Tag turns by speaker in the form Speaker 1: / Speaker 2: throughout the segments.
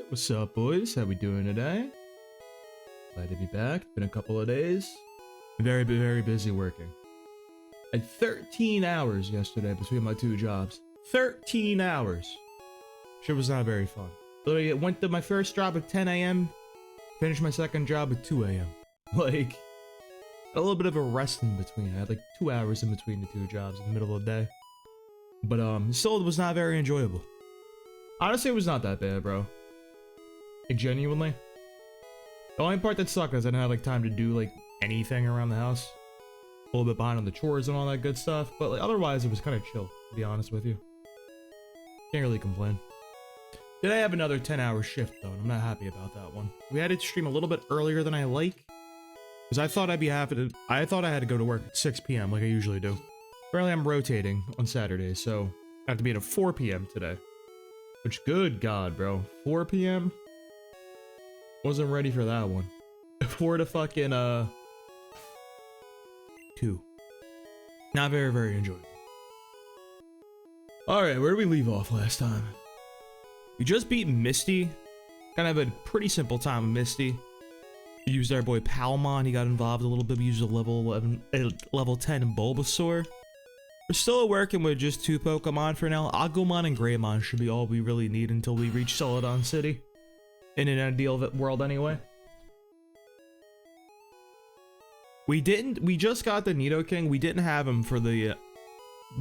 Speaker 1: What's up, boys? How we doing today? Glad to be back. Been a couple of days. Very busy working. I had 13 hours yesterday between my two jobs. 13 hours. Shit was not very fun. Literally, it went to my first job at 10 a.m. Finished my second job at 2 a.m. Like, a little bit of a rest in between. I had like 2 hours in between the two jobs in the middle of the day. But still, it was not very enjoyable. Honestly, it was not that bad, bro. Like, genuinely. The only part that sucked is I didn't have like time to do like anything around the house. A little bit behind on the chores and all that good stuff, but like otherwise it was kind of chill, to be honest with you. Can't really complain. Today I have another 10-hour shift though, and I'm not happy about that one. We had it stream a little bit earlier than I like, because I thought I thought I had to go to work at 6 p.m. like I usually do. Apparently I'm rotating on Saturdays, so I have to be at 4 p.m. today. Which, good God, bro, 4 p.m. Wasn't ready for that one. 4 to fucking 2. Not very enjoyable. Alright, where did we leave off last time? We just beat Misty. Kind of a pretty simple time with Misty. We used our boy Palmon, he got involved a little bit. We used a level 10 Bulbasaur. We're still working with just 2 Pokemon for now. Agumon and Greymon should be all we really need until we reach Celadon City. In an ideal world anyway. We just got the Nidoking. We didn't have him for the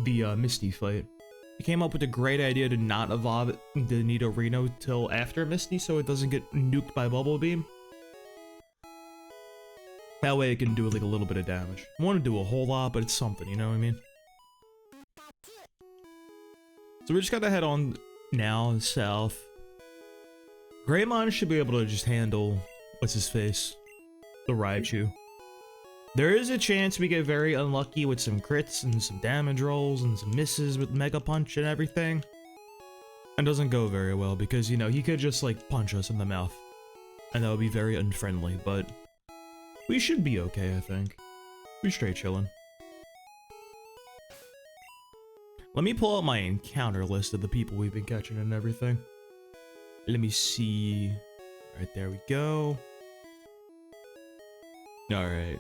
Speaker 1: Misty fight. We came up with a great idea to not evolve the Nidorino till after Misty so it doesn't get nuked by Bubble Beam. That way it can do like a little bit of damage. I want to do a whole lot, but it's something, you know what I mean? So we just gotta head on now south. Greymon should be able to just handle, what's his face? The Raichu. There is a chance we get very unlucky with some crits and some damage rolls and some misses with Mega Punch and everything. And doesn't go very well because, you know, he could just like punch us in the mouth. And that would be very unfriendly, but we should be okay, I think. We're straight chilling. Let me pull out my encounter list of the people we've been catching and everything. Let me see. Alright, there we go. Alright.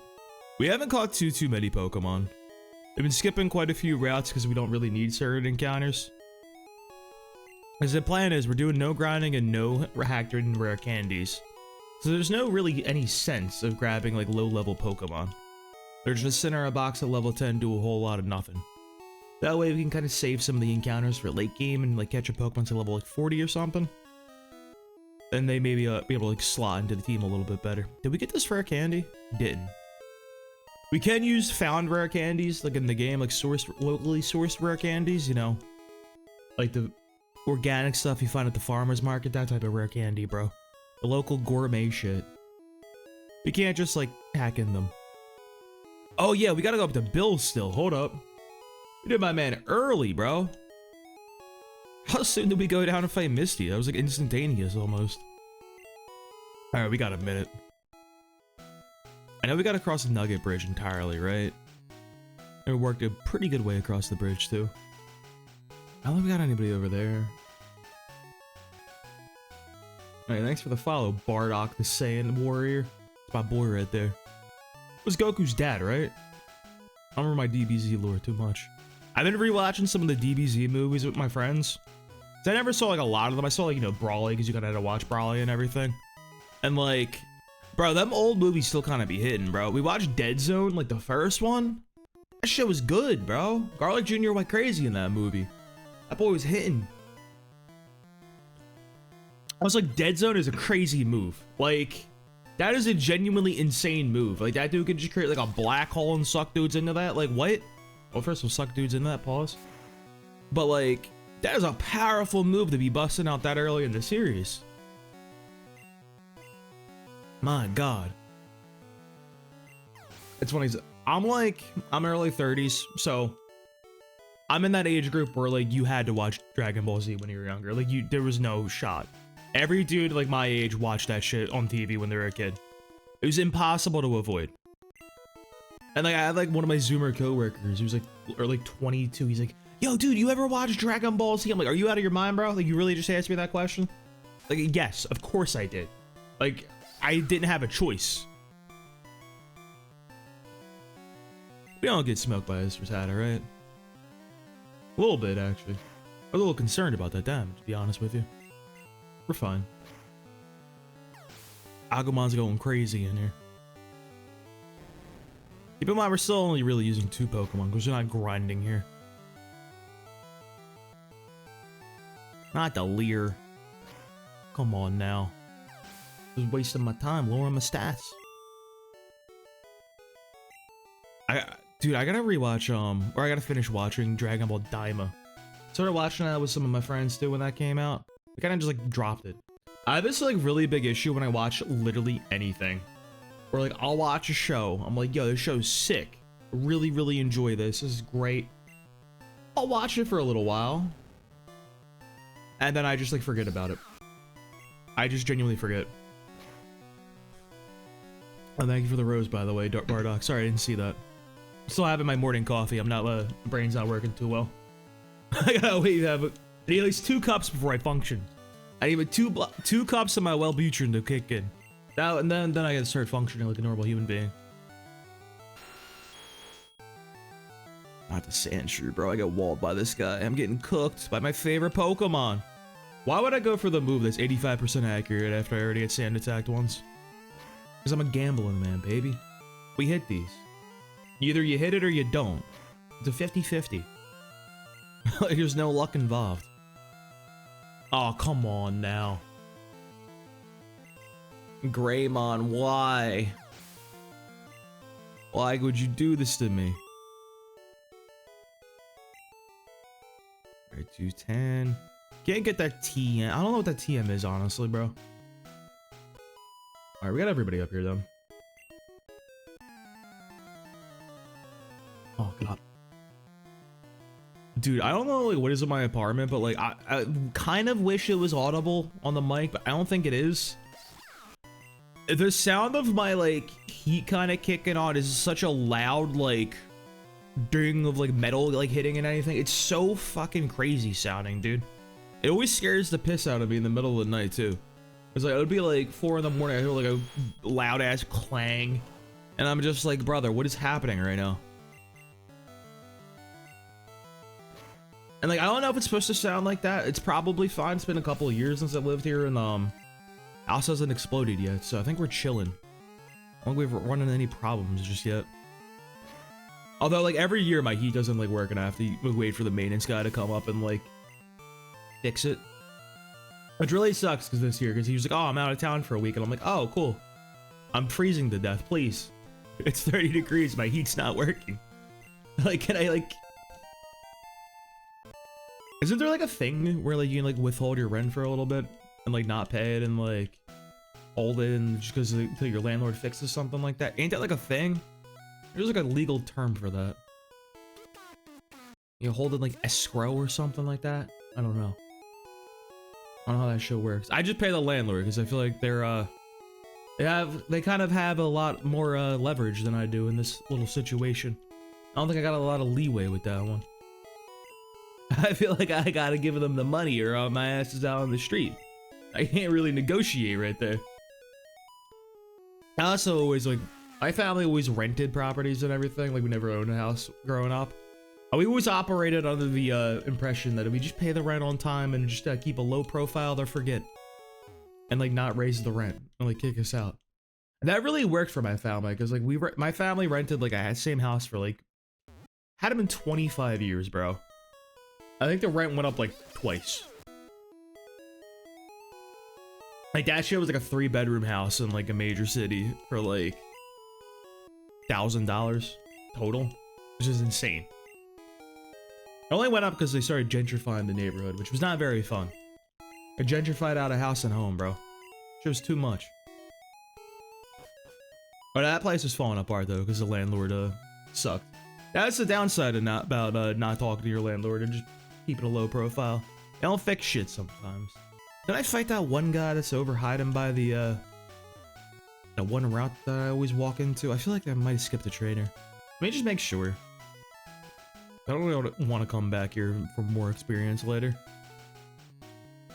Speaker 1: We haven't caught too many Pokemon. We've been skipping quite a few routes because we don't really need certain encounters. As the plan is, we're doing no grinding and no hacked and rare candies. So there's no really any sense of grabbing like low-level Pokemon. They're just sit in our box at level 10 do a whole lot of nothing. That way we can kind of save some of the encounters for late game and like catch a Pokemon to level like 40 or something. Then they maybe be able to like slot into the team a little bit better. Did we get this rare candy? Didn't. We can use found rare candies like in the game, like locally sourced rare candies, you know, like the organic stuff you find at the farmer's market, that type of rare candy, bro. The local gourmet shit. We can't just like hack in them. Oh yeah, we gotta go up to Bill still. Hold up. We did my man early, bro. How soon did we go down and fight Misty? That was like instantaneous almost. Alright, we got a minute. I know we gotta cross the Nugget Bridge entirely, right? And we worked a pretty good way across the bridge too. I don't think we got anybody over there. Alright, thanks for the follow, Bardock the Saiyan Warrior. It's my boy right there. It was Goku's dad, right? I don't remember my DBZ lore too much. I've been rewatching some of the DBZ movies with my friends. I never saw like a lot of them. I saw like, you know, Brawly because you gotta have to watch Brawly and everything. And like, bro, them old movies still kind of be hitting, bro. We watched Dead Zone, like the first one. That shit was good, bro. Garlic Jr. went crazy in that movie. That boy was hitting. I was like, Dead Zone is a crazy move. Like, that is a genuinely insane move. Like, that dude could just create like a black hole and suck dudes into that. Like, what? Well, first we'll suck dudes into that, pause. But like, that is a powerful move to be busting out that early in the series. My God. It's funny. I'm early 30s, so I'm in that age group where like you had to watch Dragon Ball Z when you were younger. Like there was no shot. Every dude like my age watched that shit on TV when they were a kid. It was impossible to avoid. And like I had like one of my Zoomer coworkers, he was like, or like 22. He's like, yo, dude, you ever watch Dragon Ball Z? I'm like, are you out of your mind, bro? Like, you really just asked me that question? Like, yes, of course I did. Like, I didn't have a choice. We don't get smoked by this Rattata, right? A little bit, actually. I was a little concerned about that damage, to be honest with you. We're fine. Agumon's going crazy in here. Keep in mind, we're still only really using 2 Pokemon because we're not grinding here. Not the Leer. Come on now. Just wasting my time, lowering my stats. Dude, I gotta rewatch, or I gotta finish watching Dragon Ball Daima. Started watching that with some of my friends too when that came out. I kinda just like dropped it. I have this like really big issue when I watch literally anything. Or like I'll watch a show. I'm like, yo, this show's sick. Really, really enjoy this. This is great. I'll watch it for a little while. And then I just like forget about it. I just genuinely forget. Oh, thank you for the rose, by the way, Bardock. Sorry, I didn't see that. Still having my morning coffee. I'm not, brain's not working too well. I gotta wait. I need at least 2 cups before I function. I need 2 cups of my Wellbutrin to kick in. Now and then I gotta start functioning like a normal human being. Not the Sandshrew, bro. I got walled by this guy. I'm getting cooked by my favorite Pokemon. Why would I go for the move that's 85% accurate after I already get sand attacked once? Because I'm a gambling man, baby. We hit these. Either you hit it or you don't. It's a 50-50. There's no luck involved. Oh, come on now. Greymon, why? Why would you do this to me? Alright, 210. Can't get that TM. I don't know what that TM is, honestly, bro. Alright, we got everybody up here, though. Oh, God. Dude, I don't know like what is in my apartment, but like I kind of wish it was audible on the mic, but I don't think it is. The sound of my like heat kind of kicking on is such a loud like ding of like metal like hitting and anything. It's so fucking crazy sounding, dude. It always scares the piss out of me in the middle of the night too. It's like it would be like 4 in the morning, I hear like a loud ass clang, and I'm just like, brother, what is happening right now? And like, I don't know if it's supposed to sound like that. It's probably fine. It's been a couple of years since I lived here, and house hasn't exploded yet, so I think we're chilling. I don't think we've run into any problems just yet. Although, like, every year my heat doesn't like work, and I have to wait for the maintenance guy to come up and like fix it. Which really sucks because this year, because he was like, "Oh, I'm out of town for a week," and I'm like, "Oh, cool. I'm freezing to death. Please, it's 30 degrees. My heat's not working. Like, can I like?" Isn't there like a thing where like you can like withhold your rent for a little bit and like not pay it and like hold it and just because until your landlord fixes something like that? Ain't that like a thing? There's like a legal term for that. You hold it like escrow or something like that? I don't know. I don't know how that shit works. I just pay the landlord because I feel like they're they kind of have a lot more leverage than I do in this little situation. I don't think I got a lot of leeway with that one. I feel like I gotta give them the money or my ass is out on the street. I can't really negotiate right there. I also always like, my family always rented properties and everything. Like we never owned a house growing up. We always operated under the impression that if we just pay the rent on time and just keep a low profile, they'll forget. And like not raise the rent and like kick us out. And that really worked for my family because like my family rented like a same house for like, had it been 25 years, bro. I think the rent went up like twice. Like that shit was like a 3-bedroom house in like a major city for like $1,000 total, which is insane. It only went up because they started gentrifying the neighborhood, which was not very fun. They gentrified out of house and home, bro. It was too much. But that place was falling apart though because the landlord sucked. That's the downside of not talking to your landlord and just keeping a low profile. They don't fix shit sometimes. Did I fight that one guy that's over hiding by the that one route that I always walk into? I feel like I might have skipped a trainer. Let me just make sure. I don't really want to come back here for more experience later.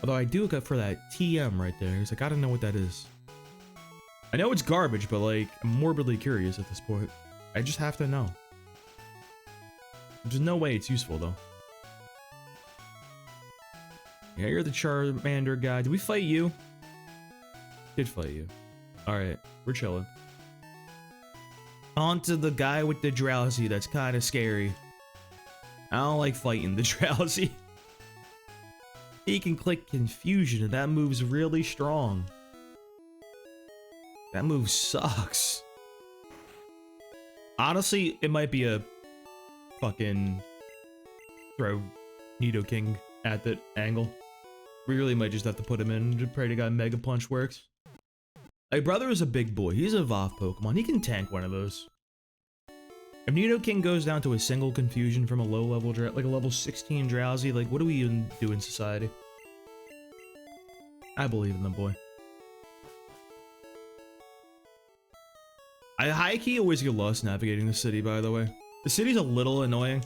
Speaker 1: Although I do look for that TM right there, because I gotta know what that is. I know it's garbage, but like, I'm morbidly curious at this point. I just have to know. There's no way it's useful though. Yeah, you're the Charmander guy. Did we fight you? Did fight you. Alright, we're chilling. On to the guy with the Drowsy. That's kind of scary. I don't like fighting the Drowsy. He can click Confusion, and that move's really strong. That move sucks. Honestly, it might be a fucking throw Nidoking at that angle. We really might just have to put him in to pray to God Mega Punch works. My brother is a big boy. He's a Evolved Pokemon. He can tank one of those. If Nidoking goes down to a single Confusion from a low level, like a level 16 Drowsy, like what do we even do in society? I believe in the boy. I high-key always get lost navigating the city, by the way. The city's a little annoying.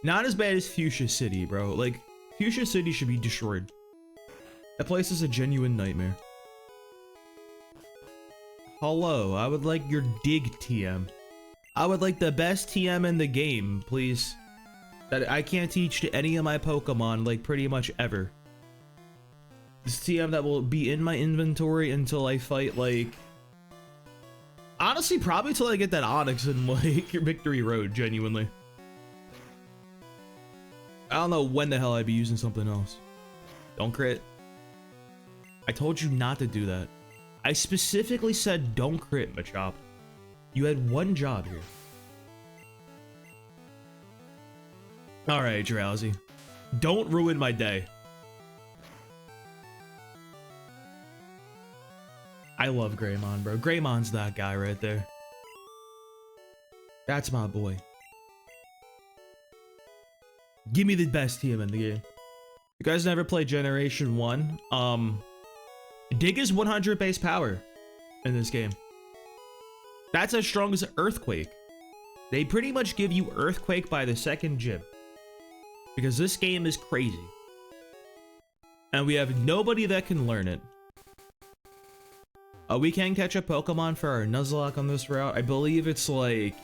Speaker 1: Not as bad as Fuchsia City, bro. Like, Fuchsia City should be destroyed. That place is a genuine nightmare. Hello, I would like your dig TM. I would like the best TM in the game, please. That I can't teach to any of my Pokemon, like, pretty much ever. This TM that will be in my inventory until I fight, like... Honestly, probably till I get that Onix in, like, Victory Road, genuinely. I don't know when the hell I'd be using something else. Don't crit. I told you not to do that. I specifically said don't crit, Machop. You had one job here. Alright, Drowsy. Don't ruin my day. I love Greymon, bro. Greymon's that guy right there. That's my boy. Give me the best TM in the game. You guys never played Generation 1? Dig is 100 base power in this game. That's as strong as Earthquake. They pretty much give you Earthquake by the second gym. Because this game is crazy. And we have nobody that can learn it. We can catch a Pokemon for our Nuzlocke on this route. I believe it's like...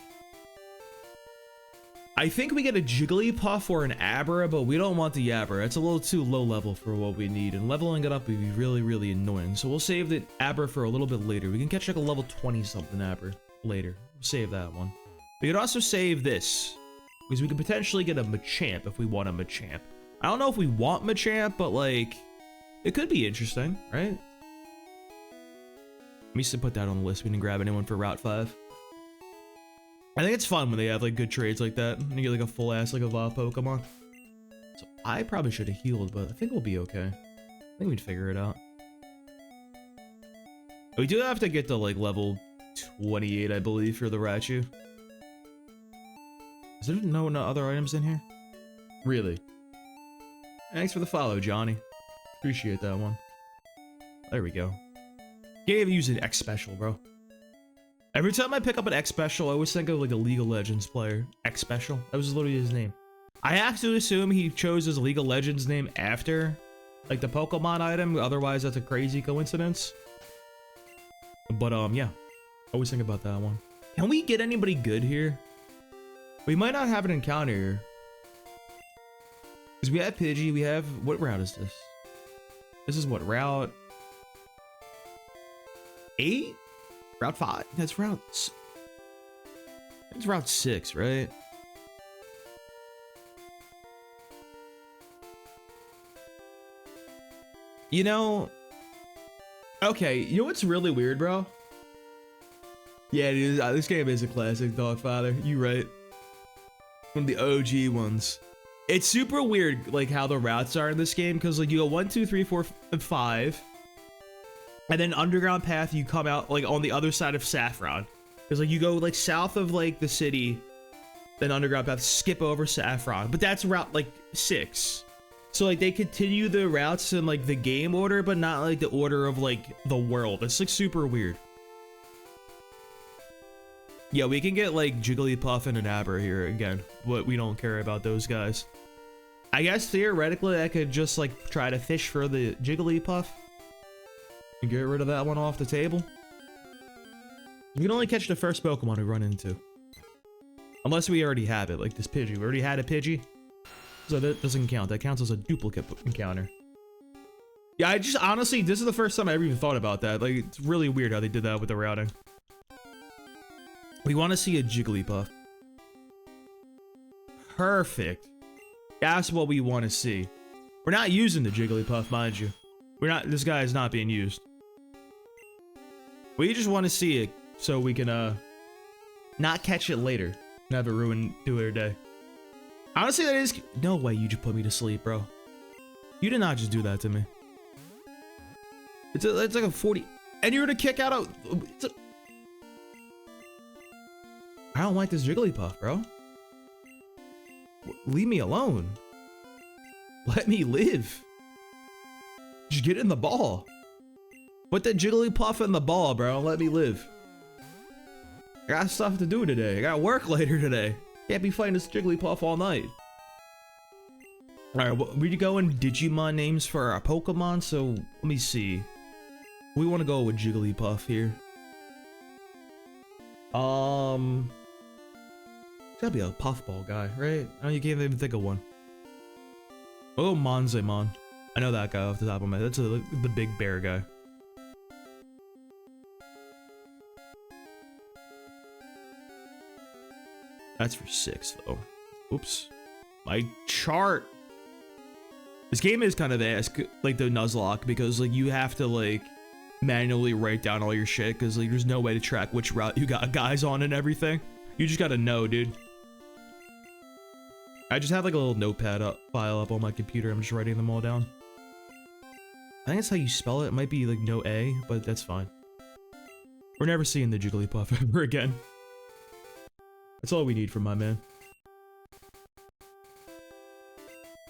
Speaker 1: I think we get a Jigglypuff or an Abra, but we don't want the Abra. It's a little too low level for what we need, and leveling it up would be really, really annoying. So we'll save the Abra for a little bit later. We can catch like a level 20-something Abra later. We'll save that one. We could also save this, because we could potentially get a Machamp if we want a Machamp. I don't know if we want Machamp, but like, it could be interesting, right? Let me just put that on the list. We didn't grab anyone for Route 5. I think it's fun when they have like good trades like that and you get like a full ass like Evolved Pokemon. So I probably should have healed, but I think we'll be okay. I think we'd figure it out. We do have to get to like level 28, I believe, for the Raichu. Is there no other items in here? Really? Thanks for the follow, Johnny. Appreciate that one. There we go. Can't even use an X special, bro. Every time I pick up an X special, I always think of like a League of Legends player. X special. That was literally his name. I have to assume he chose his League of Legends name after like the Pokemon item. Otherwise, that's a crazy coincidence. But yeah, always think about that one. Can we get anybody good here? We might not have an encounter here. Because we have Pidgey, we have... What route is this? This is what, Route 8? Route 5? That's Route... It's Route 6, right? You know... Okay, you know what's really weird, bro? Yeah, it is. This game is a classic, Dogfather. You right. One of the OG ones. It's super weird, like, how the routes are in this game, because, like, you go 1, 2, 3, 4, 5, and then Underground Path, you come out, like, on the other side of Saffron. Because, like, you go, like, south of, like, the city, then Underground Path, skip over Saffron. But that's Route, like, 6. So, like, they continue the routes in, like, the game order, but not, like, the order of, like, the world. It's, like, super weird. Yeah, we can get, like, Jigglypuff and an Abra here again, but we don't care about those guys. I guess theoretically I could just like try to fish for the Jigglypuff and get rid of that one off the table. You can only catch the first Pokemon we run into. Unless we already have it, like this Pidgey. We already had a Pidgey. So that doesn't count. That counts as a duplicate encounter. Yeah, I just honestly, this is the first time I ever even thought about that. Like, it's really weird how they did that with the routing. We want to see a Jigglypuff. Perfect. That's what we want to see. We're not using the Jigglypuff, mind you. We're not, this guy is not being used. We just want to see it so we can, not catch it later and have it ruin our day. Honestly, that is, no way you just put me to sleep, bro. You did not just do that to me. It's like a 40, and you're gonna kick out a, I don't like this Jigglypuff, bro. Leave me alone. Let me live. Just get in the ball. Put the Jigglypuff in the ball, bro. Let me live. I got stuff to do today. I got work later today. Can't be fighting this Jigglypuff all night. Alright, well, we go in Digimon names for our Pokemon, so let me see. We want to go with Jigglypuff here. It's gotta be a puffball guy, right? Oh, you can't even think of one. Oh, Monzemon. I know that guy off the top of my head. That's the big bear guy. That's for 6, though. Oops. My chart. This game is kind of ass, like the Nuzlocke, because like you have to like manually write down all your shit, because like there's no way to track which route you got guys on and everything. You just gotta know, dude. I just have like a little notepad file up on my computer. I'm just writing them all down. I think that's how you spell it. It might be like no A, but that's fine. We're never seeing the Jigglypuff ever again. That's all we need from my man.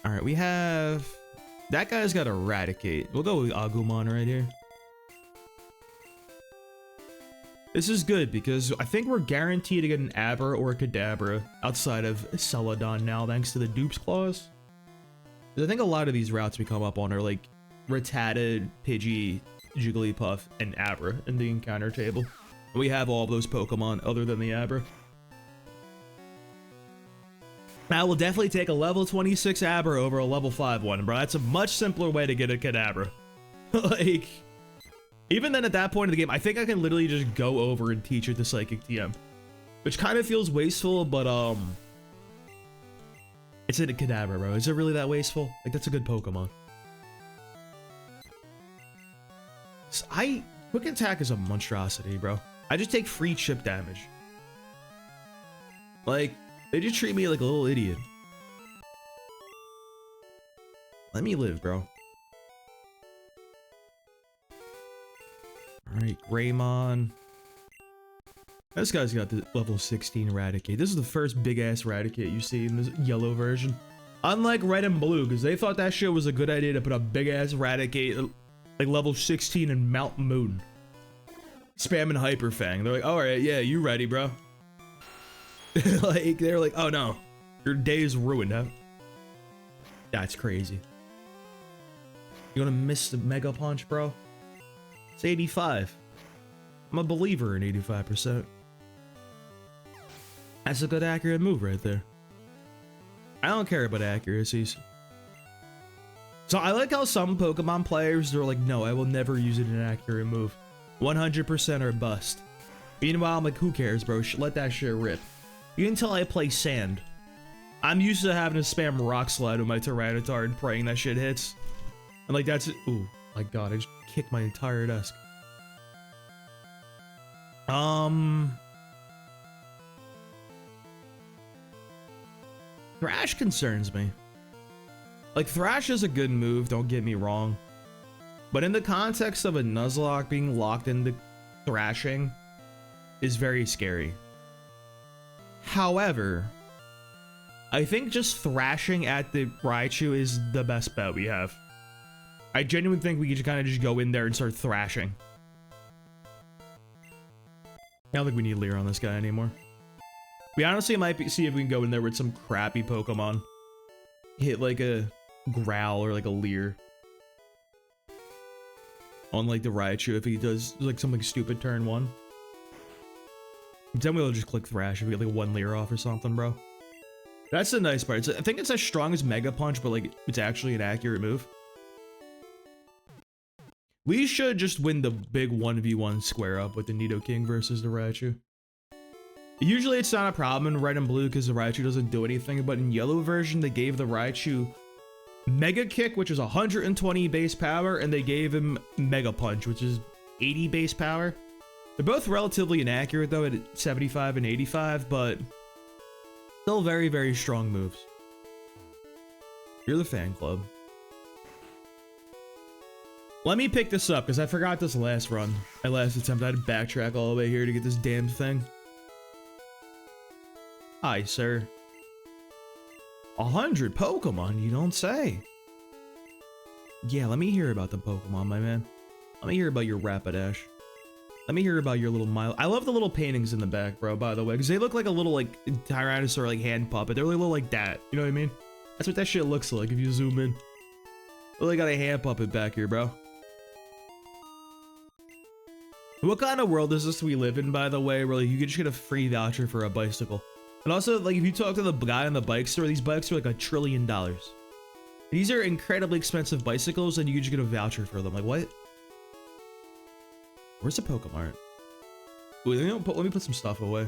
Speaker 1: Alright, we have... That guy's got Eradicate. We'll go with Agumon right here. This is good because I think we're guaranteed to get an Abra or a Kadabra outside of Celadon now, thanks to the Dupes clause. I think a lot of these routes we come up on are like Rattata, Pidgey, Jigglypuff, and Abra in the encounter table. We have all of those Pokemon other than the Abra. I will definitely take a level 26 Abra over a level 5 one, bro. That's a much simpler way to get a Kadabra. Like, even then at that point in the game, I think I can literally just go over and teach it the Psychic TM. Which kind of feels wasteful, but it's in a Kadabra, bro. Is it really that wasteful? Like, that's a good Pokemon. So Quick Attack is a monstrosity, bro. I just take free chip damage. Like, they just treat me like a little idiot. Let me live, bro. Alright, Greymon. This guy's got the level 16 Eradicate. This is the first big-ass Eradicate you see in this yellow version. Unlike red and blue, because they thought that shit was a good idea to put a big-ass Eradicate, like level 16 in Mount Moon. Spamming Hyper Fang. They're like, alright, yeah, you ready, bro. Like, they're like, oh no, your day is ruined, huh? That's crazy. You gonna miss the Mega Punch, bro? It's 85. I'm a believer in 85%. That's a good accurate move right there. I don't care about accuracies. So I like how some Pokemon players, they're like, no, I will never use it in an accurate move. 100% or bust. Meanwhile, I'm like, who cares, bro? Let that shit rip. You can tell I play Sand. I'm used to having to spam Rock Slide with my Tyranitar and praying that shit hits. And like that's it. Ooh, my god, I just kicked my entire desk. Thrash concerns me. Like, Thrash is a good move, don't get me wrong. But in the context of a Nuzlocke being locked into thrashing is very scary. However, I think just thrashing at the Raichu is the best bet we have. I genuinely think we could kind of just go in there and start thrashing. I don't think we need Leer on this guy anymore. We honestly might see if we can go in there with some crappy Pokemon. hit like a growl or like a leer on like the Raichu if he does like something stupid turn 1. Then we'll just click Thrash if we get like 1 leer off or something, bro. That's the nice part. I think it's as strong as Mega Punch, but like it's actually an accurate move. We should just win the big 1v1 square up with the Nidoking versus the Raichu. Usually it's not a problem in red and blue because the Raichu doesn't do anything, but in yellow version they gave the Raichu Mega Kick, which is 120 base power, and they gave him Mega Punch, which is 80 base power. They're both relatively inaccurate though at 75 and 85, but still very, very strong moves. You're the fan club. Let me pick this up because I forgot this last run. My last attempt, I had to backtrack all the way here to get this damn thing. Hi, sir. 100 Pokemon, you don't say. Yeah, let me hear about the Pokemon, my man. Let me hear about your Rapidash. Let me hear about your little Milo. I love the little paintings in the back, bro, by the way, because they look like a little, like, Tyrannosaur, like, hand puppet. They're like a little like that. You know what I mean? That's what that shit looks like if you zoom in. Really got a hand puppet back here, bro. What kind of world is this we live in, by the way, where like, you can just get a free voucher for a bicycle? And also, like, if you talk to the guy in the bike store, these bikes are like $1 trillion. These are incredibly expensive bicycles, and you can just get a voucher for them. Like, what? Where's the Pokemon? Wait, let me put some stuff away.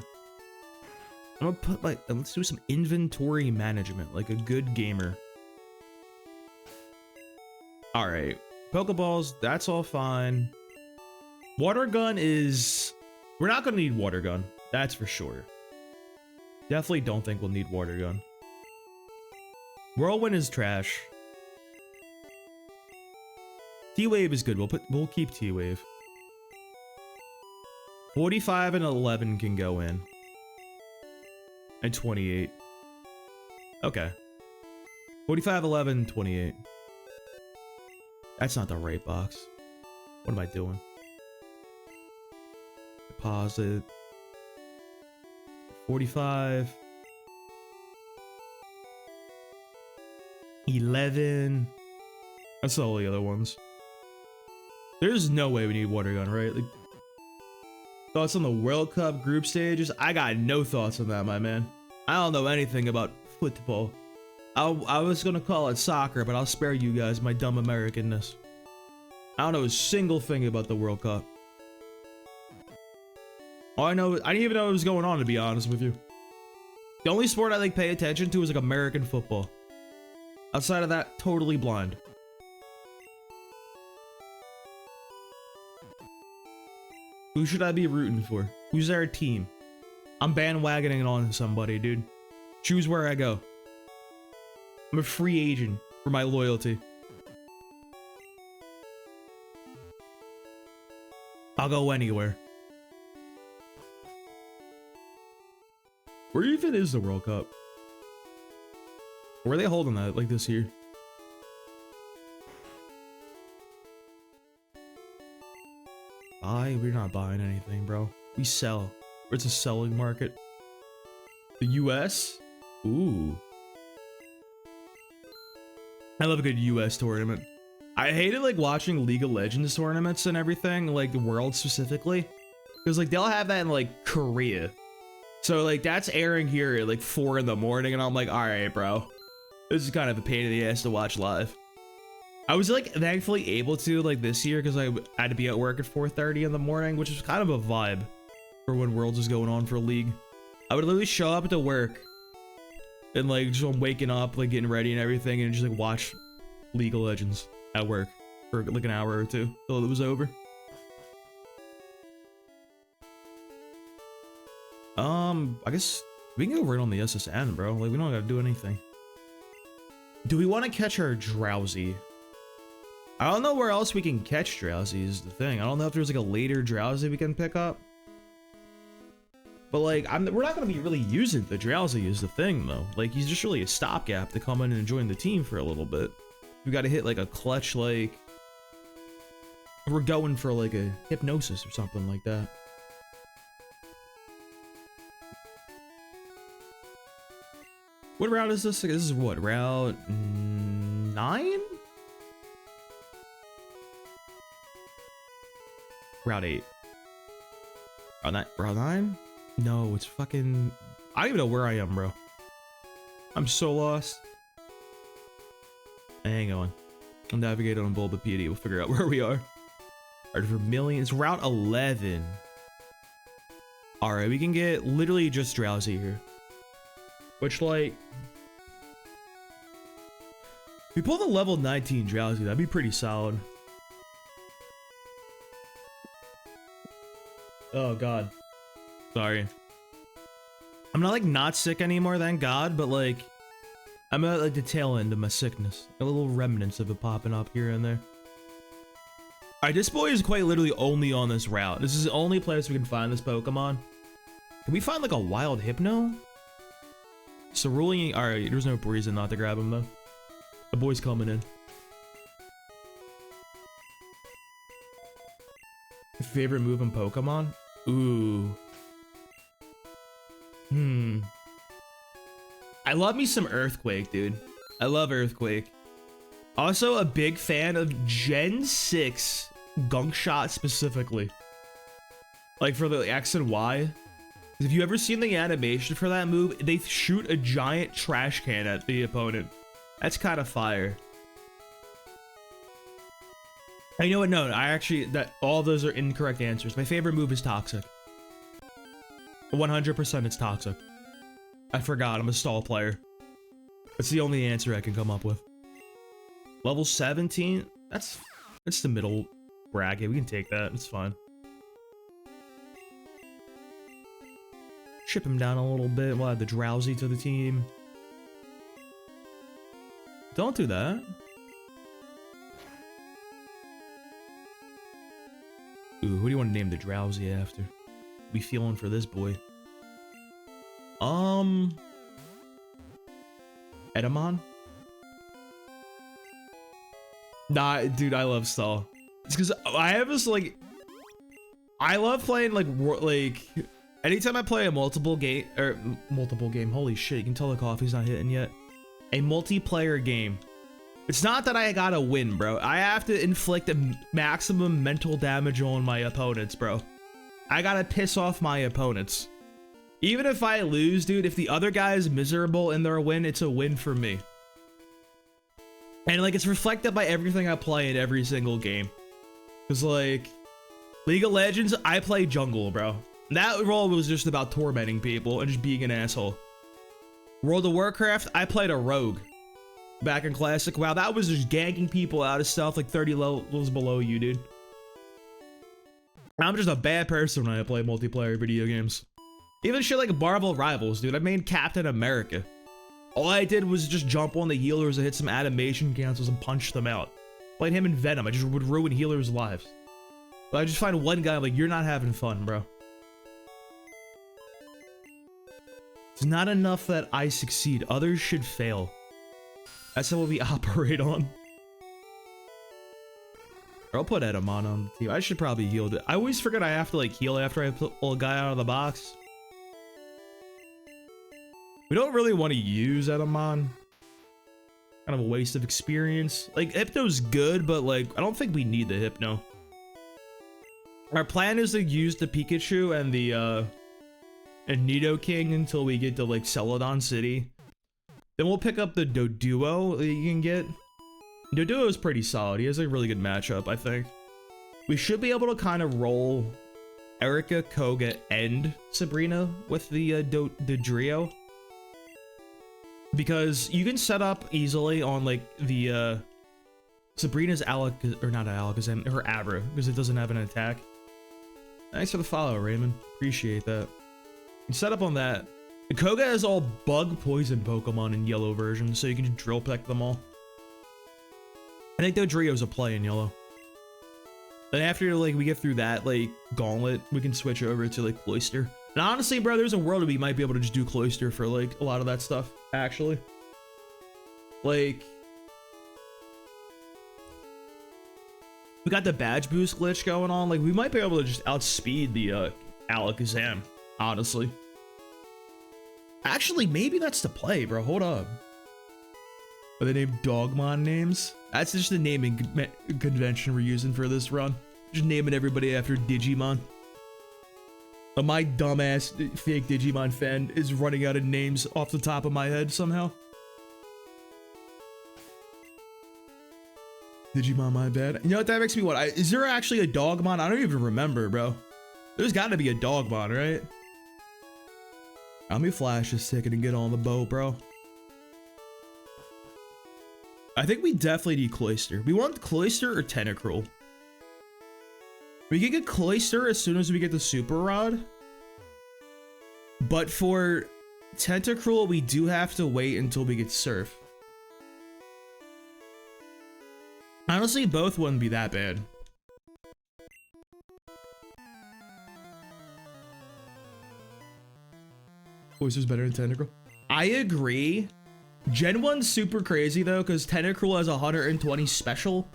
Speaker 1: I'm gonna put, like, let's do some inventory management, like a good gamer. Alright. Pokeballs, that's all fine. Water gun is... We're not gonna need water gun. That's for sure. Definitely don't think we'll need water gun. Whirlwind is trash. T-Wave is good. We'll keep T-Wave. 45 and 11 can go in. And 28. Okay. 45, 11, 28. That's not the right box. What am I doing? Deposit. 45. 11. That's all the other ones. There's no way we need water gun, right? Like, thoughts on the World Cup group stages? I got no thoughts on that, my man. I don't know anything about football. I was gonna call it soccer, but I'll spare you guys my dumb Americanness. I don't know a single thing about the World Cup. All I know, I didn't even know what was going on, to be honest with you. The only sport I like pay attention to is like American football. Outside of that, totally blind. Who should I be rooting for? Who's our team? I'm bandwagoning on somebody, dude. Choose where I go. I'm a free agent for my loyalty. I'll go anywhere. Where even is the World Cup? Where are they holding that, like this year? Buy? We're not buying anything, bro. We sell. It's a selling market. The US? Ooh. I love a good US tournament. I hated like watching League of Legends tournaments and everything, like the World specifically. Because like they'll have that in like Korea. So like that's airing here at like 4 in the morning and I'm like, alright bro. This is kind of a pain in the ass to watch live. I was like thankfully able to like this year because I had to be at work at 4:30 in the morning, which is kind of a vibe for when Worlds is going on for League. I would literally show up to work and like just waking up, like getting ready and everything, and just like watch League of Legends at work for like an hour or two till it was over. I guess we can go right on the SSN, bro. Like we don't gotta do anything. Do we want to catch our Drowsy? I don't know where else we can catch Drowsy is the thing. I don't know if there's like a later Drowsy we can pick up. But like, we're not going to be really using the Drowsy is the thing though. Like he's just really a stopgap to come in and join the team for a little bit. We got to hit like a clutch, like we're going for like a hypnosis or something like that. What route is this? This is what, route 9? Route 8. Route 9? No, it's fucking... I don't even know where I am, bro. I'm so lost. Hang on. I'll navigate on Bulbapedia. We'll figure out where we are. Alright, for millions. Route 11. Alright, we can get literally just Drowsy here. Which, like... if we pull the level 19 Drowsy, that'd be pretty solid. Oh, God. Sorry. I'm not, like, not sick anymore, thank God, but, like... I'm at, like, the tail end of my sickness. A little remnants of it popping up here and there. Alright, this boy is quite literally only on this route. This is the only place we can find this Pokemon. Can we find, like, a wild Hypno? Cerulean... Alright, there's no reason not to grab him, though. The boy's coming in. Favorite move in Pokemon? Ooh. I love me some Earthquake, dude. I love Earthquake. Also a big fan of Gen 6 Gunk Shot specifically. Like for the X and Y. If you ever seen the animation for that move, they shoot a giant trash can at the opponent. That's kind of fire. And you know what? No, I actually, all those are incorrect answers. My favorite move is Toxic. 100% it's Toxic. I forgot, I'm a stall player. That's the only answer I can come up with. Level 17? That's the middle bracket. We can take that, it's fine. Ship him down a little bit. We'll add the Drowsy to the team. Don't do that. Ooh, who do you want to name the Drowsy after? Be feeling for this boy. Edamon? Nah, dude, I love Stall. It's because I have this, like... I love playing, like... Anytime I play a multiple game... Holy shit, you can tell the coffee's not hitting yet. A multiplayer game. It's not that I gotta win, bro. I have to inflict a maximum mental damage on my opponents, bro. I gotta piss off my opponents. Even if I lose, dude, if the other guy is miserable in their win, it's a win for me. And, like, it's reflected by everything I play in every single game. Because, like, League of Legends, I play jungle, bro. That role was just about tormenting people and just being an asshole. World of Warcraft, I played a rogue. Back in Classic, wow, that was just ganking people out of stuff like 30 levels below you, dude. I'm just a bad person when I play multiplayer video games. Even shit like Marvel Rivals, dude. I made Captain America. All I did was just jump on the healers and hit some animation cancels and punch them out. Played him in Venom, I just would ruin healers' lives. But I just find one guy, I'm like, you're not having fun, bro. It's not enough that I succeed, others should fail. That's how we operate on. Or I'll put Edamon on the team. I should probably heal it. I always forget I have to, like, heal after I pull a guy out of the box. We don't really want to use Edamon. Kind of a waste of experience. Like, Hypno's good, but, like, I don't think we need the Hypno. Our plan is to use the Pikachu and the, and Nidoking until we get to, like, Celadon City. Then we'll pick up the Doduo that you can get. Doduo is pretty solid. He has a really good matchup, I think. We should be able to kind of roll Erica, Koga, and Sabrina with the Drio. Because you can set up easily on, like, the, Sabrina's or not Alakazam, her Abra, because it doesn't have an attack. Thanks for the follow, Raymond. Appreciate that. You can set up on that. The Koga has all bug poison Pokemon in yellow version, so you can just drill peck them all. I think Dodrio's a play in yellow. Then after, like, we get through that, like, gauntlet, we can switch over to, like, Cloyster. And honestly, bro, there's a world where we might be able to just do Cloyster for, like, a lot of that stuff, actually. Like... we got the badge boost glitch going on. Like, we might be able to just outspeed the, Alakazam, honestly. Actually, maybe that's the play, bro. Hold up. Are they named Dogmon names? That's just the naming convention we're using for this run. Just naming everybody after Digimon. But my dumbass fake Digimon fan is running out of names off the top of my head somehow. Digimon, my bad. You know what that makes me what? Is there actually a Dogmon? I don't even remember, bro. There's got to be a Dogmon, right? Let me flash this ticket and get on the boat, bro. I think we definitely need Cloyster. We want Cloyster or Tentacruel. We can get Cloyster as soon as we get the Super Rod. But for Tentacruel, we do have to wait until we get Surf. Honestly, both wouldn't be that bad. Cloyster's better than Tentacruel. I agree. Gen 1's super crazy though, because Tentacruel has 120 special.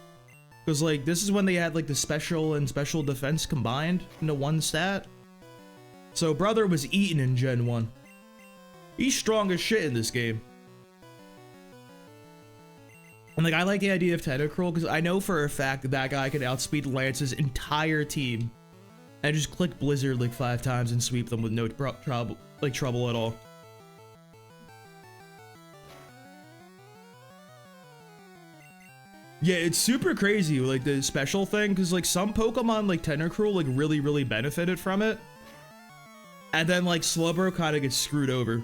Speaker 1: Because like, this is when they had like the special and special defense combined into one stat. So brother was eaten in Gen 1. He's strong as shit in this game. And like, I like the idea of Tentacruel because I know for a fact that that guy can outspeed Lance's entire team. And just click Blizzard like 5 times and sweep them with no trouble at all. Yeah, it's super crazy, like the special thing, because like some Pokemon like Tentacruel like really benefited from it. And then like Slowbro kind of gets screwed over.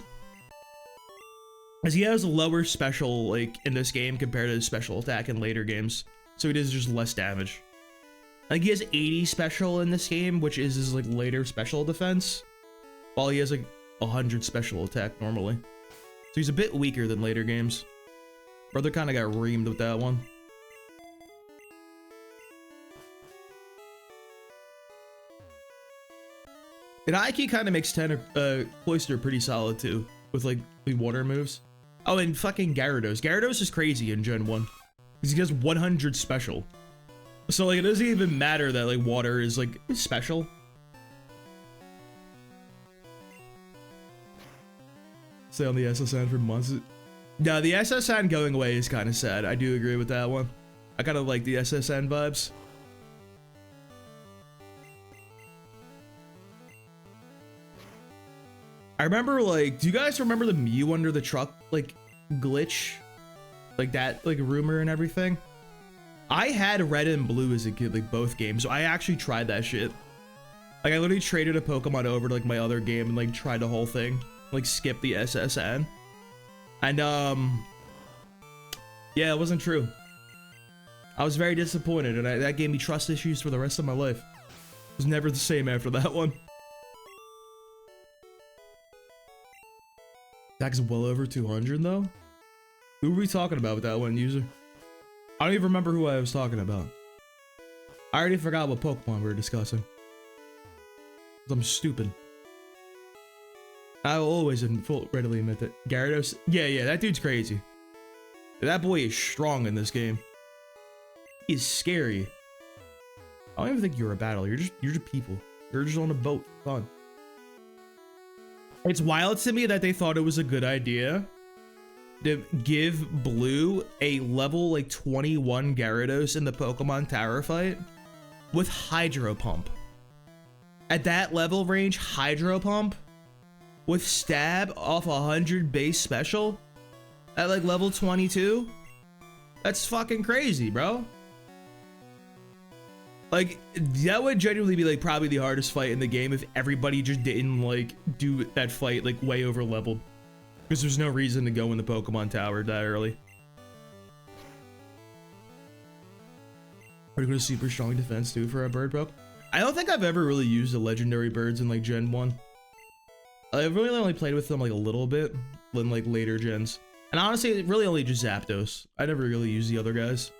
Speaker 1: As he has a lower special like in this game compared to his special attack in later games. So he does just less damage. Like he has 80 special in this game, which is his like later special defense. While he has like 100 special attack normally. So he's a bit weaker than later games. Brother kind of got reamed with that one. And Aiki kind of makes Cloyster pretty solid too, with like the water moves. Oh, and fucking Gyarados. Gyarados is crazy in Gen 1. Because he has 100 special. So like, it doesn't even matter that like water is like special. Stay on the SSN for months. No, the SSN going away is kind of sad. I do agree with that one. I kind of like the SSN vibes. I remember like, do you guys remember the Mew under the truck like glitch? Like that like rumor and everything? I had red and blue as a kid, like both games. So I actually tried that shit. Like I literally traded a Pokemon over to like my other game and like tried the whole thing. Like skip the SSN. And yeah, it wasn't true. I was very disappointed and that gave me trust issues for the rest of my life. It was never the same after that one. That's well over 200 though. Who were we talking about with that one user? I don't even remember who I was talking about. I already forgot what Pokemon we were discussing. I'm stupid. I'll always readily admit that. Gyarados, yeah, that dude's crazy. That boy is strong in this game. He's scary. I don't even think you're a battle. You're just people. You're just on a boat. Fun. It's wild to me that they thought it was a good idea to give Blue a level like 21 Gyarados in the Pokemon Tower fight with Hydro Pump. At that level range, Hydro Pump with Stab off 100 base special at like level 22? That's fucking crazy, bro. Like, that would genuinely be like probably the hardest fight in the game if everybody just didn't like do that fight like way over leveled. Because there's no reason to go in the Pokemon Tower that early. Are you going to super strong defense too for a bird, bro? I don't think I've ever really used the legendary birds in like Gen 1. I've really only played with them like a little bit in like later gens. And honestly, really only just Zapdos. I never really used the other guys.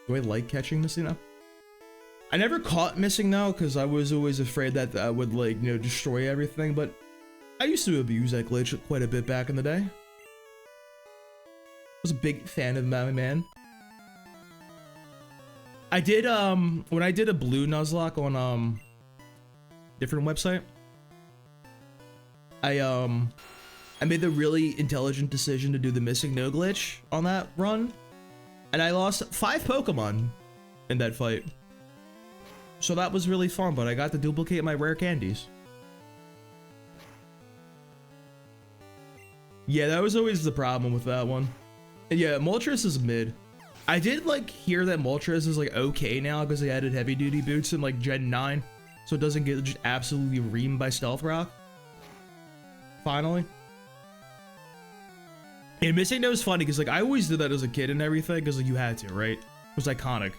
Speaker 1: Do I like catching Missing now? I never caught Missing now because I was always afraid that I would like, you know, destroy everything, but I used to abuse that glitch quite a bit back in the day. I was a big fan of my man. I did, when I did a blue Nuzlocke on, different website, I made the really intelligent decision to do the missing no glitch on that run, and I lost 5 Pokemon in that fight. So that was really fun, but I got to duplicate my rare candies. Yeah, that was always the problem with that one. And yeah, Moltres is mid. I did like hear that Moltres is like okay now because they added heavy duty boots in like Gen 9, so it doesn't get just absolutely reamed by Stealth Rock. Finally. And missing no is funny because like I always did that as a kid and everything because like you had to, right? It was iconic.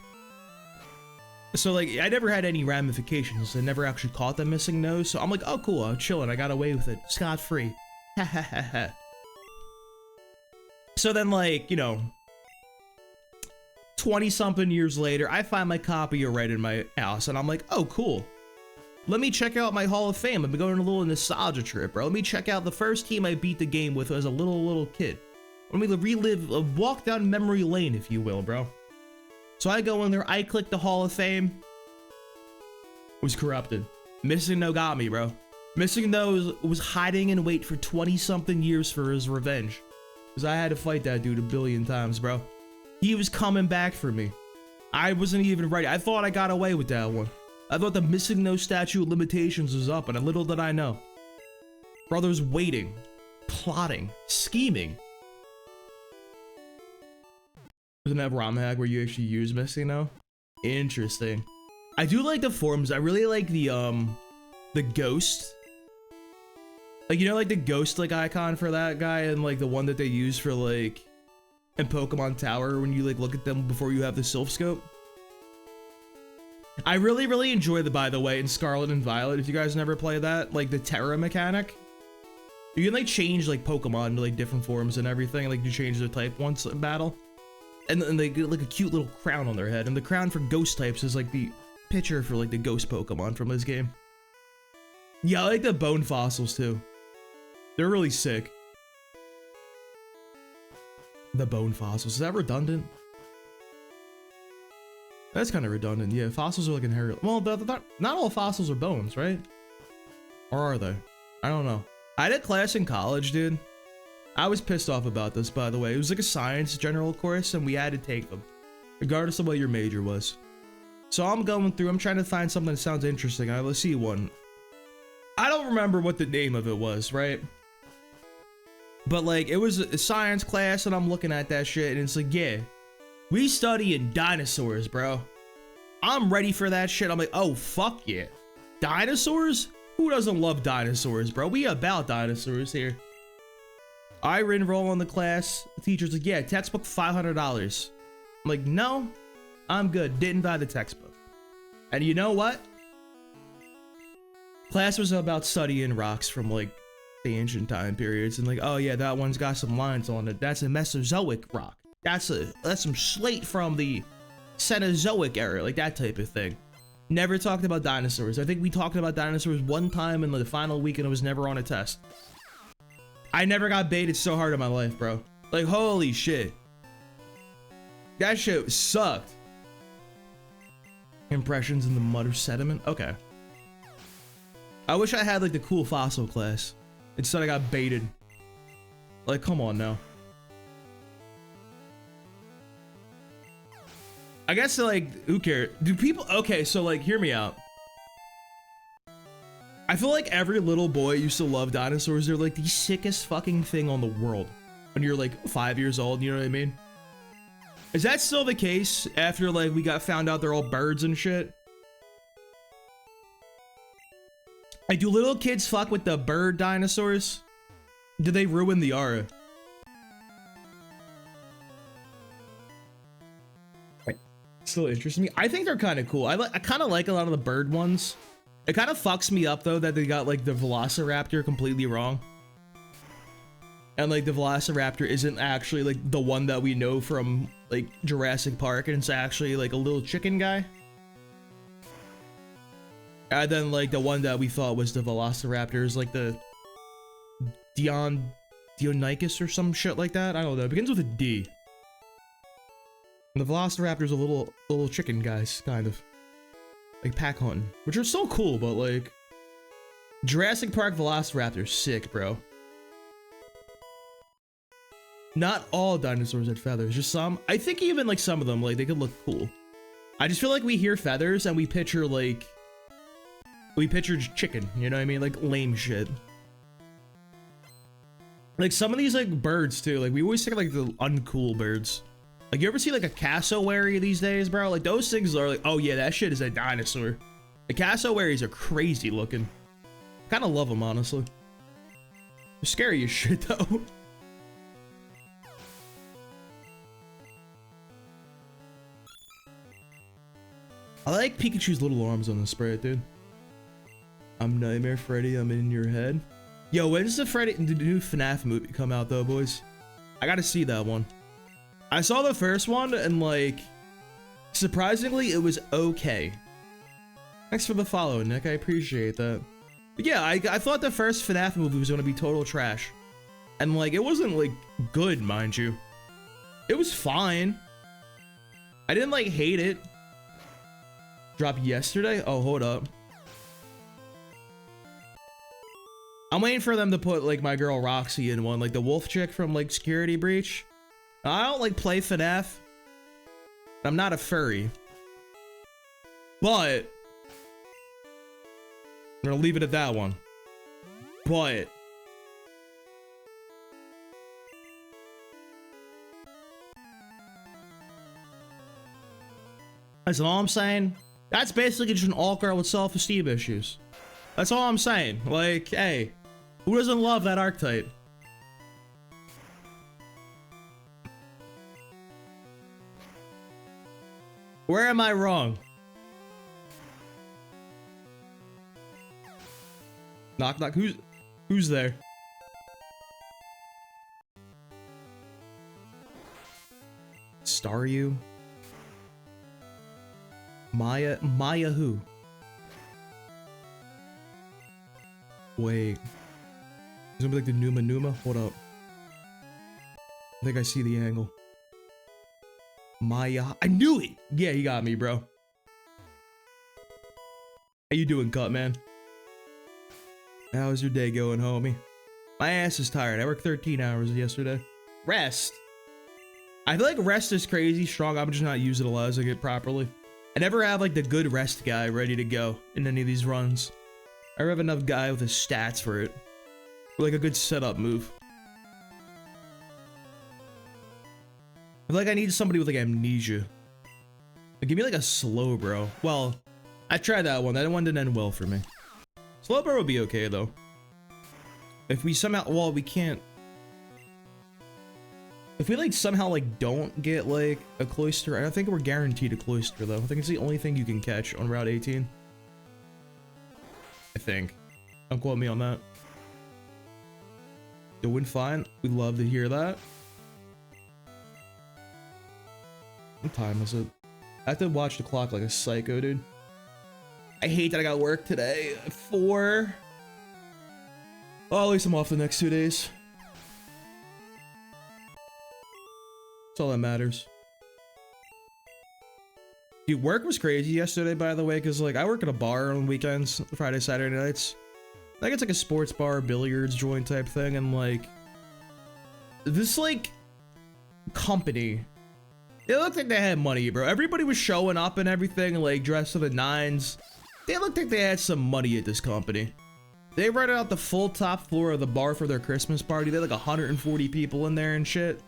Speaker 1: So like I never had any ramifications. I never actually caught that missing nose, so I'm like, oh cool, I'm chilling. I got away with it, scot-free. Ha ha ha ha. So then, like, you know, 20 something years later, I find my copy of Red in my house, and I'm like, oh cool. Let me check out my Hall of Fame. I've been going on a little nostalgia trip, bro. Let me check out the first team I beat the game with as a little kid. Let me relive, walk down memory lane, if you will, bro. So I go in there, I click the Hall of Fame. It was corrupted. Missing no got me, bro. Missing no was hiding in wait for 20 something years for his revenge. Because I had to fight that dude a billion times, bro. He was coming back for me. I wasn't even ready. I thought I got away with that one. I thought the missing no statute of limitations was up, and little did I know. Brothers waiting, plotting, scheming. Isn't that ROM hack where you actually use missing no? Interesting. I do like the forms. I really like the ghost. Like, you know, like the ghost like icon for that guy and like the one that they use for like in Pokemon Tower when you like look at them before you have the Sylph Scope. I really enjoy the, by the way, in Scarlet and Violet, if you guys never play that, like the Terra mechanic. You can like change like Pokemon to like different forms and everything, like you change their type once in battle. And then they get like a cute little crown on their head, and the crown for ghost types is like the picture for like the ghost Pokemon from this game. Yeah, I like the bone fossils too. They're really sick. The bone fossils. Is that redundant? That's kind of redundant. Yeah, fossils are like inherent. Well, not all fossils are bones, right? Or are they? I don't know. I had a class in college, dude. I was pissed off about this, by the way. It was like a science general course, and we had to take them, regardless of what your major was. So I'm going through. I'm trying to find something that sounds interesting. I see one. I don't remember what the name of it was, right? But like, it was a science class, and I'm looking at that shit, and it's like, yeah, we studying dinosaurs, bro. I'm ready for that shit. I'm like, oh, fuck yeah. Dinosaurs? Who doesn't love dinosaurs, bro? We about dinosaurs here. I enroll in the class. The teacher's like, yeah, textbook $500. I'm like, no, I'm good. Didn't buy the textbook. And you know what? Class was about studying rocks from like the ancient time periods, and like, oh yeah, that one's got some lines on it. That's a Mesozoic rock. That's some slate from the Cenozoic era, like that type of thing. Never talked about dinosaurs. I think we talked about dinosaurs one time in the final week, and it was never on a test. I never got baited so hard in my life, bro. Like, holy shit. That shit sucked. Impressions in the mud or sediment? Okay. I wish I had like the cool fossil class. Instead I got baited. Like, come on now. I guess like, who cares? Do people, okay, so like, hear me out. I feel like every little boy used to love dinosaurs. They're like the sickest fucking thing on the world when you're like 5 years old, you know what I mean? Is that still the case after like we got found out they're all birds and shit? Like, do little kids fuck with the bird dinosaurs? Do they ruin the aura? Still interests me. I think they're kind of cool. I kind of like a lot of the bird ones. It kind of fucks me up though that they got like the Velociraptor completely wrong. And like the Velociraptor isn't actually like the one that we know from like Jurassic Park, and it's actually like a little chicken guy. And then like the one that we thought was the Velociraptor is like the Deinonychus or some shit like that. I don't know. It begins with a D. And the Velociraptor's a little chicken guys, kind of. Like pack hunting, which are so cool, but like Jurassic Park Velociraptor, sick, bro. Not all dinosaurs had feathers, just some. I think even like some of them, like they could look cool. I just feel like we hear feathers and we picture like, chicken, you know what I mean? Like lame shit. Like some of these like birds too, like we always think like the uncool birds. Like you ever see like a cassowary these days, bro? Like those things are like, oh yeah, that shit is a dinosaur. The cassowaries are crazy looking. Kind of love them, honestly. They're scary as shit though. I like Pikachu's little arms on the sprite, dude. I'm Nightmare Freddy, I'm in your head. Yo, when's the new FNAF movie come out though, boys? I gotta see that one. I saw the first one and like, surprisingly, it was okay. Thanks for the follow, Nick, I appreciate that. But yeah, I thought the first FNAF movie was gonna be total trash. And like, it wasn't like good, mind you. It was fine. I didn't like hate it. Dropped yesterday? Oh, hold up. I'm waiting for them to put like my girl Roxy in one, like the wolf chick from like Security Breach. I don't like play FNAF. I'm not a furry. But I'm gonna leave it at that one. But that's all I'm saying. That's basically just an alt girl with self-esteem issues. That's all I'm saying. Like, hey, who doesn't love that archetype? Where am I wrong? Knock knock. Who's there? Staryu? Maya who? Wait. It's gonna be like the Numa. Hold up. I think I see the angle. Maya. I knew it! Yeah, he got me, bro. How you doing, Cut Man? How's your day going, homie? My ass is tired. I worked 13 hours yesterday. Rest. I feel like rest is crazy strong. I'm just not utilizing it properly. I never have like the good rest guy ready to go in any of these runs. I never have enough guy with the stats for it. Or like a good setup move. I feel like I need somebody with like amnesia. Like, give me like a slow bro. Well, I tried that one. That one didn't end well for me. Slow bro would be okay though. If we somehow, well, we can't. If we like somehow like don't get like a cloister, I don't think we're guaranteed a cloister though. I think it's the only thing you can catch on Route 18. I think. Don't quote me on that. Doing fine. We'd love to hear that. What time is it? I have to watch the clock like a psycho, dude. I hate that I got work today. 4. Oh, at least I'm off the next 2 days. That's all that matters. Dude, work was crazy yesterday, by the way, because like I work at a bar on weekends, Friday, Saturday nights. I think it's like a sports bar, billiards joint type thing, and like this like company, it looked like they had money, bro. Everybody was showing up and everything, like dressed to the nines. They looked like they had some money at this company. They rented out the full top floor of the bar for their Christmas party. They had like 140 people in there and shit.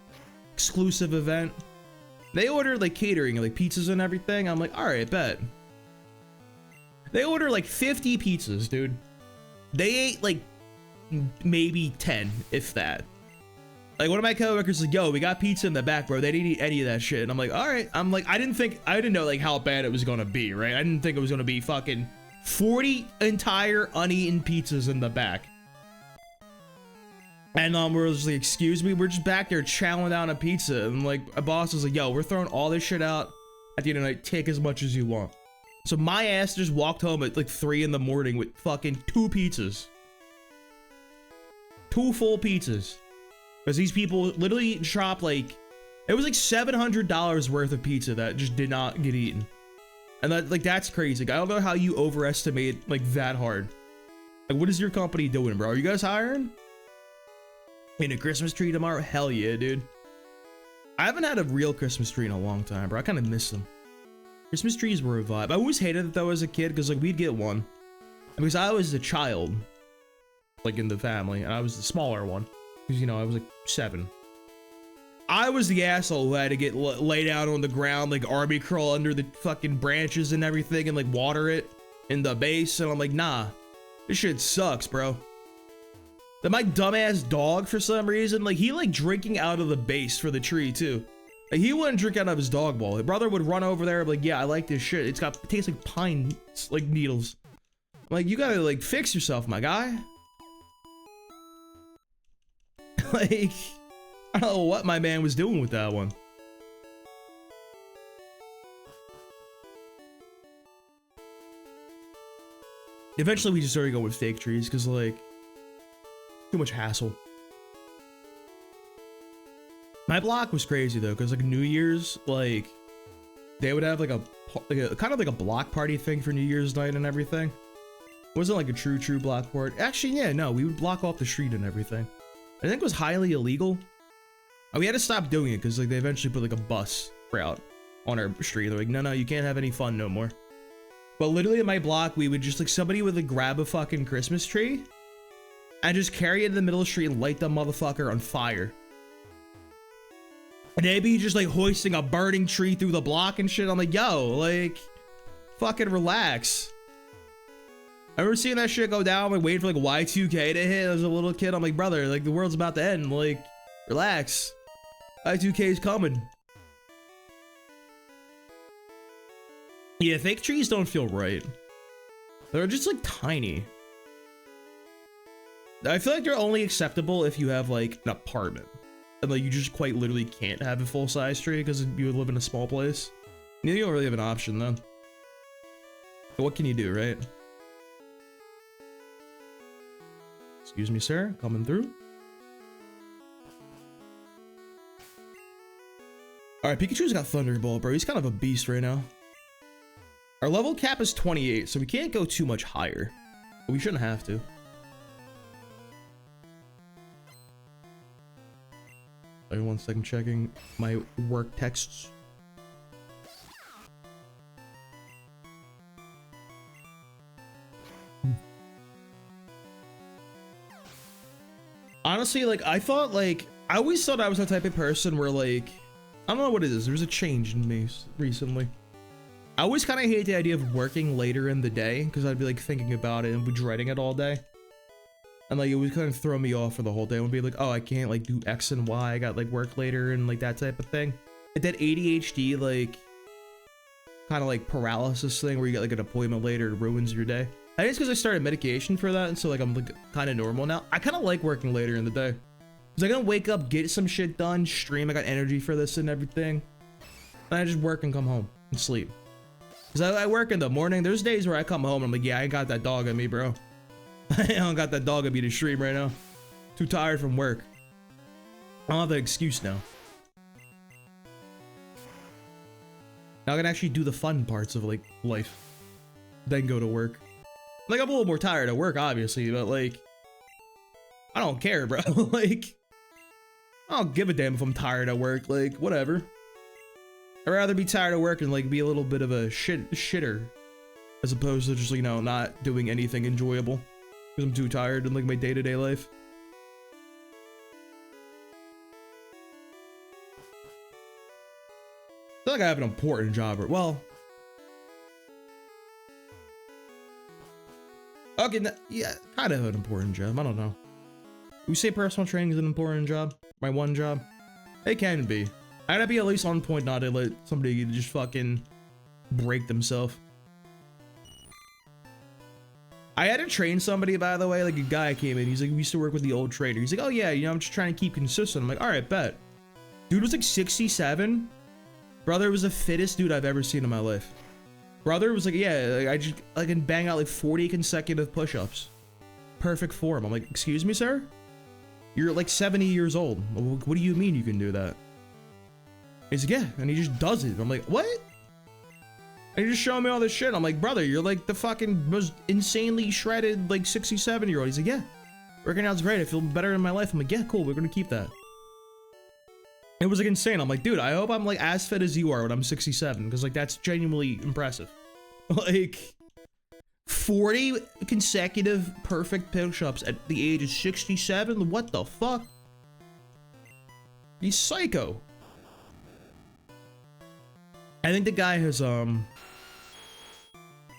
Speaker 1: Exclusive event. They ordered like catering, like pizzas and everything. I'm like, all right, bet. They ordered like 50 pizzas, dude. They ate like maybe 10, if that. Like one of my coworkers like, yo, we got pizza in the back, bro. They didn't eat any of that shit. And I'm like, all right. I'm like, I didn't know like how bad it was gonna be, right? I didn't think it was gonna be fucking 40 entire uneaten pizzas in the back. And we're just like, excuse me, we're just back there chowing down a pizza. And like, a boss was like, yo, we're throwing all this shit out at the end of the night. Take as much as you want. So my ass just walked home at like 3 in the morning with fucking 2 pizzas. 2 full pizzas. Because these people literally dropped like, it was like $700 worth of pizza that just did not get eaten. And that, like, that's crazy. Like, I don't know how you overestimate like that hard. Like, what is your company doing, bro? Are you guys hiring? In a Christmas tree tomorrow? Hell yeah, dude. I haven't had a real Christmas tree in a long time, bro. I kind of miss them. Christmas trees were a vibe. I always hated it though as a kid because like we'd get one. Because I was the child, like in the family, and I was the smaller one. Because, you know, I was like 7. I was the asshole who had to get laid out on the ground, like army crawl under the fucking branches and everything and like water it in the base. And I'm like, nah, this shit sucks, bro. Then my dumbass dog, for some reason, like he like drinking out of the base for the tree too. Like, he wouldn't drink out of his dog bowl. His brother would run over there and be like, yeah, I like this shit. It tastes like pine, like needles. I'm like, you gotta like fix yourself, my guy. Like, I don't know what my man was doing with that one. Eventually we just started going with fake trees because like too much hassle. My block was crazy though, because like New Year's, like they would have like a kind of like a block party thing for New Year's night and everything. It wasn't like a true block party. Actually, yeah, no, we would block off the street and everything. I think it was highly illegal. And we had to stop doing it because like they eventually put like a bus route on our street. They're like, no, you can't have any fun no more. But literally in my block, we would just like somebody would like grab a fucking Christmas tree and just carry it in the middle of the street and light the motherfucker on fire. And they'd be just like hoisting a burning tree through the block and shit. I'm like, yo, like, fucking relax. I remember seeing that shit go down, like waiting for like Y2K to hit as a little kid. I'm like, brother, like the world's about to end. Like, relax. Y2K is coming. Yeah, fake trees don't feel right. They're just like tiny. I feel like they're only acceptable if you have like an apartment. And like you just quite literally can't have a full-size tree because you would live in a small place. You don't really have an option then. But what can you do, right? Excuse me, sir. Coming through. Alright, Pikachu's got Thunderbolt, bro. He's kind of a beast right now. Our level cap is 28, so we can't go too much higher. But we shouldn't have to. Sorry, 1 second, checking my work texts. Honestly, like, I always thought I was the type of person where, like, I don't know what it is. There's a change in me recently. I always kind of hate the idea of working later in the day because I'd be, like, thinking about it and be dreading it all day. And, like, it would kind of throw me off for the whole day. I would be like, oh, I can't, like, do X and Y. I got, like, work later and, like, that type of thing. Like, that ADHD, like, kind of, like, paralysis thing where you get, like, an appointment later, it ruins your day. I think it's because I started medication for that, and so, like, I'm, like, kind of normal now. I kind of like working later in the day. Because I gotta wake up, get some shit done, stream, I got energy for this and everything. And I just work and come home and sleep. Because I work in the morning. There's days where I come home and I'm like, yeah, I ain't got that dog in me, bro. I don't got that dog in me to stream right now. Too tired from work. I don't have an excuse now. Now I can actually do the fun parts of, like, life. Then go to work. Like, I'm a little more tired at work, obviously, but, like, I don't care, bro. Like, I don't give a damn if I'm tired at work. Like, whatever. I'd rather be tired at work and, like, be a little bit of a shitter. As opposed to just, you know, not doing anything enjoyable. Because I'm too tired in, like, my day-to-day life. I feel like I have an important job. Well... Okay, yeah, kind of an important job. I don't know. We say personal training is an important job. My one job. It can be. I gotta be at least on point not to let somebody just fucking break themselves. I had to train somebody, by the way. Like, a guy came in. He's like, we used to work with the old trader. He's like, oh yeah, you know, I'm just trying to keep consistent. I'm like, all right, bet. Dude was like 67. Brother was the fittest dude I've ever seen in my life. Brother was like, yeah, like, I can bang out like 40 consecutive push-ups. Perfect form. I'm like, excuse me, sir? You're like 70 years old. What do you mean you can do that? He's like, yeah, and he just does it. I'm like, what? And you're just showing me all this shit. I'm like, brother, you're like the fucking most insanely shredded, like 67-year-old. He's like, yeah, working out's great. I feel better in my life. I'm like, yeah, cool. We're gonna keep that. It was like insane. I'm like, dude, I hope I'm like as fit as you are when I'm 67, because like that's genuinely impressive. Like 40 consecutive perfect push-ups at the age of 67. What the fuck? He's psycho. I think the guy has I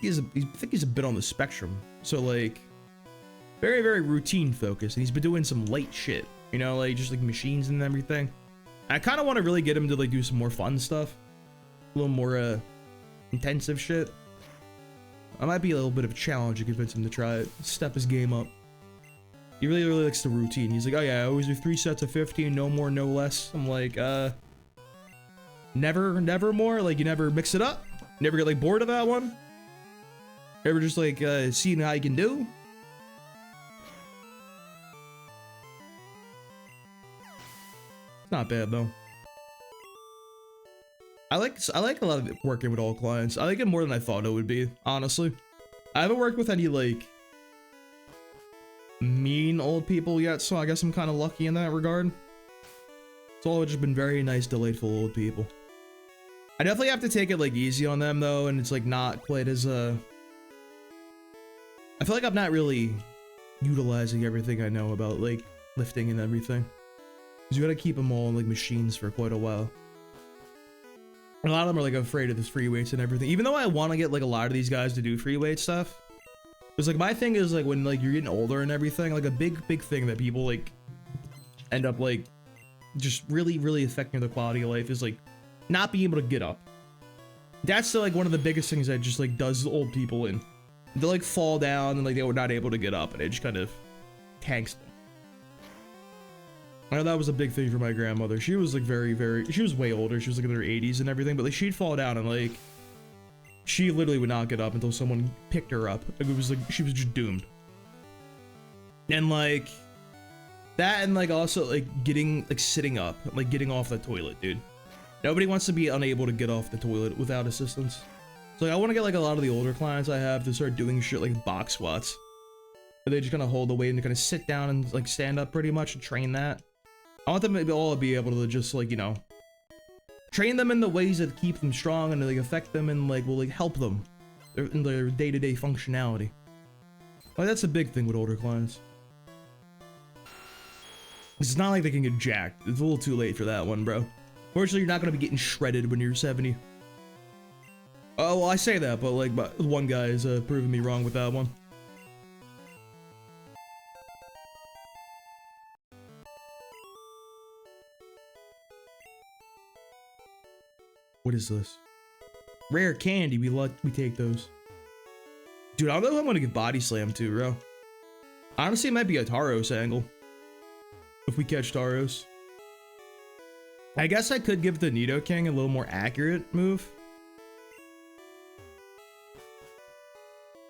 Speaker 1: think he's a bit on the spectrum. So like very, very routine focused, and he's been doing some light shit, you know, like just like machines and everything. I kind of want to really get him to like do some more fun stuff, a little more intensive shit. I might be a little bit of a challenge to convince him to try it, step his game up. He really, really likes the routine. He's like, oh yeah, I always do 3 sets of 15, no more, no less. I'm like, never more? Like, you never mix it up? Never get like bored of that one? Ever just like seeing how you can do? It's not bad though. I like a lot of working with old clients. I like it more than I thought it would be, honestly. I haven't worked with any like mean old people yet, so I guess I'm kind of lucky in that regard. It's all just been very nice, delightful old people. I definitely have to take it like easy on them though, and it's like not quite as I feel like I'm not really utilizing everything I know about like lifting and everything. Cause you gotta keep them all like machines for quite a while. And a lot of them are like afraid of this free weights and everything. Even though I want to get like a lot of these guys to do free weight stuff. Cause like my thing is like when like you're getting older and everything, like a big thing that people like end up like just really affecting their quality of life is like not being able to get up. That's like one of the biggest things that just like does old people in. They like fall down and like they were not able to get up, and it just kind of tanks them. I know that was a big thing for my grandmother. She was like she was way older. She was like in her 80s and everything, but like she'd fall down and like she literally would not get up until someone picked her up. Like it was like she was just doomed. And like that, and like also like getting like sitting up, like getting off the toilet, dude. Nobody wants to be unable to get off the toilet without assistance. So like I want to get like a lot of the older clients I have to start doing shit like box squats. Where they just kind of hold the weight and kind of sit down and like stand up pretty much and train that. I want them to all be able to just like, you know, train them in the ways that keep them strong and like affect them and like will like help them in their day-to-day functionality. Like that's a big thing with older clients. It's not like they can get jacked. It's a little too late for that one, bro. Fortunately, you're not gonna be getting shredded when you're 70. Oh, well, I say that, but like, one guy is proving me wrong with that one. What is this? Rare candy. We take those. Dude, I don't know who I'm gonna give body slam to, bro. Honestly, it might be a Tauros angle. If we catch Tauros. I guess I could give the Nidoking a little more accurate move.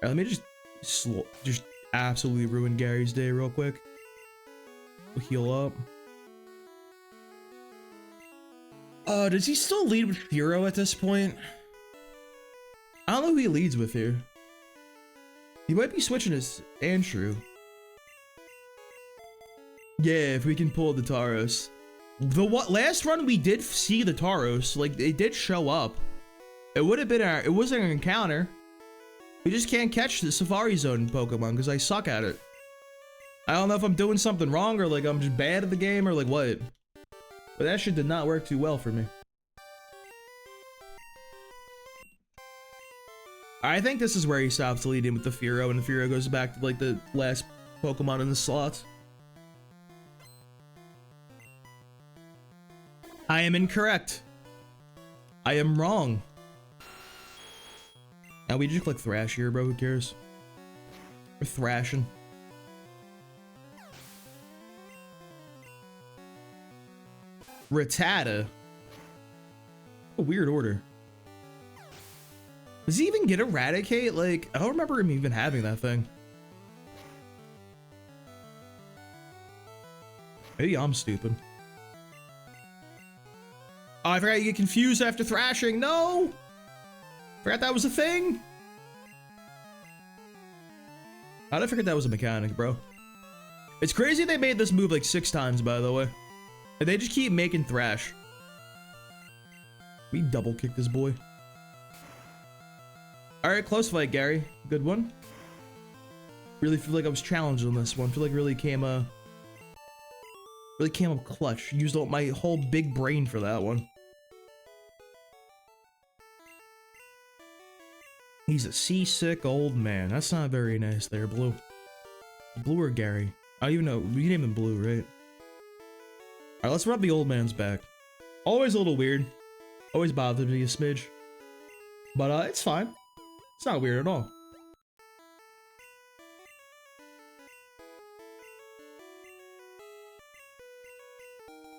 Speaker 1: Alright, let me just absolutely ruin Gary's day real quick. We'll heal up. Does he still lead with Furo at this point? I don't know who he leads with here. He might be switching his Andrew. Yeah, if we can pull the Tauros. The last run we did see the Tauros, like they did show up. It would have been it wasn't an encounter. We just can't catch the Safari Zone Pokemon because I suck at it. I don't know if I'm doing something wrong or like I'm just bad at the game or like what. But that shit did not work too well for me. I think this is where he stops leading with the Furo, and the Furo goes back to like the last Pokemon in the slots. I am incorrect. I am wrong. Now we just click Thrash here, bro. Who cares? We're thrashing. Rattata. A weird order. Does he even get Eradicate? Like, I don't remember him even having that thing. Maybe I'm stupid. Oh, I forgot you get confused after thrashing. No! Forgot that was a thing. How'd I forget that was a mechanic, bro? It's crazy they made this move like 6 times, by the way. And they just keep making Thrash. We double kick this boy. Alright, close fight, Gary. Good one. Really feel like I was challenged on this one. Feel like really came up clutch. Used all my whole big brain for that one. He's a seasick old man. That's not very nice there, Blue. Blue or Gary? I don't even know. We name him Blue, right? Alright, let's rub the old man's back. Always a little weird. Always bothered me a smidge. But it's fine. It's not weird at all.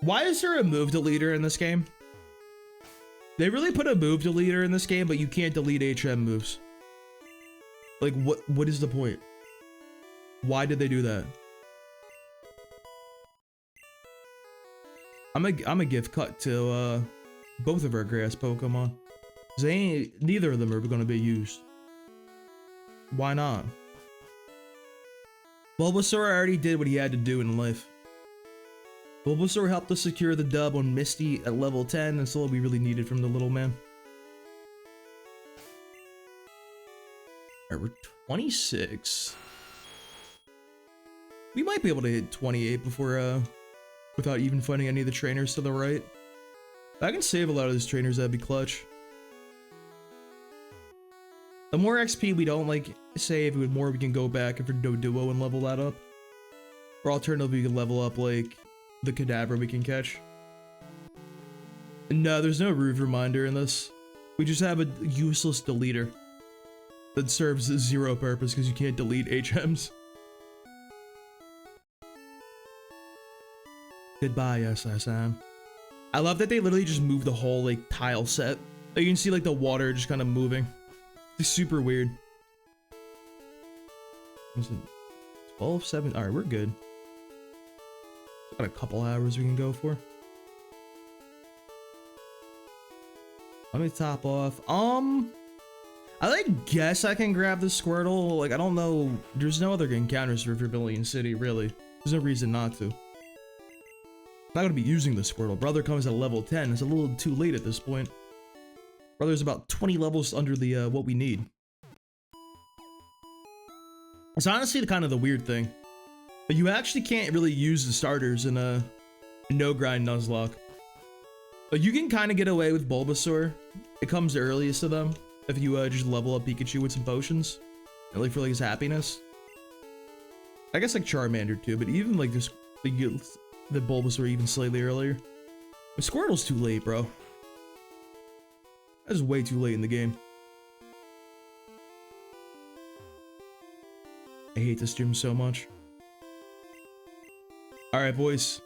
Speaker 1: Why is there a move deleter in this game? They really put a move deleter in this game, but you can't delete HM moves. Like, what is the point? Why did they do that? I'm a give cut to both of our grass Pokemon. Neither of them are gonna be used. Why not? Bulbasaur already did what he had to do in life. Bulbasaur helped us secure the dub on Misty at level 10, and so we really needed from the little man. Alright, we're 26. We might be able to hit 28 before, without even finding any of the trainers to the right. If I can save a lot of these trainers, that'd be clutch. The more XP we don't, like, save, the more we can go back for Doduo and level that up. Or alternatively, we can level up, like, the cadaver we can catch. No, there's no Roof Reminder in this. We just have a useless deleter that serves zero purpose because you can't delete HMs. Goodbye, SSM. I love that they literally just moved the whole, like, tile set. You can see, like, the water just kind of moving. It's super weird. 12, 7. Alright, we're good. Got a couple hours we can go for. Let me top off. I like guess I can grab the Squirtle. Like, I don't know. There's no other encounters for Vermilion City, really. There's no reason not to. I'm not gonna be using the Squirtle. Brother comes at level 10. It's a little too late at this point. Brother's about 20 levels under the what we need. It's honestly kind of the weird thing. But you actually can't really use the starters in a no grind Nuzlocke. But you can kind of get away with Bulbasaur. It comes earliest to them if you just level up Pikachu with some potions, and like for like his happiness. I guess like Charmander too, but even like this, the Bulbasaur even slightly earlier. But Squirtle's too late, bro. That's way too late in the game. I hate this gym so much. Alright, boys.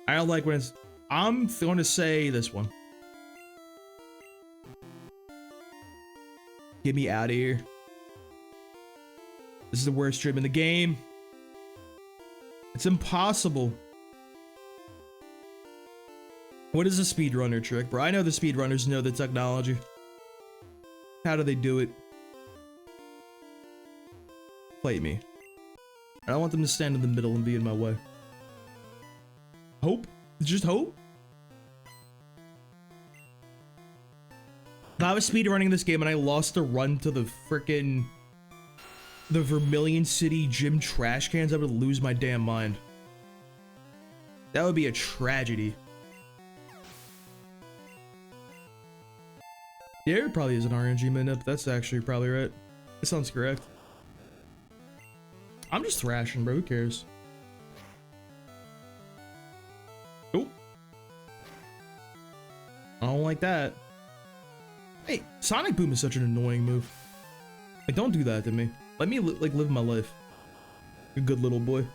Speaker 1: I don't like when it's... I'm going to say this one. Get me out of here. This is the worst gym in the game. It's impossible. What is a speedrunner trick, bro? I know the speedrunners know the technology. How do they do it? Fight me. I don't want them to stand in the middle and be in my way. Hope? Just hope? If I was speedrunning this game and I lost a run to the frickin' the Vermilion City gym trash cans, I would lose my damn mind. That would be a tragedy. Yeah, it probably is an RNG minute. That's actually probably right. It sounds correct. I'm just thrashing, bro. Who cares? Oh. I don't like that. Hey, Sonic Boom is such an annoying move. Like, don't do that to me. Let me like live my life. A good little boy.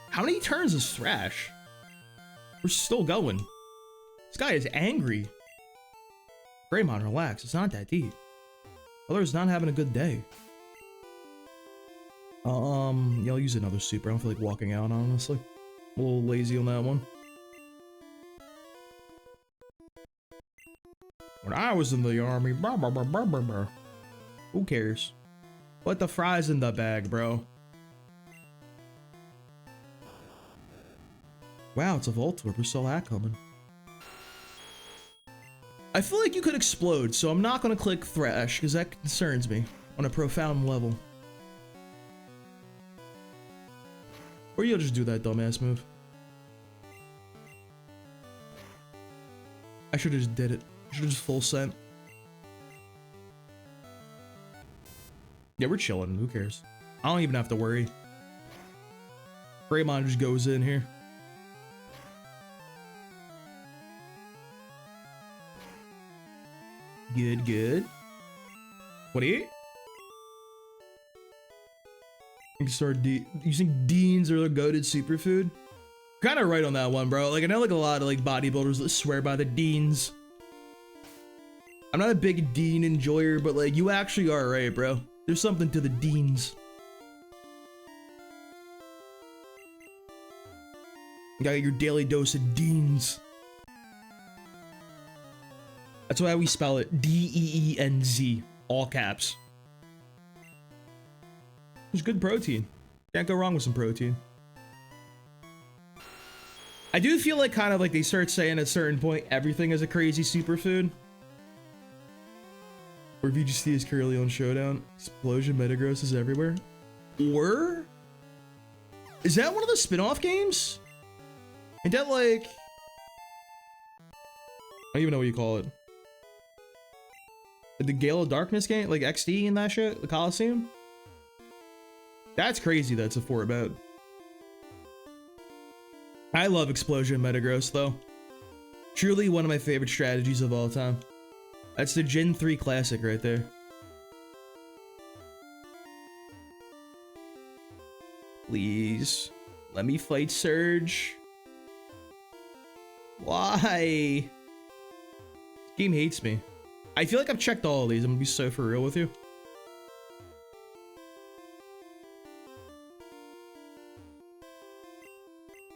Speaker 1: How many turns is Thrash? We're still going. This guy is angry. Greymon, relax. It's not that deep. Brother's not having a good day. Yeah, I'll use another super. I don't feel like walking out, honestly. A little lazy on that one. When I was in the army, blah, blah, blah, blah, blah, blah. Who cares? Put the fries in the bag, bro. Wow, it's a Voltorb. We saw that coming. I feel like you could explode, so I'm not going to click Thrash, because that concerns me on a profound level. Or you'll just do that dumbass move. I should have just did it. I should have just full sent. Yeah, we're chilling. Who cares? I don't even have to worry. Greymon just goes in here. Good, good. What do you eat? You can start using Deans or the goated superfood. Kind of right on that one, bro. Like, I know like a lot of like bodybuilders that swear by the Deans. I'm not a big Dean enjoyer, but like you actually are right, bro. There's something to the Deans. You gotta get your daily dose of Deans. That's why we spell it D-E-E-N-Z, all caps. It's good protein. Can't go wrong with some protein. I do feel like kind of like they start saying at a certain point everything is a crazy superfood. Or VGC is currently on Showdown. Explosion Metagross is everywhere. Or is that one of the spin-off games? Ain't that like, I don't even know what you call it. The Gale of Darkness game, like XD and that shit, the Coliseum. That's crazy. That's a 4-bet. I love Explosion Metagross though. Truly one of my favorite strategies of all time. That's the Gen 3 classic right there. Please, let me fight Surge. Why? This game hates me. I feel like I've checked all of these. I'm gonna be so for real with you.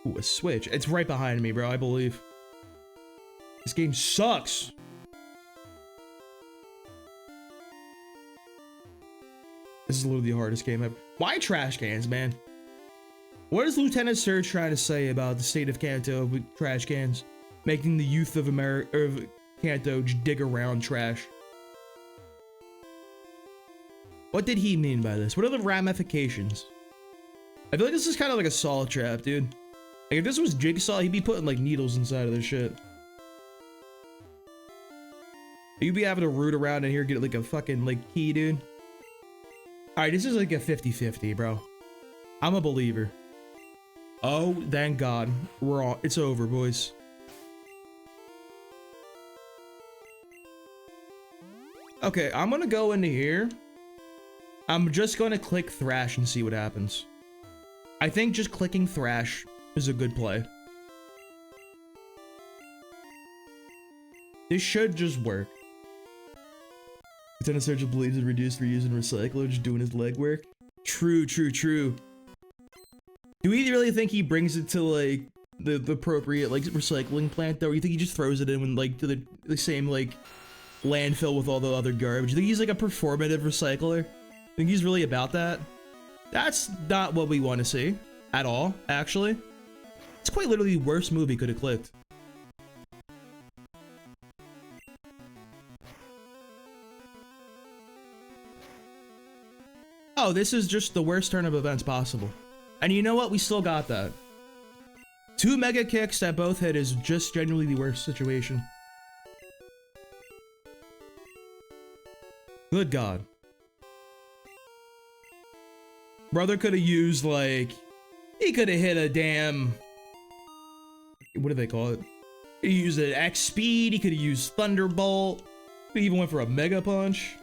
Speaker 1: Ooh, a switch. It's right behind me, bro, I believe. This game sucks. This is literally the hardest game ever. Why trash cans, man? What is Lieutenant Surge trying to say about the state of Kanto with trash cans? Making the youth of America, of Kanto, just dig around trash. What did he mean by this? What are the ramifications? I feel like this is kind of like a saw trap, dude. Like if this was Jigsaw, he'd be putting like needles inside of this shit. You'd be having to root around in here, get like a fucking like key, dude. Alright, this is like a 50-50, bro. I'm a believer. Oh, thank God. We're all, it's over, boys. Okay, I'm gonna go into here. I'm just gonna click Thrash and see what happens. I think just clicking Thrash is a good play. This should just work. Lieutenant Surge believes in reduce, reuse, and recycle, just doing his legwork. True, true, true. Do we really think he brings it to like the appropriate like recycling plant though? Or you think he just throws it in when, like to the same like landfill with all the other garbage? You think he's like a performative recycler? Think he's really about that? That's not what we want to see at all, actually. It's quite literally the worst move he could have clicked. Oh, this is just the worst turn of events possible. And you know what? We still got that. 2 mega kicks that both hit is just genuinely the worst situation. Good God. Brother could have used like, he could have hit a damn, what do they call it? He used an X speed, he could have used Thunderbolt. He even went for a Mega Punch.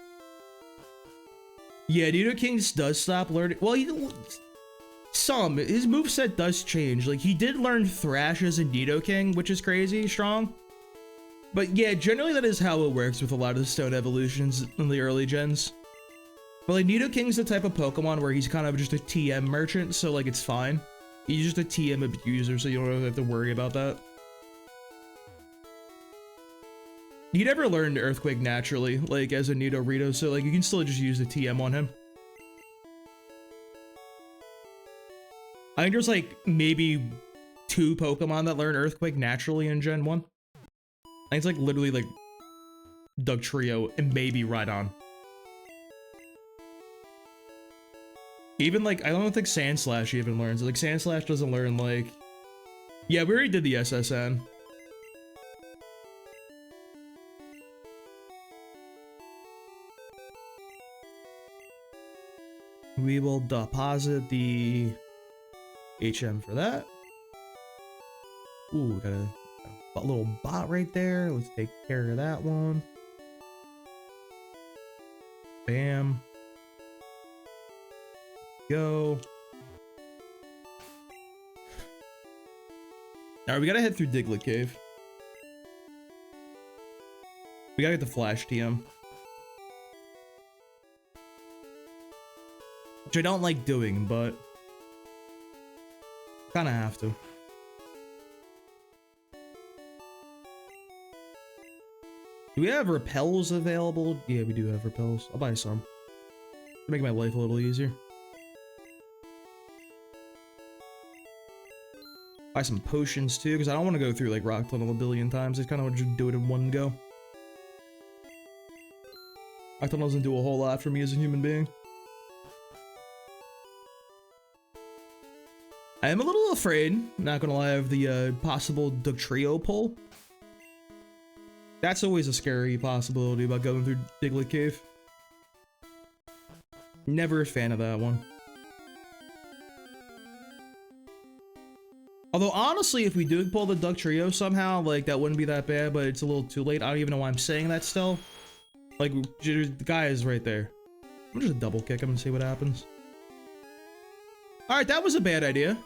Speaker 1: Yeah, Nidoking does stop learning. Well, his moveset does change. Like, he did learn Thrash as a Nidoking, which is crazy strong. But yeah, generally that is how it works with a lot of the stone evolutions in the early gens. But like, Nidoking's the type of Pokemon where he's kind of just a TM merchant, so like it's fine. He's just a TM abuser, so you don't really have to worry about that. He never learned Earthquake naturally, like as a Nidorito, so like you can still just use the TM on him. I think there's like maybe 2 Pokemon that learn Earthquake naturally in Gen 1. I think it's like literally like Dugtrio and maybe Rhydon. Even like, I don't think Sandslash even learns. Like Sandslash doesn't learn like... Yeah, we already did the SSN. We will deposit the HM for that. Ooh, got a little bot right there. Let's take care of that one. Bam. Go. Alright, we gotta head through Diglett Cave. We gotta get the Flash TM. Which I don't like doing, but kinda have to. Do we have repels available? Yeah, we do have repels. I'll buy some. Make my life a little easier. Buy some potions too, because I don't want to go through like Rock Tunnel a billion times. I kind of want to just do it in one go. Rock Tunnel doesn't do a whole lot for me as a human being. I am a little afraid, not gonna lie, of the possible Dugtrio pull. That's always a scary possibility about going through Diglett Cave. Never a fan of that one. Although, honestly, if we do pull the Dugtrio somehow, like, that wouldn't be that bad, but it's a little too late. I don't even know why I'm saying that still. Like, the guy is right there. I'm just double kick him and see what happens. Alright, that was a bad idea.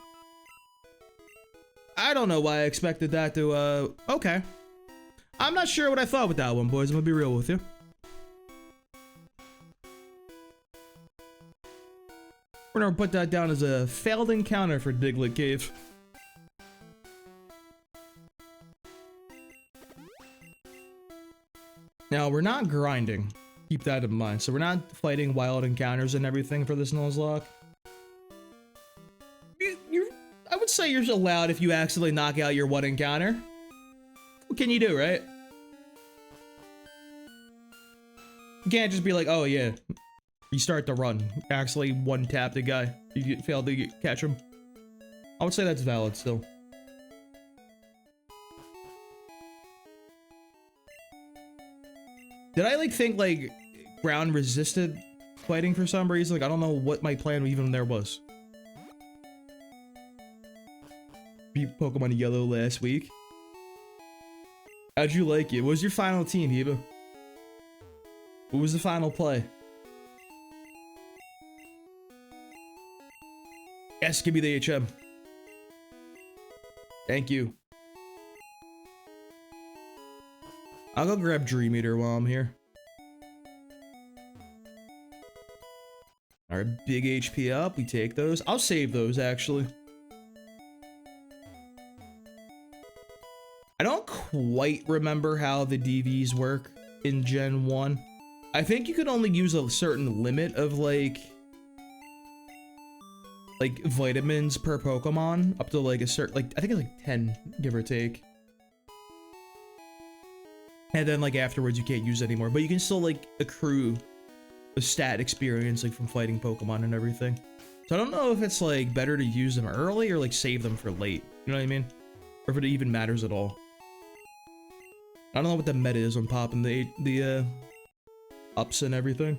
Speaker 1: I don't know why I expected that to, okay. I'm not sure what I thought with that one, boys. I'm gonna be real with you. We're gonna put that down as a failed encounter for Diglett Cave. Now, we're not grinding. Keep that in mind. So we're not fighting wild encounters and everything for this Nuzlocke. I would say you're allowed if you accidentally knock out your one encounter. What can you do, right? You can't just be like, oh yeah, you start the run. Actually one-tap the guy. You failed to catch him. I would say that's valid still. Did I like think like ground resisted fighting for some reason? Like I don't know what my plan even there was. Beat Pokemon Yellow last week. How'd you like it? What was your final team, Heba? What was the final play? Yes, give me the HM. Thank you. I'll go grab Dream Eater while I'm here. Alright, big HP up. We take those. I'll save those, actually. I don't quite remember how the DVs work in Gen 1. I think you could only use a certain limit of like vitamins per Pokemon up to like a certain, like I think it's like 10, give or take. And then like afterwards you can't use it anymore, but you can still like accrue a stat experience like from fighting Pokemon and everything. So I don't know if it's like better to use them early or like save them for late. You know what I mean? Or if it even matters at all. I don't know what the meta is on popping the ups and everything.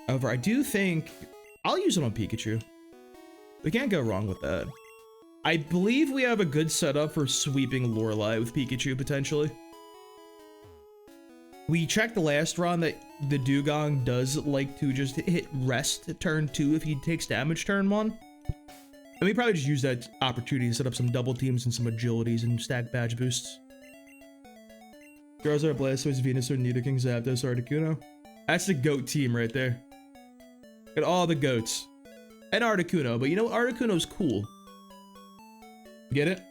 Speaker 1: However, I do think I'll use it on Pikachu. We can't go wrong with that. I believe we have a good setup for sweeping Lorelei with Pikachu potentially. We checked the last run that the Dugong does like to just hit rest at turn 2 if he takes damage turn 1. And we probably just use that opportunity to set up some double teams and some agilities and stack badge boosts. Charizard, Blastoise, Venusaur, Nidoking, Zapdos, Articuno. That's the GOAT team right there. Got all the GOATs. And Articuno, but you know Articuno's cool. Get it?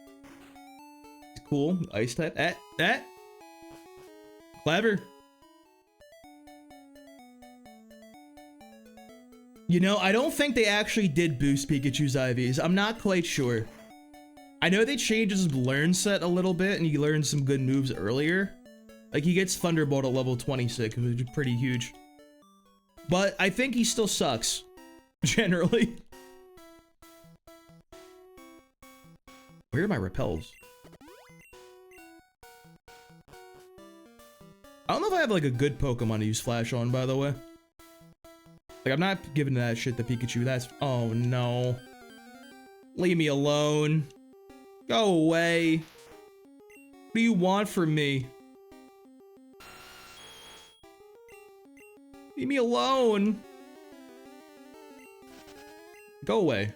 Speaker 1: Cool. Ice type. Clever. You know, I don't think they actually did boost Pikachu's IVs. I'm not quite sure. I know they changed his learn set a little bit and he learned some good moves earlier. Like he gets Thunderbolt at level 26, which is pretty huge. But I think he still sucks, generally. Where are my repels? I don't know if I have like a good Pokemon to use Flash on, by the way. Like I'm not giving that shit to Pikachu. That's, oh no. Leave me alone. Go away. What do you want from me? Leave me alone. Go away.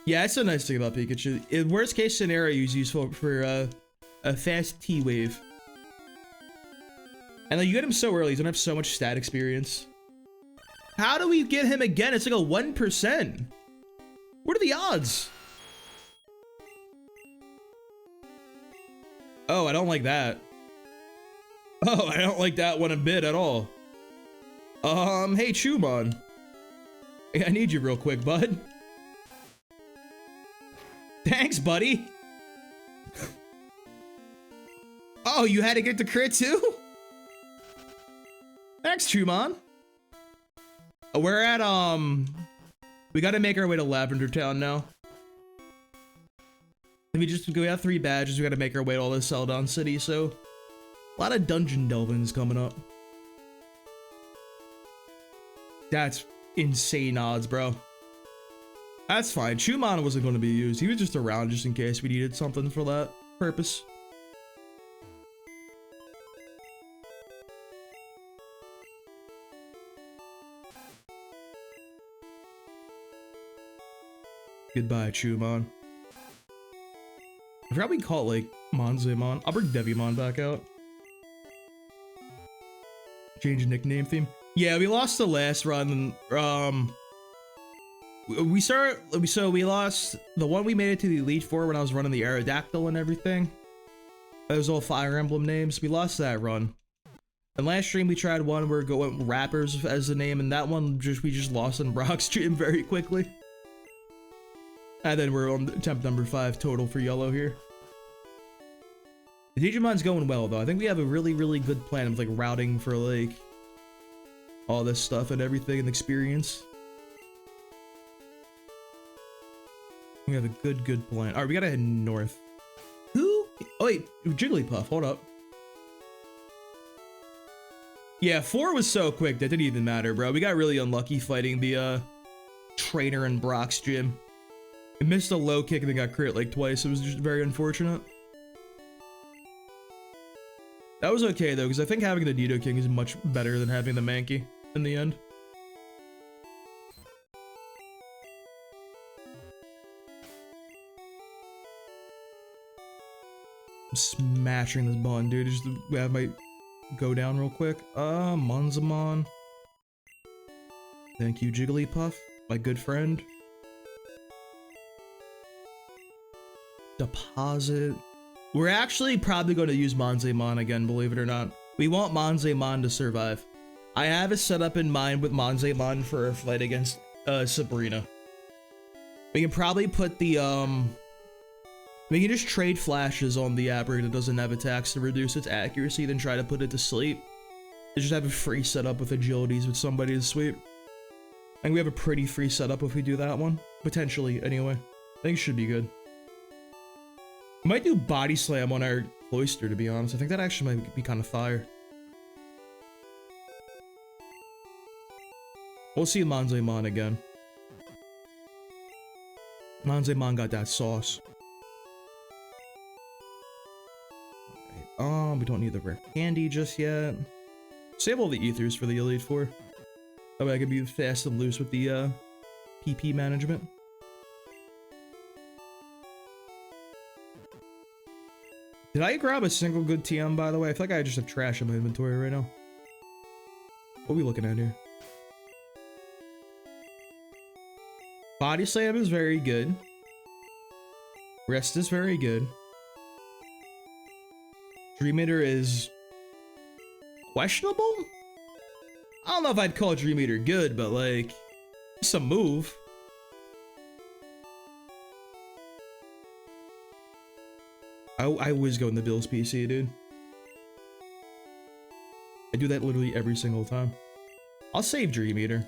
Speaker 1: Yeah, that's a nice thing about Pikachu. In worst case scenario, he's useful for a fast T-Wave. And like, you get him so early, he's gonna have so much stat experience. How do we get him again? It's like a 1%. What are the odds? Oh, I don't like that. Oh, I don't like that one a bit at all. Hey, Chumon. I need you real quick, bud. Thanks, buddy. Oh, you had to get the crit too? Thanks, Chumon. We're at, we gotta make our way to Lavender Town now. We have 3 badges, we gotta make our way to all the Celadon City, so a lot of dungeon delvings coming up. That's insane odds, bro. That's fine. Chumon wasn't going to be used. He was just around just in case we needed something for that purpose. Goodbye, Chumon. I forgot we call it like Monzemon. I'll bring Devimon back out. Change nickname theme. Yeah, we lost the last run. We lost the one we made it to the Elite Four when I was running the Aerodactyl and everything. That was all Fire Emblem names. We lost that run. And last stream we tried one where we went Rappers as the name, and that one we just lost in Brock's stream very quickly. And then we're on attempt number 5 total for yellow here. The Digimon's going well though. I think we have a really, really good plan of like routing for like all this stuff and everything and experience. We have a good plan. All right, we gotta head north. Who? Oh wait, Jigglypuff, hold up. Yeah, 4 was so quick that didn't even matter, bro. We got really unlucky fighting the trainer in Brock's gym. We missed a low kick and then got crit like twice. It was just very unfortunate. That was okay though, because I think having the Nidoking is much better than having the Mankey in the end. I'm smashing this button, dude. Just have my go down real quick. Monzemon. Thank you, Jigglypuff, my good friend. Deposit. We're actually probably going to use Monzemon again, believe it or not. We want Monzemon to survive. I have it set up in mind with Monzemon for a fight against Sabrina. We can probably put the we can just trade flashes on the Abra that doesn't have attacks to reduce its accuracy, then try to put it to sleep. And just have a free setup with agilities with somebody to sweep. I think we have a pretty free setup if we do that one. Potentially, anyway. I think it should be good. We might do Body Slam on our Cloyster, to be honest. I think that actually might be kind of fire. We'll see Monzemon again. Monzemon got that sauce. Alright, we don't need the rare candy just yet. Save all the ethers for the Elite Four. That way I can be fast and loose with the PP management. Did I grab a single good TM, by the way? I feel like I just have trash in my inventory right now. What are we looking at here? Body Slam is very good. Rest is very good. Dream Eater is questionable? I don't know if I'd call Dream Eater good, but like, some move. I always go in the Bills PC, dude. I do that literally every single time. I'll save Dream Eater.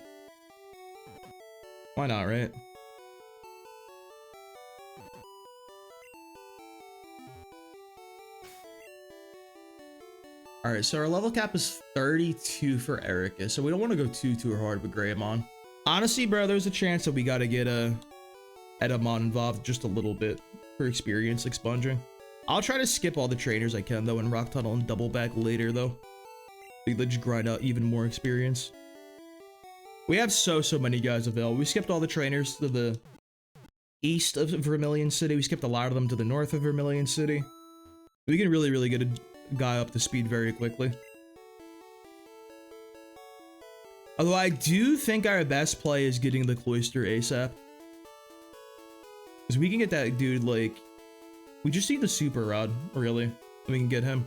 Speaker 1: Why not, right? Alright, so our level cap is 32 for Erica, so we don't want to go too hard with Greymon. Honestly, bro, there's a chance that we gotta get Edamon involved just a little bit for experience expunging. I'll try to skip all the trainers I can, though, and Rock Tunnel and double back later, though. Let's grind out even more experience. We have so many guys available. We skipped all the trainers to the east of Vermilion City. We skipped a lot of them to the north of Vermilion City. We can really get a guy up to speed very quickly. Although I do think our best play is getting the Cloister ASAP. Because we can get that dude, like... We just need the Super Rod, really. And we can get him.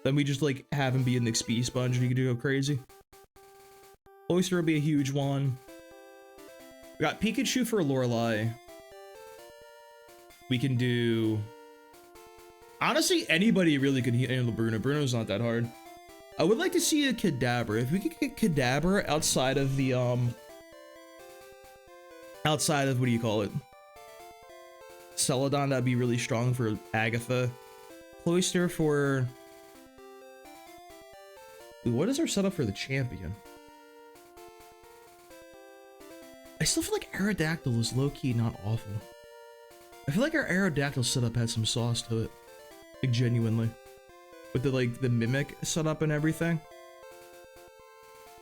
Speaker 1: Then we just, like, have him be an XP sponge and he can go crazy. Cloister would be a huge one. We got Pikachu for Lorelei. We can do... Honestly, anybody really could handle Bruno. Bruno's not that hard. I would like to see a Kadabra. If we could get Kadabra outside of the, outside of, what do you call it? Celadon, that'd be really strong for Agatha. Cloister for... Ooh, what is our setup for the champion? I still feel like Aerodactyl is low-key not awful. I feel like our Aerodactyl setup had some sauce to it. Like, genuinely. With the, like, the Mimic setup and everything.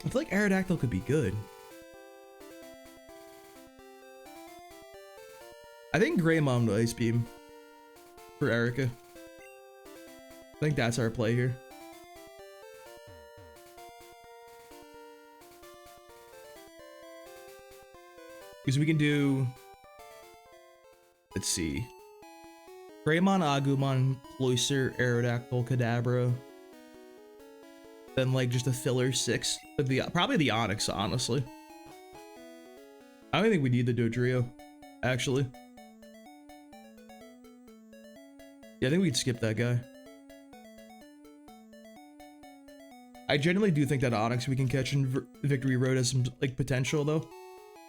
Speaker 1: I feel like Aerodactyl could be good. I think Greymon to Ice Beam for Erica. I think that's our play here. Because we can do... Let's see. Greymon, Agumon, Cloister, Aerodactyl, Kadabra. Then like just a filler 6. Probably the Onyx, honestly. I don't think we need the Dodrio, actually. Yeah, I think we could skip that guy. I genuinely do think that Onyx we can catch in Victory Road has some like potential though.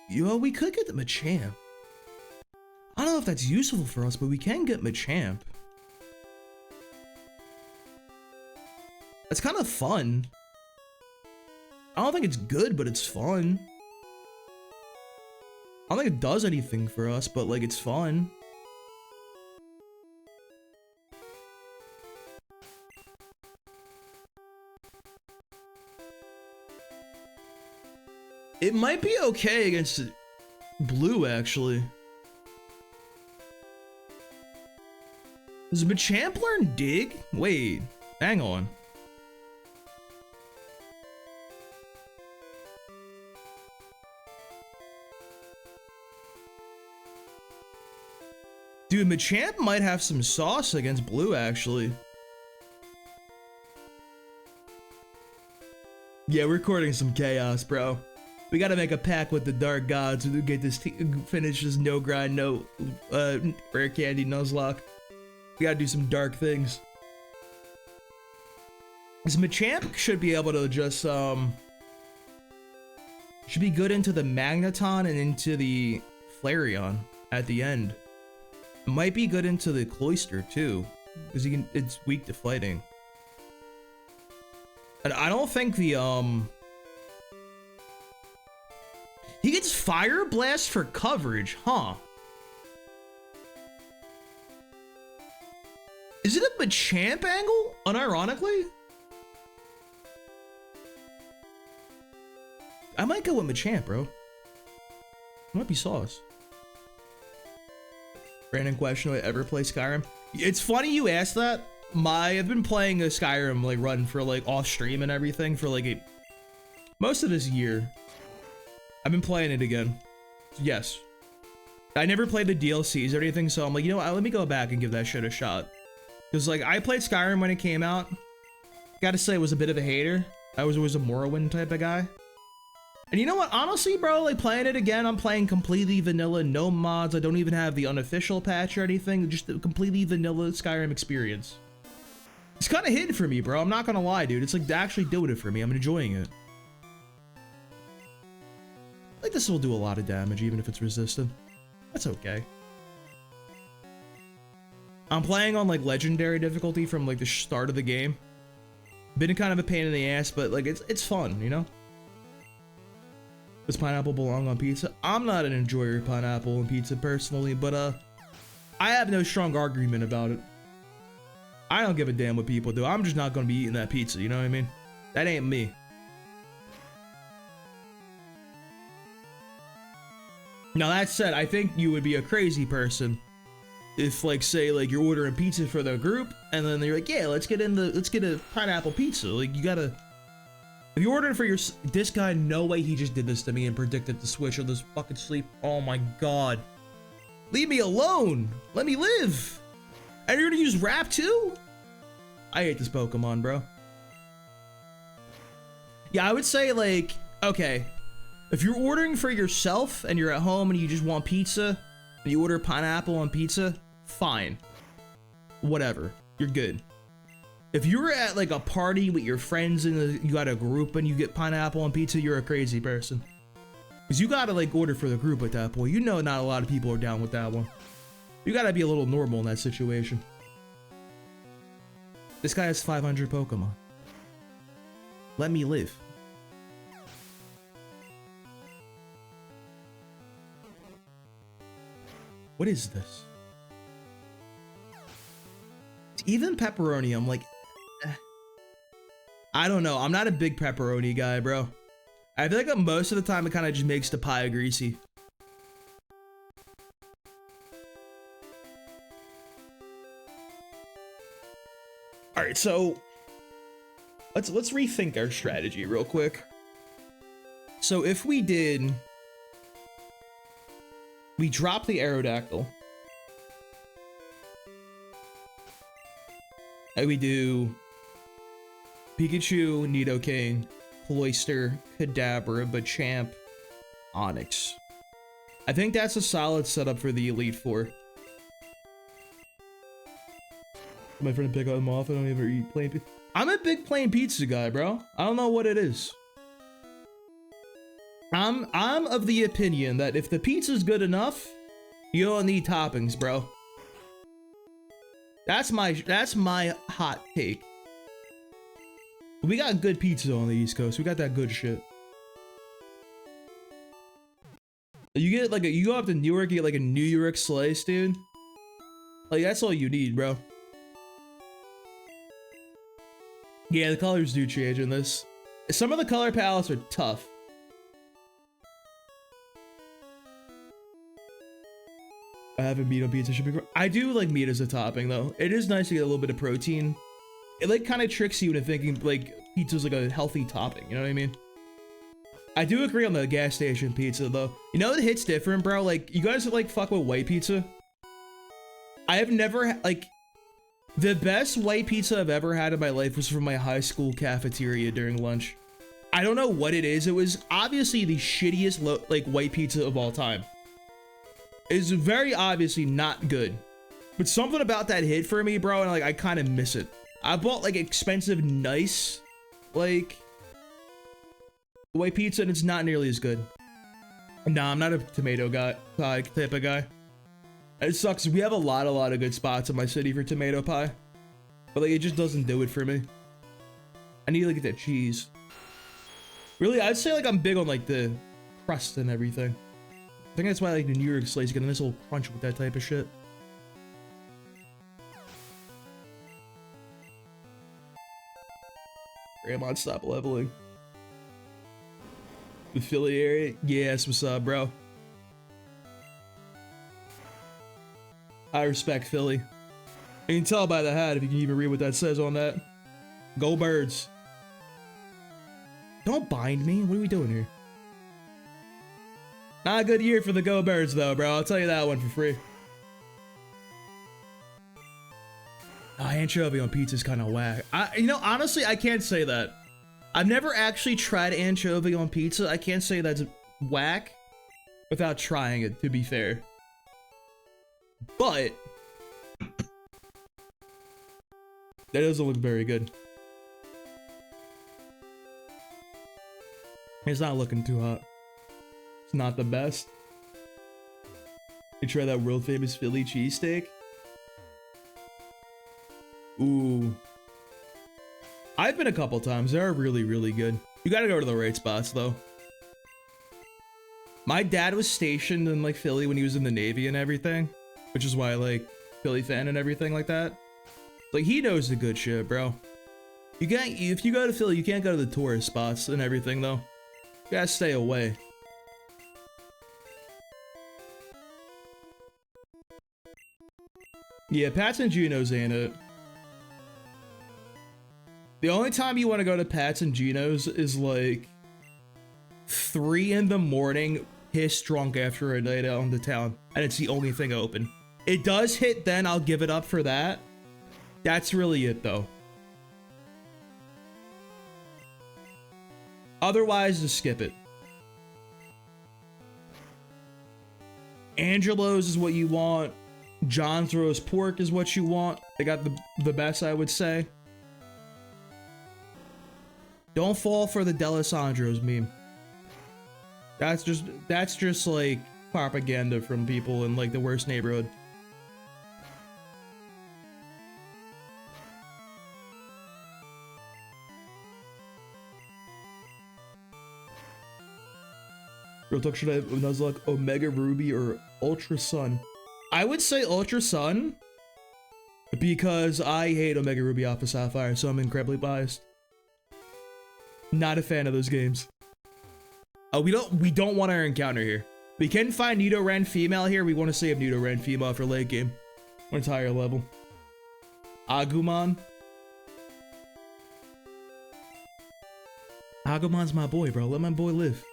Speaker 1: Yo, we could get the Machamp. I don't know if that's useful for us, but we can get Machamp. That's kind of fun. I don't think it's good, but it's fun. I don't think it does anything for us, but like it's fun. It might be okay against blue, actually. Does Machamp learn Dig? Wait, hang on. Dude, Machamp might have some sauce against blue, actually. Yeah, we're recording some chaos, bro. We gotta make a pact with the Dark Gods to get this, finish this no grind, no rare candy Nuzlocke. We gotta do some dark things. This Machamp should be able to just should be good into the Magneton and into the Flareon at the end. Might be good into the Cloister too, because it's weak to fighting. And I don't think the he gets Fire Blast for coverage, huh? Is it a Machamp angle, unironically? I might go with Machamp, bro. Might be sauce. Random question, do I ever play Skyrim? It's funny you asked that. I've been playing a Skyrim like run for like off stream and everything for like most of this year. I've been playing it again. Yes. I never played the DLCs or anything, so I'm like, you know what, let me go back and give that shit a shot. Because, like, I played Skyrim when it came out. Gotta say, I was a bit of a hater. I was always a Morrowind type of guy. And you know what, honestly, bro, like, playing it again, I'm playing completely vanilla, no mods. I don't even have the unofficial patch or anything, just a completely vanilla Skyrim experience. It's kind of hidden for me, bro. I'm not gonna lie, dude. It's like actually doing it for me. I'm enjoying it. Like, this will do a lot of damage, even if it's resistant. That's okay. I'm playing on like legendary difficulty from like the start of the game. Been kind of a pain in the ass, but like it's fun, you know? Does pineapple belong on pizza? I'm not an enjoyer of pineapple on pizza personally, but I have no strong argument about it. I don't give a damn what people do. I'm just not gonna be eating that pizza, you know what I mean? That ain't me. Now that said, I think you would be a crazy person if, like, say, like, you're ordering pizza for the group, and then you're like, yeah, let's get a pineapple pizza. Like, you gotta, if you're ordering for this guy, no way he just did this to me and predicted the switch or this fucking sleep. Oh my god. Leave me alone. Let me live. And you're gonna use rap too? I hate this Pokemon, bro. Yeah, I would say, like, okay, if you're ordering for yourself and you're at home and you just want pizza and you order pineapple on pizza, fine. Whatever. You're good. If you're at like a party with your friends and you got a group and you get pineapple on pizza, you're a crazy person. Because you gotta like order for the group at that point. You know not a lot of people are down with that one. You gotta be a little normal in that situation. This guy has 500 Pokemon. Let me live. What is this? Even pepperoni, I'm like, I don't know. I'm not a big pepperoni guy, bro. I feel like most of the time it kind of just makes the pie greasy. All right, so let's rethink our strategy real quick. So if we drop the Aerodactyl, and we do Pikachu, Nidoking, Cloyster, Kadabra, Machamp, Onix. I think that's a solid setup for the Elite Four. My friend pick them off. I don't ever eat plain pizza. I'm a big plain pizza guy, bro. I don't know what it is. I'm of the opinion that if the pizza's good enough, you don't need toppings, bro. That's my hot take. We got good pizza on the East Coast. We got that good shit. You get like you go up to New York, you get like a New York slice, dude. Like that's all you need, bro. Yeah, the colors do change in this. Some of the color palettes are tough. I haven't meat on pizza. Should be. I do like meat as a topping though. It is nice to get a little bit of protein. It like kind of tricks you into thinking like pizza's like a healthy topping. You know what I mean? I do agree on the gas station pizza though. You know it hits different, bro. Like you guys like fuck with white pizza. I have never like the best white pizza I've ever had in my life was from my high school cafeteria during lunch. I don't know what it is. It was obviously the shittiest like white pizza of all time. It's very obviously not good, but something about that hit for me, bro, and like I kind of miss it. I bought like expensive, nice, like white pizza, and it's not nearly as good. Nah, I'm not a tomato guy, type of guy. It sucks. We have a lot of good spots in my city for tomato pie, but like it just doesn't do it for me. I need to get that cheese. Really, I'd say like I'm big on like the crust and everything. I think that's why like the New York slice get a nice little crunch with that type of shit. Grandma, stop leveling. The Philly area? Yes, what's up, bro? I respect Philly. You can tell by the hat if you can even read what that says on that. Go Birds. Don't bind me. What are we doing here? Not a good year for the Go Birds though, bro. I'll tell you that one for free. Oh, anchovy on pizza is kind of whack. You know, honestly, I can't say that. I've never actually tried anchovy on pizza. I can't say that's whack without trying it, to be fair. But that doesn't look very good. It's not looking too hot. It's not the best. You try that world famous Philly cheesesteak? Ooh. I've been a couple times. They're really, really good. You gotta go to the right spots though. My dad was stationed in like Philly when he was in the Navy and everything, which is why I like Philly fan and everything like that. Like he knows the good shit, bro. You can't, if you go to Philly, you can't go to the tourist spots and everything though. You gotta stay away. Yeah, Pat's and Gino's ain't it. The only time you want to go to Pat's and Gino's is like 3 in the morning, pissed drunk after a night out in the town, and it's the only thing open. It does hit then, I'll give it up for that. That's really it though. Otherwise, just skip it. Angelo's is what you want. John's roast pork is what you want. They got the best, I would say. Don't fall for the D'Alessandro's meme. That's just like propaganda from people in like the worst neighborhood. Real talk, should I have Nuzlocke, Omega Ruby, or Ultra Sun? I would say Ultra Sun because I hate Omega Ruby Alpha Sapphire, so I'm incredibly biased. Not a fan of those games. Oh, we don't want our encounter here. We can find Nidoran female here. We want to save Nidoran female for late game or entire level. Agumon. Agumon's my boy, bro. Let my boy live.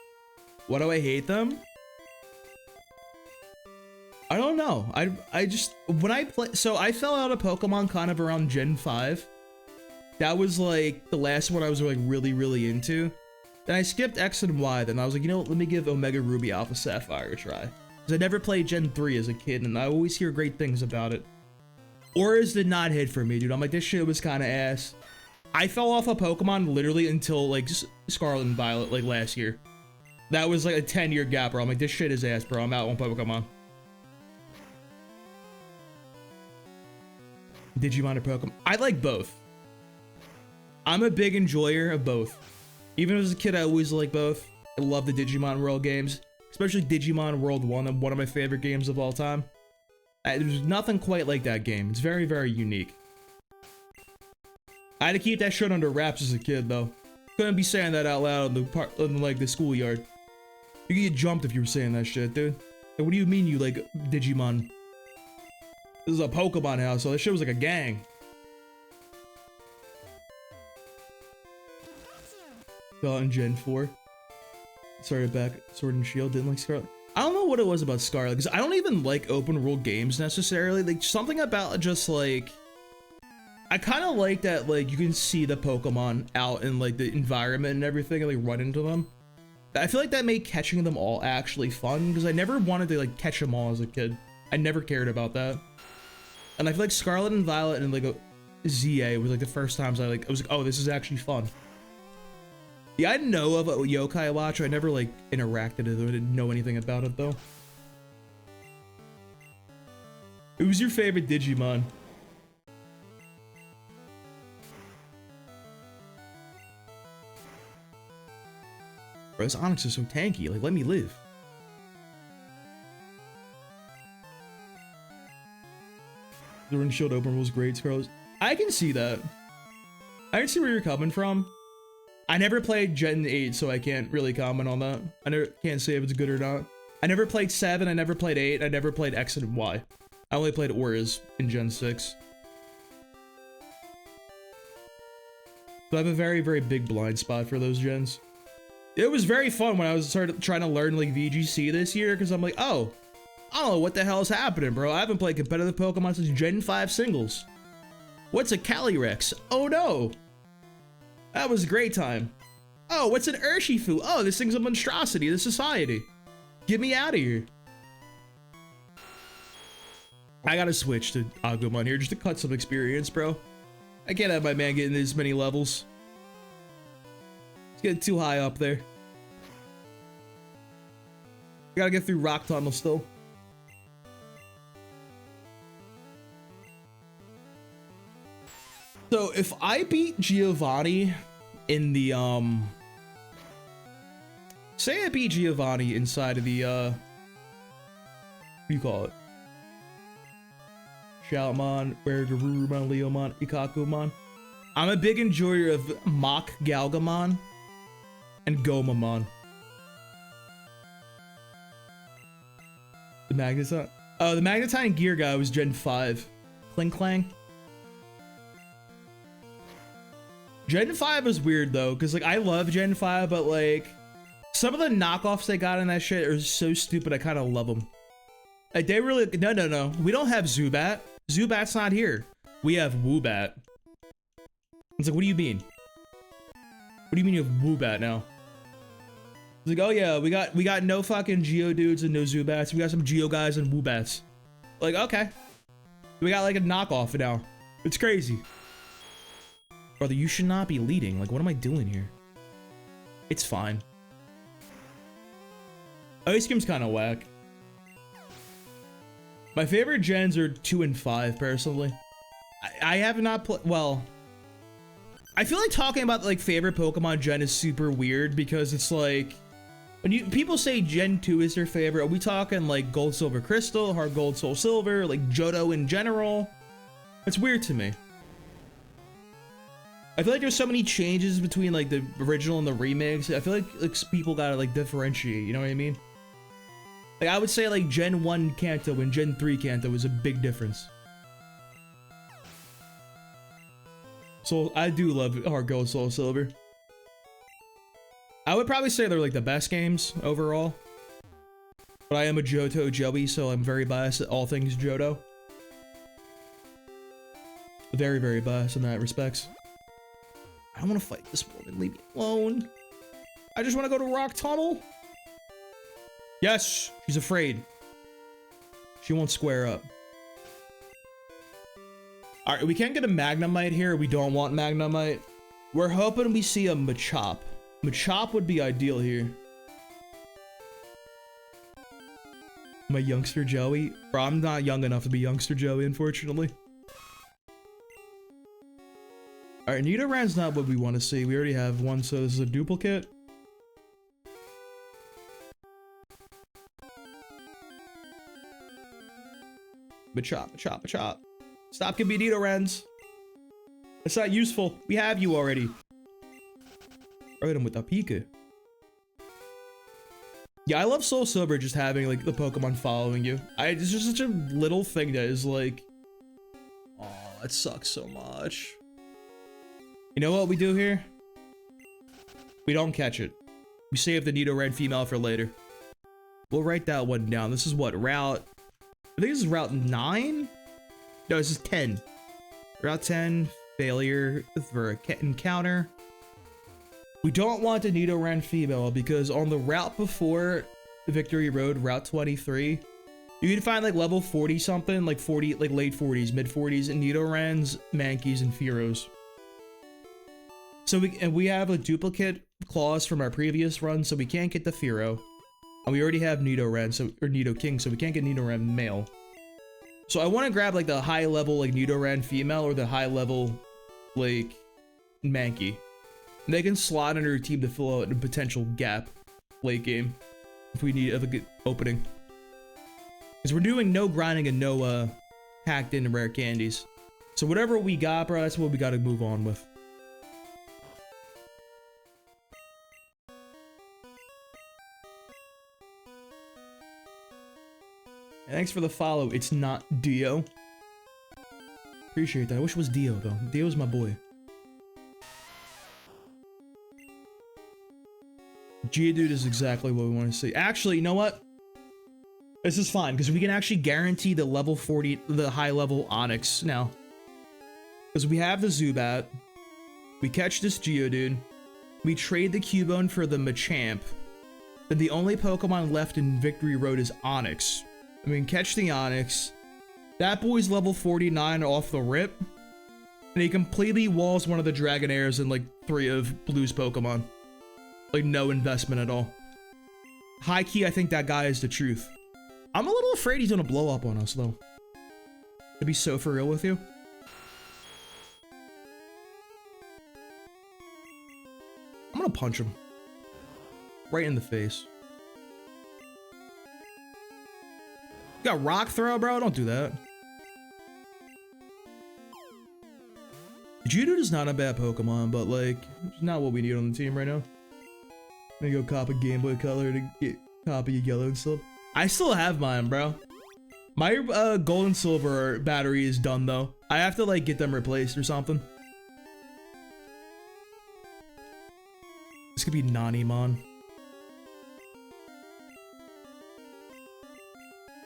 Speaker 1: Why do I hate them? I don't know. I just, when I play, so I fell out of Pokemon kind of around Gen 5. That was like the last one I was like really into. Then I skipped X and Y. Then I was like, you know what? Let me give Omega Ruby Alpha Sapphire a try. Because I never played Gen 3 as a kid, and I always hear great things about it. Auras did not hit for me, dude. I'm like, this shit was kind of ass. I fell off of Pokemon literally until like Scarlet and Violet like last year. That was like a 10-year gap, bro. I'm like, this shit is ass, bro. I'm out on Pokemon. Digimon or Pokemon? I like both. I'm a big enjoyer of both. Even as a kid, I always liked both. I love the Digimon World games, especially Digimon World 1, one of my favorite games of all time. There's nothing quite like that game. It's very, very unique. I had to keep that shit under wraps as a kid, though. Couldn't be saying that out loud in like the schoolyard. You could get jumped if you were saying that shit, dude. Like, what do you mean you like Digimon? This is a Pokemon house, so that shit was like a gang. Fell in Gen 4. Started back Sword and Shield. Didn't like Scarlet. I don't know what it was about Scarlet, because I don't even like open world games necessarily. Like, something about just like, I kind of like that, like, you can see the Pokemon out in like the environment and everything, and like run into them. I feel like that made catching them all actually fun, because I never wanted to like catch them all as a kid. I never cared about that. And I feel like Scarlet and Violet and like a ZA was like the first times I was like, oh, this is actually fun. Yeah, I know of a Yokai Watch. I never like interacted with it. I didn't know anything about it though. Who's your favorite Digimon? Bro, this Onyx is so tanky. Like, let me live. The Ring Shield open was great, Scarlet. I can see that. I can see where you're coming from. I never played Gen 8, so I can't really comment on that. I can't say if it's good or not. I never played 7, I never played 8, I never played X and Y. I only played Auras in Gen 6. So I have a very, very big blind spot for those gens. It was very fun when I was started trying to learn like VGC this year, because I'm like, oh, I don't know what the hell is happening, bro. I haven't played competitive Pokemon since Gen 5 singles. What's a Calyrex? Oh no. That was a great time. Oh, what's an Urshifu? Oh, this thing's a monstrosity of the society. Get me out of here. I gotta switch to Agumon here just to cut some experience, bro. I can't have my man getting this many levels. It's getting too high up there. I gotta get through Rock Tunnel still. So if I beat Giovanni in the say I beat Giovanni inside of the what do you call it? Shoutmon, Garurumon, Leomon, Ikakumon. I'm a big enjoyer of Mach Galgamon and Gomamon. The Magnetite. Oh, the Magnetite Gear guy was Gen 5. Cling Clang. Gen 5 is weird though, because like I love Gen 5, but like some of the knockoffs they got in that shit are so stupid. I kind of love them. Like they really no. We don't have Zubat. Zubat's not here. We have Woobat. It's like, what do you mean? What do you mean you have Woobat now? It's like, oh yeah, we got no fucking Geodudes and no Zubats. We got some Geo guys and Woobats. Like, okay. We got like a knockoff now. It's crazy. Brother, you should not be leading. Like, what am I doing here? It's fine. Ice Cream's kind of whack. My favorite gens are 2 and 5, personally. I have not played, well, I feel like talking about like favorite Pokemon gen is super weird because it's like, when people say Gen 2 is their favorite, are we talking like Gold, Silver, Crystal, Heart Gold, Soul Silver, like Johto in general? It's weird to me. I feel like there's so many changes between like the original and the remakes. I feel like people gotta like differentiate, you know what I mean? Like I would say like Gen 1 Kanto and Gen 3 Kanto is a big difference. So I do love Heart Gold, Soul Silver. I would probably say they're like the best games overall. But I am a Johto Joey, so I'm very biased at all things Johto. Very, very biased in that respects. I don't want to fight this woman. Leave me alone. I just want to go to Rock Tunnel. Yes, she's afraid. She won't square up. All right, we can't get a Magnemite here. We don't want Magnemite. We're hoping we see a Machop. Machop would be ideal here. My youngster Joey. Bro, I'm not young enough to be youngster Joey, unfortunately. All right, Nidoran's not what we want to see. We already have one, so this is a duplicate. Machop, Machop, Machop. Stop giving me Nidorans. It's not useful. We have you already. Right, I'm with a Pika. Yeah, I love Soul Silver just having like the Pokemon following you. It's just such a little thing that is like, oh, it sucks so much. You know what we do here? We don't catch it. We save the Nidoran female for later. We'll write that one down. This is what, route... I think this is route 9? No, this is 10. Route 10, failure for an encounter. We don't want a Nidoran female because on the route before Victory Road, Route 23, you can find like level 40 something, like 40, like late 40s, mid 40s, and Nidorans, Mankeys, and Fearos. So we have a duplicate clause from our previous run, so we can't get the Fearow. And we already have Nidoran, so, or Nidoking, so we can't get Nidoran male. So I want to grab like the high level like Nidoran female or the high level like Mankey. And they can slot under a team to fill out a potential gap late game if we need a good opening. Because we're doing no grinding and no hacked in rare candies. So whatever we got, bro, that's what we got to move on with. Thanks for the follow. It's not Dio. Appreciate that. I wish it was Dio though. Dio's my boy. Geodude is exactly what we want to see. Actually, you know what? This is fine because we can actually guarantee the level 40, the high level Onix now. Because we have the Zubat. We catch this Geodude. We trade the Cubone for the Machamp. Then the only Pokemon left in Victory Road is Onix. I mean, catch the Onix. That boy's level 49 off the rip. And he completely walls one of the Dragonairs and like 3 of Blue's Pokemon. Like no investment at all. High key, I think that guy is the truth. I'm a little afraid he's gonna blow up on us though. To be so for real with you. I'm gonna punch him. Right in the face. You got rock throw, bro? Don't do that. Geodude is not a bad Pokemon, but like, it's not what we need on the team right now. I'm gonna go cop a Game Boy Color to get copy a yellow and stuff. I still have mine, bro. My gold and silver battery is done though. I have to like get them replaced or something. This could be Nanimon.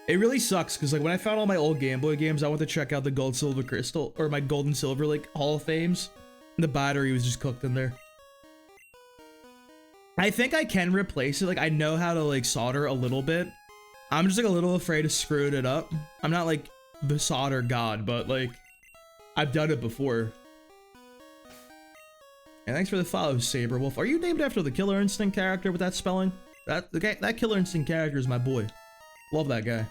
Speaker 1: It really sucks because like when I found all my old Game Boy games, I went to check out the gold, silver, crystal, or my gold and silver like Hall of Fames, and the battery was just cooked in there. I think I can replace it. Like I know how to like solder a little bit. I'm just like a little afraid of screwing it up. I'm not like the solder god, but like I've done it before. And thanks for the follow, Saberwolf. Are you named after the Killer Instinct character with that spelling? That Killer Instinct character is my boy. Love that guy.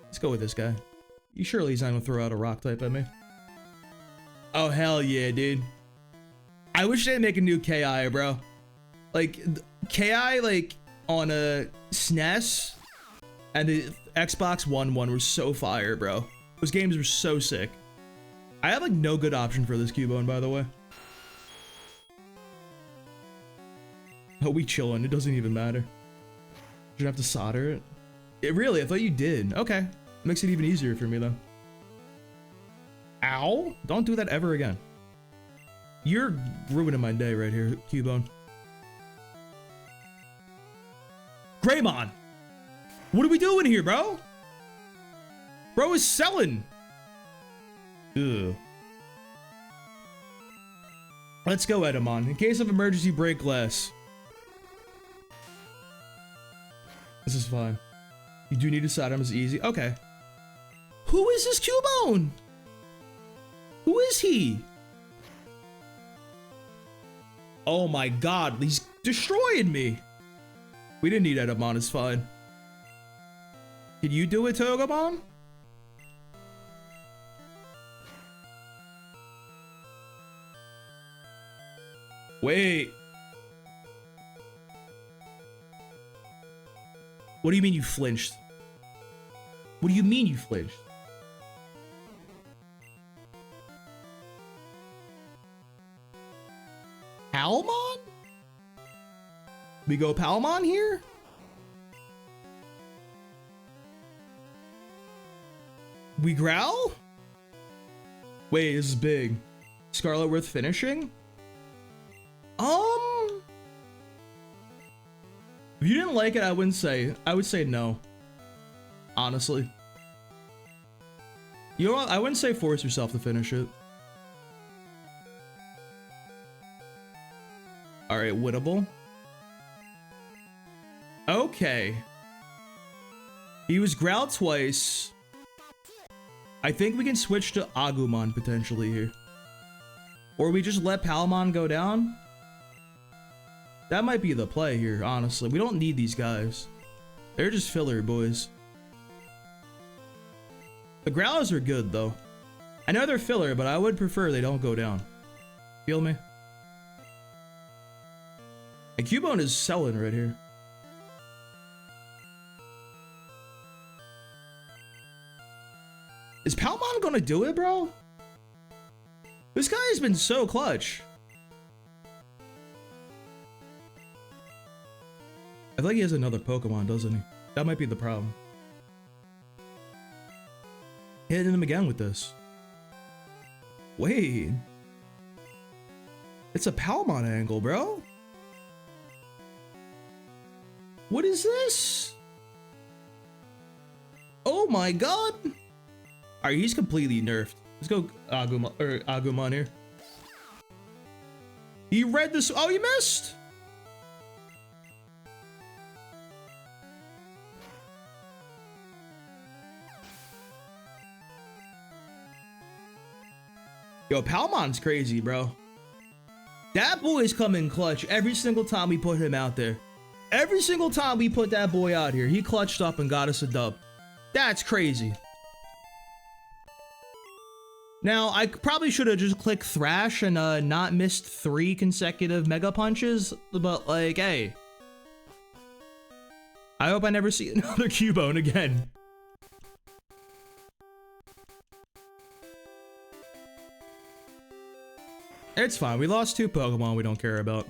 Speaker 1: Let's go with this guy. You surely he's not gonna throw out a rock type at me. Oh hell yeah, dude. I wish they'd make a new KI, bro. Like KI like on a SNES and the Xbox One were so fire, bro. Those games were so sick. I have like no good option for this Cubone, by the way. Oh, we chillin'. It doesn't even matter. You have to solder it. Really? I thought you did. Okay. Makes it even easier for me though. Ow! Don't do that ever again. You're ruining my day right here, Cubone. Greymon! What are we doing here, bro? Bro is selling. Ugh. Let's go, Edamon. In case of emergency, break glass. This is fine. You do need to side him, it's easy. Okay. Who is this Cubone? Who is he? Oh my god, he's destroying me. We didn't need Edamon, it's fine. Can you do it, Togemon? Wait. What do you mean you flinched? What do you mean you flinched? Palmon? We go Palmon here? We growl? Wait, this is big. Scarlet worth finishing? If you didn't like it, I would say no. Honestly. You know what? I wouldn't say force yourself to finish it. Alright, winnable. Okay. He was growled twice. I think we can switch to Agumon potentially here. Or we just let Palmon go down. That might be the play here, honestly. We don't need these guys. They're just filler boys. The Growlers are good, though. I know they're filler, but I would prefer they don't go down. Feel me? And Cubone is selling right here. Is Palmon gonna do it, bro? This guy has been so clutch. I think he has another Pokemon, doesn't he? That might be the problem. Hitting him again with this. Wait. It's a Palmon angle, bro. What is this? Oh my god. All right, he's completely nerfed. Let's go Agumon here. He read this. Oh, he missed. Yo, Palmon's crazy, bro. That boy is coming clutch every single time we put him out there. Every single time we put that boy out here, he clutched up and got us a dub. That's crazy. Now, I probably should have just clicked Thrash and not missed 3 consecutive Mega Punches, but like, hey. I hope I never see another Cubone again. It's fine, we lost 2 Pokemon we don't care about.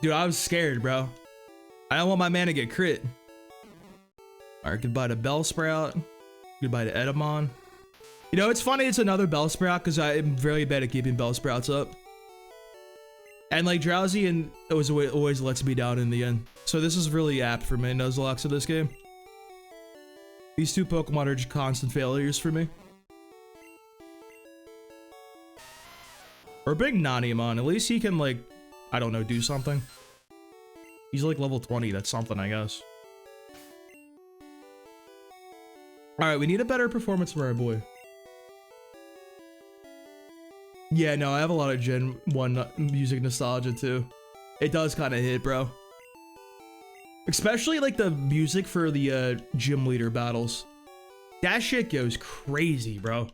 Speaker 1: Dude, I was scared, bro. I don't want my man to get crit. Alright, goodbye to Bellsprout. Goodbye to Edamon. You know, it's funny it's another Bellsprout because I'm very bad at keeping Bellsprouts up. And like Drowsy and it always lets me down in the end. So this is really apt for me, Nuzlocke of this game. These 2 Pokemon are just constant failures for me. Or big Nanimon, at least he can like, I don't know, do something. He's like level 20, that's something, I guess. Alright, we need a better performance for our boy. Yeah, no, I have a lot of Gen 1 music nostalgia too. It does kind of hit, bro. Especially like the music for the gym leader battles. That shit goes crazy, bro.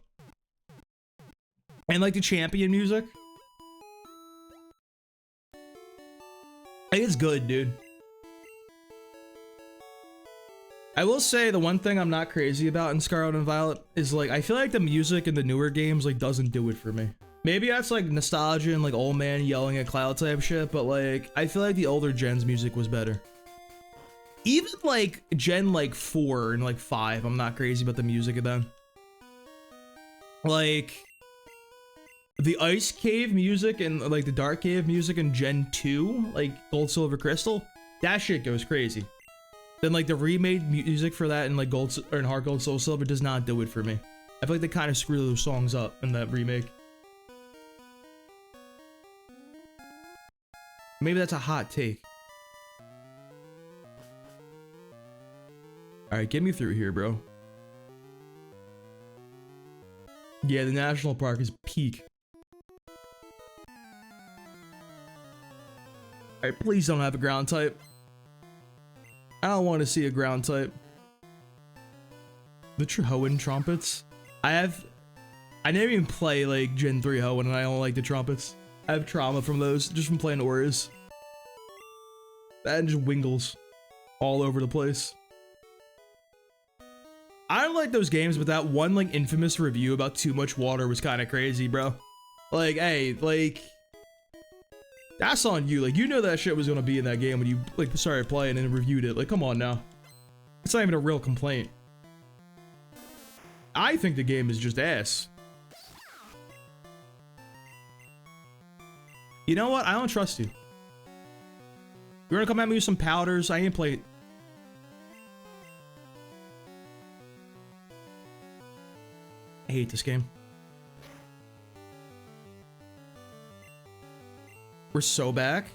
Speaker 1: And like the champion music. It's good, dude. I will say the one thing I'm not crazy about in Scarlet and Violet is like I feel like the music in the newer games like doesn't do it for me. Maybe that's like nostalgia and like old man yelling at cloud type shit, but like I feel like the older gens music was better. Even like Gen like 4 and like 5, I'm not crazy about the music of them. Like the Ice Cave music and like the Dark Cave music in Gen 2, like Gold, Silver, Crystal, that shit goes crazy. Then like the remade music for that in like Gold or in Heart Gold, Soul Silver does not do it for me. I feel like they kind of screw those songs up in that remake. Maybe that's a hot take. Alright, get me through here, bro. Yeah, the national park is peak. Alright, please don't have a ground type. I don't want to see a ground type. The Hoenn trumpets. I never even play like Gen 3 Hoenn and I don't like the trumpets. I have trauma from those, just from playing Auras. That and just Wingles all over the place. I don't like those games, but that one like infamous review about too much water was kind of crazy, bro. Like, hey, like, that's on you. Like, you know that shit was gonna be in that game when you like started playing and reviewed it. Like, come on now. It's not even a real complaint. I think the game is just ass. You know what? I don't trust you. You're gonna come at me with some powders. I ain't played. I hate this game. We're so back.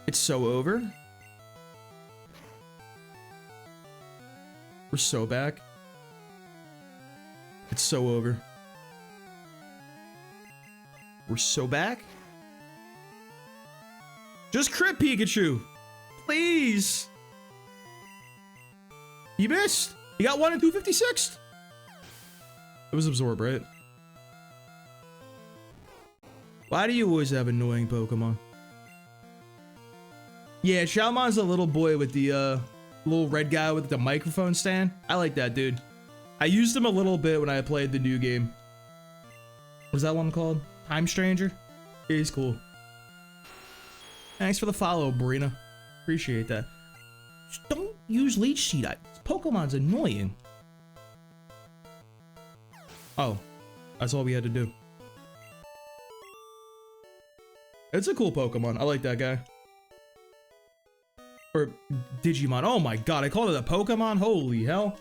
Speaker 1: It's so over. We're so back. It's so over. We're so back. Just crit Pikachu. Please. You missed. You got 1 in 256. It was Absorb, right? Why do you always have annoying Pokemon? Yeah, Xiaomon's a little boy with the little red guy with the microphone stand. I like that dude. I used him a little bit when I played the new game. What's that one called? Time Stranger? Yeah, he's cool. Thanks for the follow, Brina. Appreciate that. Just don't use Leech Seed. Pokemon's annoying. Oh, that's all we had to do. It's a cool Pokemon. I like that guy. Or Digimon. Oh my god, I called it a Pokemon? Holy hell.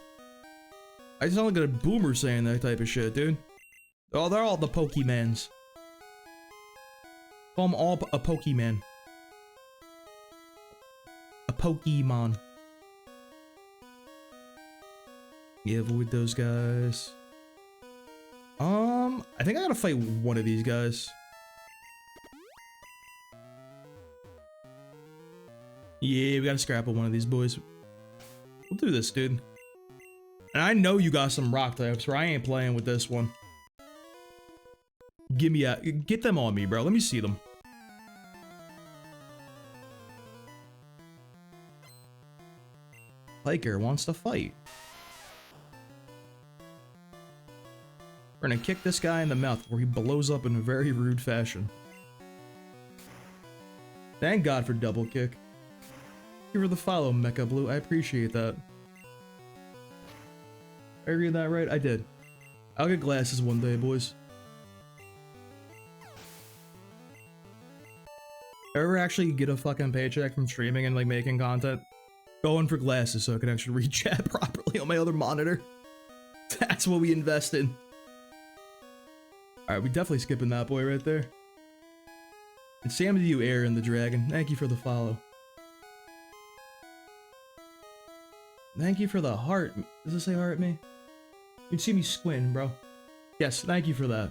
Speaker 1: I sound like a boomer saying that type of shit, dude. Oh, they're all the Pokemans. Call them all a Pokemon. A Pokemon. Yeah, avoid those guys. I think I gotta fight one of these guys. Yeah, we gotta scrap with one of these boys. We'll do this, dude. And I know you got some rock types, or I ain't playing with this one. Give me get them on me, bro. Let me see them. Hiker wants to fight. We're gonna kick this guy in the mouth where he blows up in a very rude fashion. Thank God for double kick. Thank you for the follow, Mecha Blue. I appreciate that. I read that right? I did. I'll get glasses one day, boys. Ever actually get a fucking paycheck from streaming and like making content? Going for glasses so I can actually read chat properly on my other monitor. That's what we invest in. Alright, we definitely skipping that boy right there. And Sam to you, Aaron the Dragon. Thank you for the follow. Thank you for the heart. Does it say heart me? You can see me squinting, bro. Yes, thank you for that.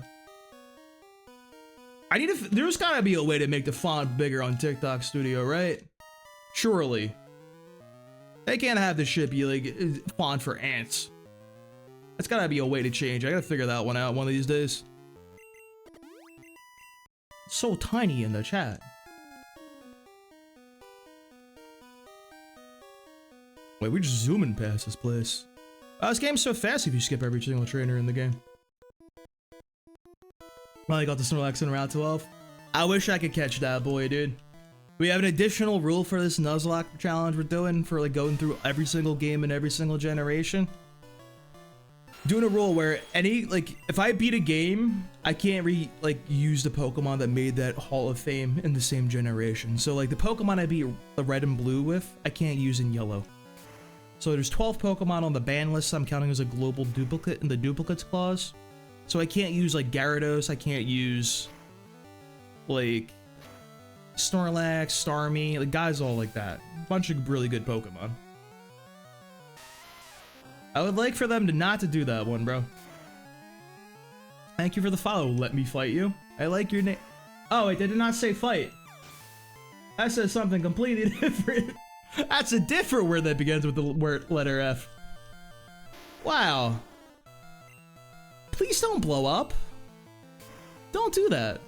Speaker 1: I need to. There's gotta be a way to make the font bigger on TikTok Studio, right? Surely. They can't have this shit be like font for ants. That's gotta be a way to change. I gotta figure that one out one of these days. It's so tiny in the chat. Wait, we're just zooming past this place. This game's so fast if you skip every single trainer in the game. Finally got the Snorlax in Route 12. I wish I could catch that boy, dude. We have an additional rule for this Nuzlocke challenge we're doing for like going through every single game in every single generation. Doing a rule where if I beat a game, I can't use the Pokemon that made that Hall of Fame in the same generation. So like the Pokemon I beat the red and blue with, I can't use in yellow. So there's 12 Pokemon on the ban list I'm counting as a global duplicate in the duplicates clause. So I can't use like Gyarados, I can't use like Snorlax, Starmie, like guys all like that. Bunch of really good Pokemon. I would like for them to not to do that one, bro. Thank you for the follow, let me fight you. I like your name. Oh, wait, they did not say fight. That says something completely different. That's a different word that begins with the word letter F. Wow. Please don't blow up. Don't do that.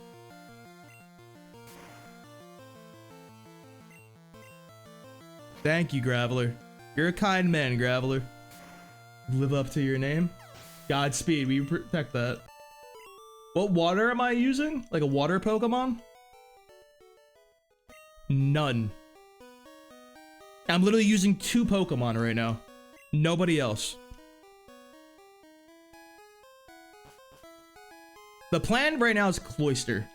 Speaker 1: Thank you, Graveler. You're a kind man, Graveler. Live up to your name. Godspeed, we protect that. What water am I using? Like a water Pokemon? None. I'm literally using 2 Pokemon right now. Nobody else. The plan right now is Cloyster.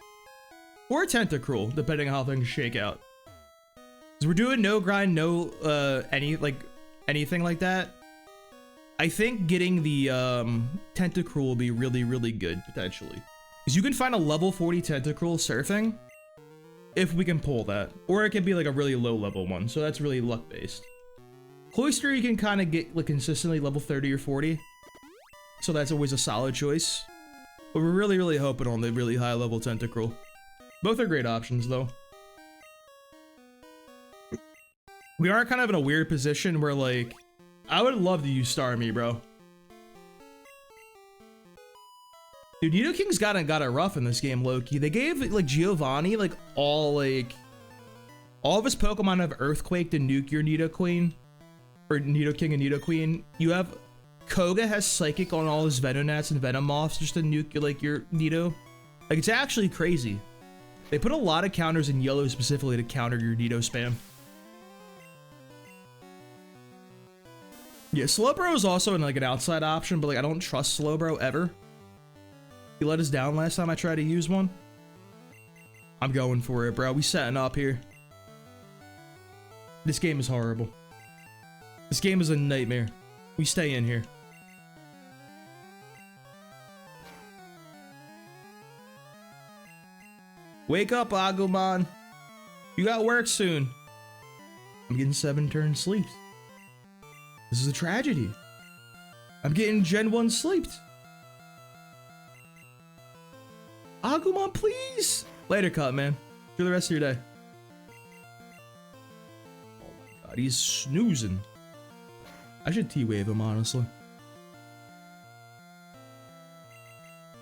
Speaker 1: Or Tentacruel, depending on how things shake out. Because we're doing no grind, no anything like that. I think getting the Tentacruel will be really, really good, potentially. Because you can find a level 40 Tentacruel surfing, if we can pull that. Or it can be like a really low level one, so that's really luck based. Cloyster you can kind of get like consistently level 30 or 40. So that's always a solid choice. But we're really, really hoping on the really high level Tentacruel. Both are great options though. We are kind of in a weird position where like, I would love to use Starmie, bro. Dude, Nidoking's got it rough in this game, low-key. They gave, like, Giovanni, like, all of his Pokemon have Earthquake to nuke your Nidoqueen. Or Nidoking and Nidoqueen. You have... Koga has Psychic on all his Venonats and Venomoths just to nuke, your Nido. Like, it's actually crazy. They put a lot of counters in yellow specifically to counter your Nido spam. Yeah, Slowbro is also like an outside option, but like I don't trust Slowbro ever. He let us down last time I tried to use one. I'm going for it, bro. We setting up here. This game is horrible. This game is a nightmare. We stay in here. Wake up, Agumon. You got work soon. I'm getting 7 turn sleeps. This is a tragedy. I'm getting Gen 1 sleeped. Agumon, please. Later, cut, man. For the rest of your day. Oh my god, he's snoozing. I should T-wave him, honestly.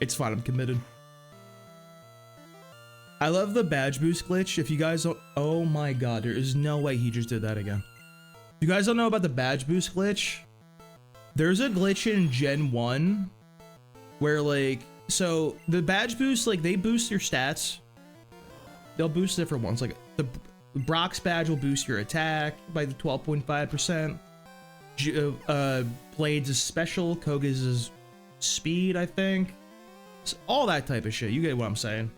Speaker 1: It's fine, I'm committed. I love the badge boost glitch. If you guys don't... Oh my god, there is no way he just did that again. If you guys don't know about the badge boost glitch, there's a glitch in Gen 1 where, like... So, the badge boost, like, they boost your stats. They'll boost different ones. Like, the Brock's badge will boost your attack by the 12.5%. Blades is special. Koga's is speed, I think. So all that type of shit. You get what I'm saying.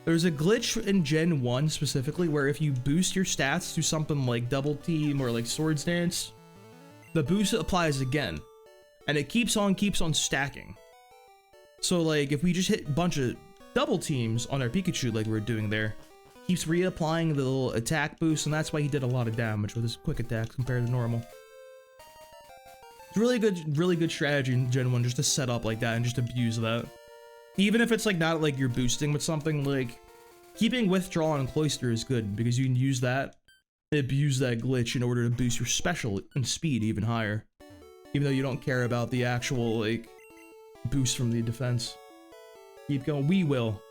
Speaker 1: There's a glitch in Gen 1 specifically where if you boost your stats to something like Double Team or like Swords Dance, the boost applies again. And it keeps on stacking. So like if we just hit a bunch of double teams on our Pikachu like we're doing there, keeps reapplying the little attack boost, and that's why he did a lot of damage with his quick attacks compared to normal. It's really good strategy in Gen 1 just to set up like that and just abuse that. Even if it's like not like you're boosting with something, like keeping Withdraw and Cloister is good because you can use that and abuse that glitch in order to boost your special and speed even higher. Even though you don't care about the actual like boost from the defense. Keep going. We will.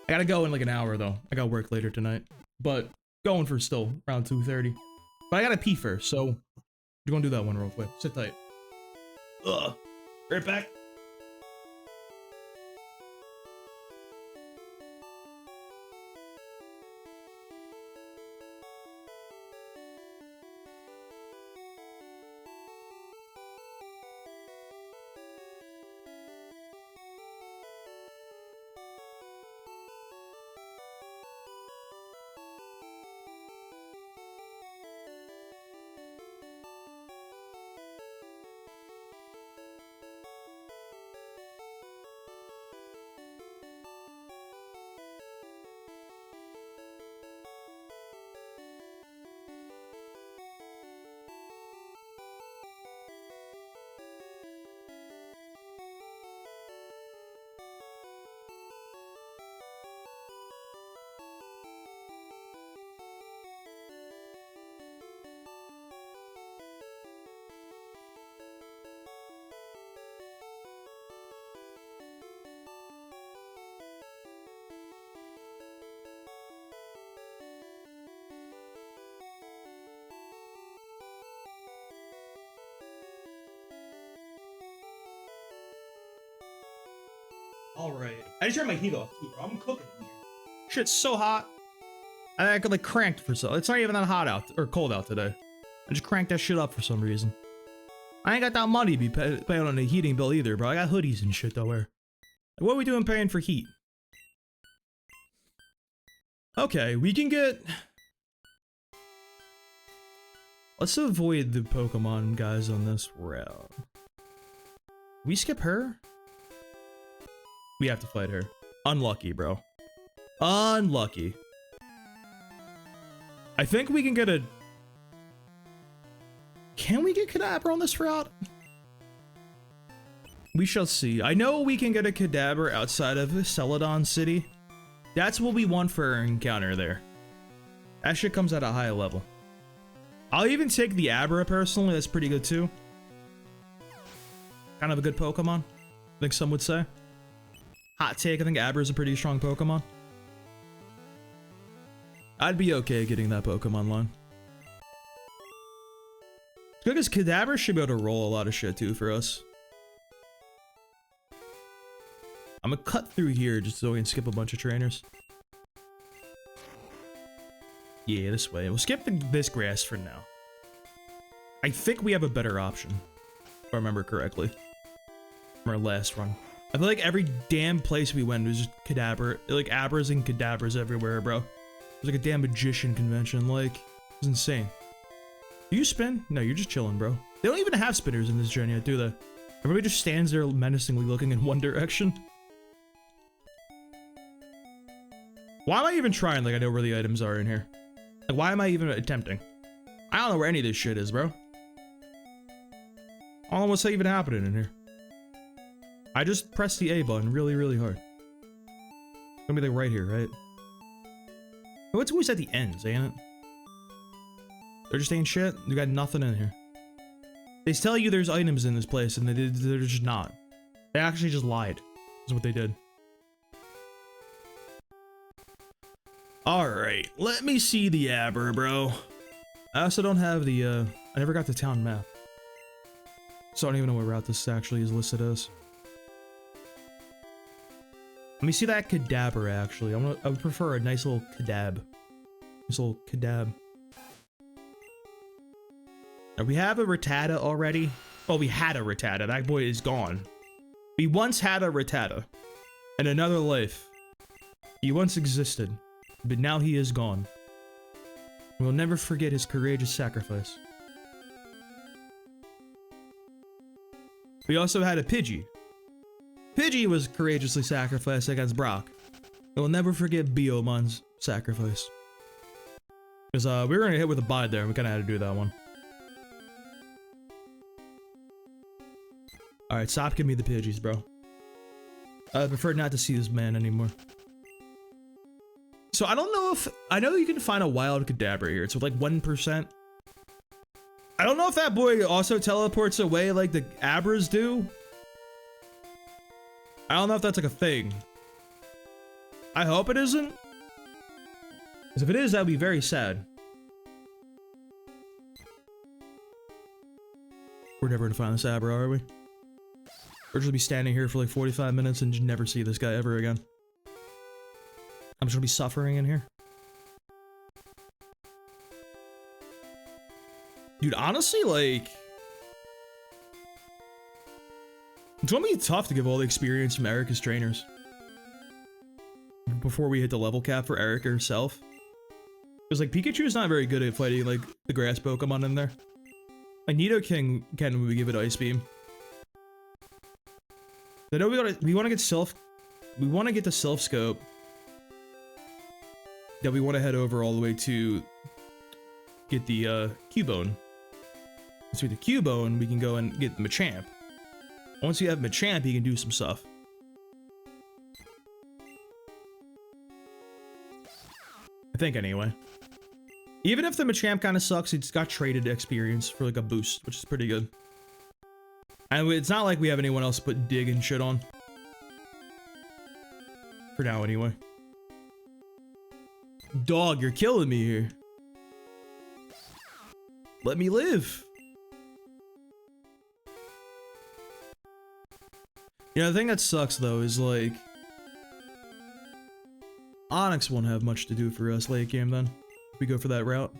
Speaker 1: I gotta go in like an hour though. I got work later tonight. But going for still around 2:30. But I gotta pee first, so we're gonna do that one real quick. Sit tight. Ugh. Right back. Alright. I just turned my heat off too, bro. I'm cooking in here. Shit's so hot. I could like cranked for so. It's not even that hot out or cold out today. I just cranked that shit up for some reason. I ain't got that money to be paying on a heating bill either, bro. I got hoodies and shit to wear. Like, what are we doing paying for heat? Okay, we can get... Let's avoid the Pokemon guys on this route. We skip her? We have to fight her. Unlucky, bro. Unlucky. I think we can get a... Can we get Kadabra on this route? We shall see. I know we can get a Kadabra outside of Celadon City. That's what we want for our encounter there. That shit comes at a high level. I'll even take the Abra personally. That's pretty good too. Kind of a good Pokemon, I think some would say. Hot take, I think Abra is a pretty strong Pokemon. I'd be okay getting that Pokemon line. Good because Kadabra should be able to roll a lot of shit too for us. I'm gonna cut through here just so we can skip a bunch of trainers. Yeah, this way. We'll skip this grass for now. I think we have a better option, if I remember correctly, from our last run. I feel like every damn place we went was just cadaver, like abras and cadavers everywhere, bro. It was like a damn magician convention. Like, it was insane. Do you spin? No, you're just chilling, bro. They don't even have spinners in this gen yet, do they? Everybody just stands there menacingly looking in one direction. Why am I even trying like I know where the items are in here? Like, why am I even attempting? I don't know where any of this shit is, bro. I don't know what's even happening in here. I just pressed the A button really, really hard. It's gonna be like right here, right? Oh, it's always at the ends, ain't it? They're just ain't shit. You got nothing in here. They tell you there's items in this place, and they're just not. They actually just lied. That's what they did. Alright, let me see the Abra, bro. I also don't have the, I never got the town map. So I don't even know what route this actually is listed as. Let me see that cadaver, actually. I would prefer a nice little cadab. Nice little cadab. Now, we have a Rattata already. Oh, we had a Rattata. That boy is gone. We once had a Rattata. In another life. He once existed. But now he is gone. We'll never forget his courageous sacrifice. We also had a Pidgey. Pidgey was courageously sacrificed against Brock. We'll never forget Biomon's sacrifice. Because we were gonna hit with a bide there, and we kinda had to do that one. Alright, stop giving me the Pidgeys, bro. I prefer not to see this man anymore. So I don't know if, I know you can find a wild Kadabra here. It's with like 1%. I don't know if that boy also teleports away like the Abras do. I don't know if that's like a thing. I hope it isn't. Because if it is, that would be very sad. We're never gonna find this Abra, are we? We're just gonna be standing here for like 45 minutes and just never see this guy ever again. I'm just gonna be suffering in here. Dude, honestly, like... it's gonna be tough to give all the experience from Eric as trainers. Before we hit the level cap for Eric herself. Because, like, Pikachu is not very good at fighting, like, the grass Pokemon in there. Like, Nidoking can when we give it Ice Beam. I know we want to get the Self Scope. Yeah, we want to head over all the way to get the Cubone. Once we get the Cubone, we can go and get Machamp. Once you have Machamp, you can do some stuff. I think anyway. Even if the Machamp kind of sucks, it's got traded experience for like a boost, which is pretty good. And it's not like we have anyone else to put dig and shit on. For now, anyway. Dog, you're killing me here. Let me live. You know, the thing that sucks, though, is, like... Onyx won't have much to do for us late game, then. If we go for that route.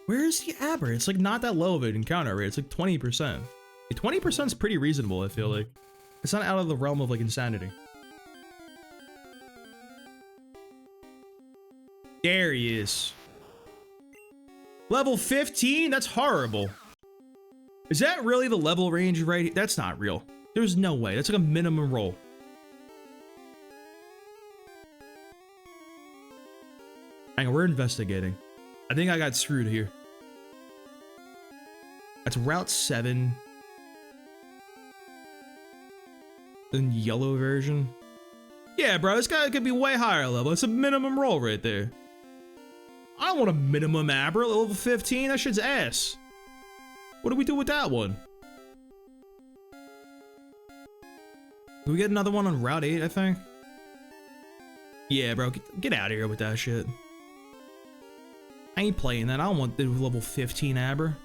Speaker 1: Where is the Abra? It's, like, not that low of an encounter rate. It's, like, 20%. Like, 20% is pretty reasonable, I feel like. It's not out of the realm of, like, insanity. There he is. Level 15? That's horrible. Is that really the level range right here? That's not real. There's no way. That's like a minimum roll. Hang on, we're investigating. I think I got screwed here. That's Route 7. Then yellow version. Yeah, bro, this guy could be way higher level. It's a minimum roll right there. I don't want a minimum Abra level 15. That shit's ass. What do we do with that one? Do we get another one on Route 8, I think? Yeah, bro, get out of here with that shit. I ain't playing that. I don't want the level 15 Abra.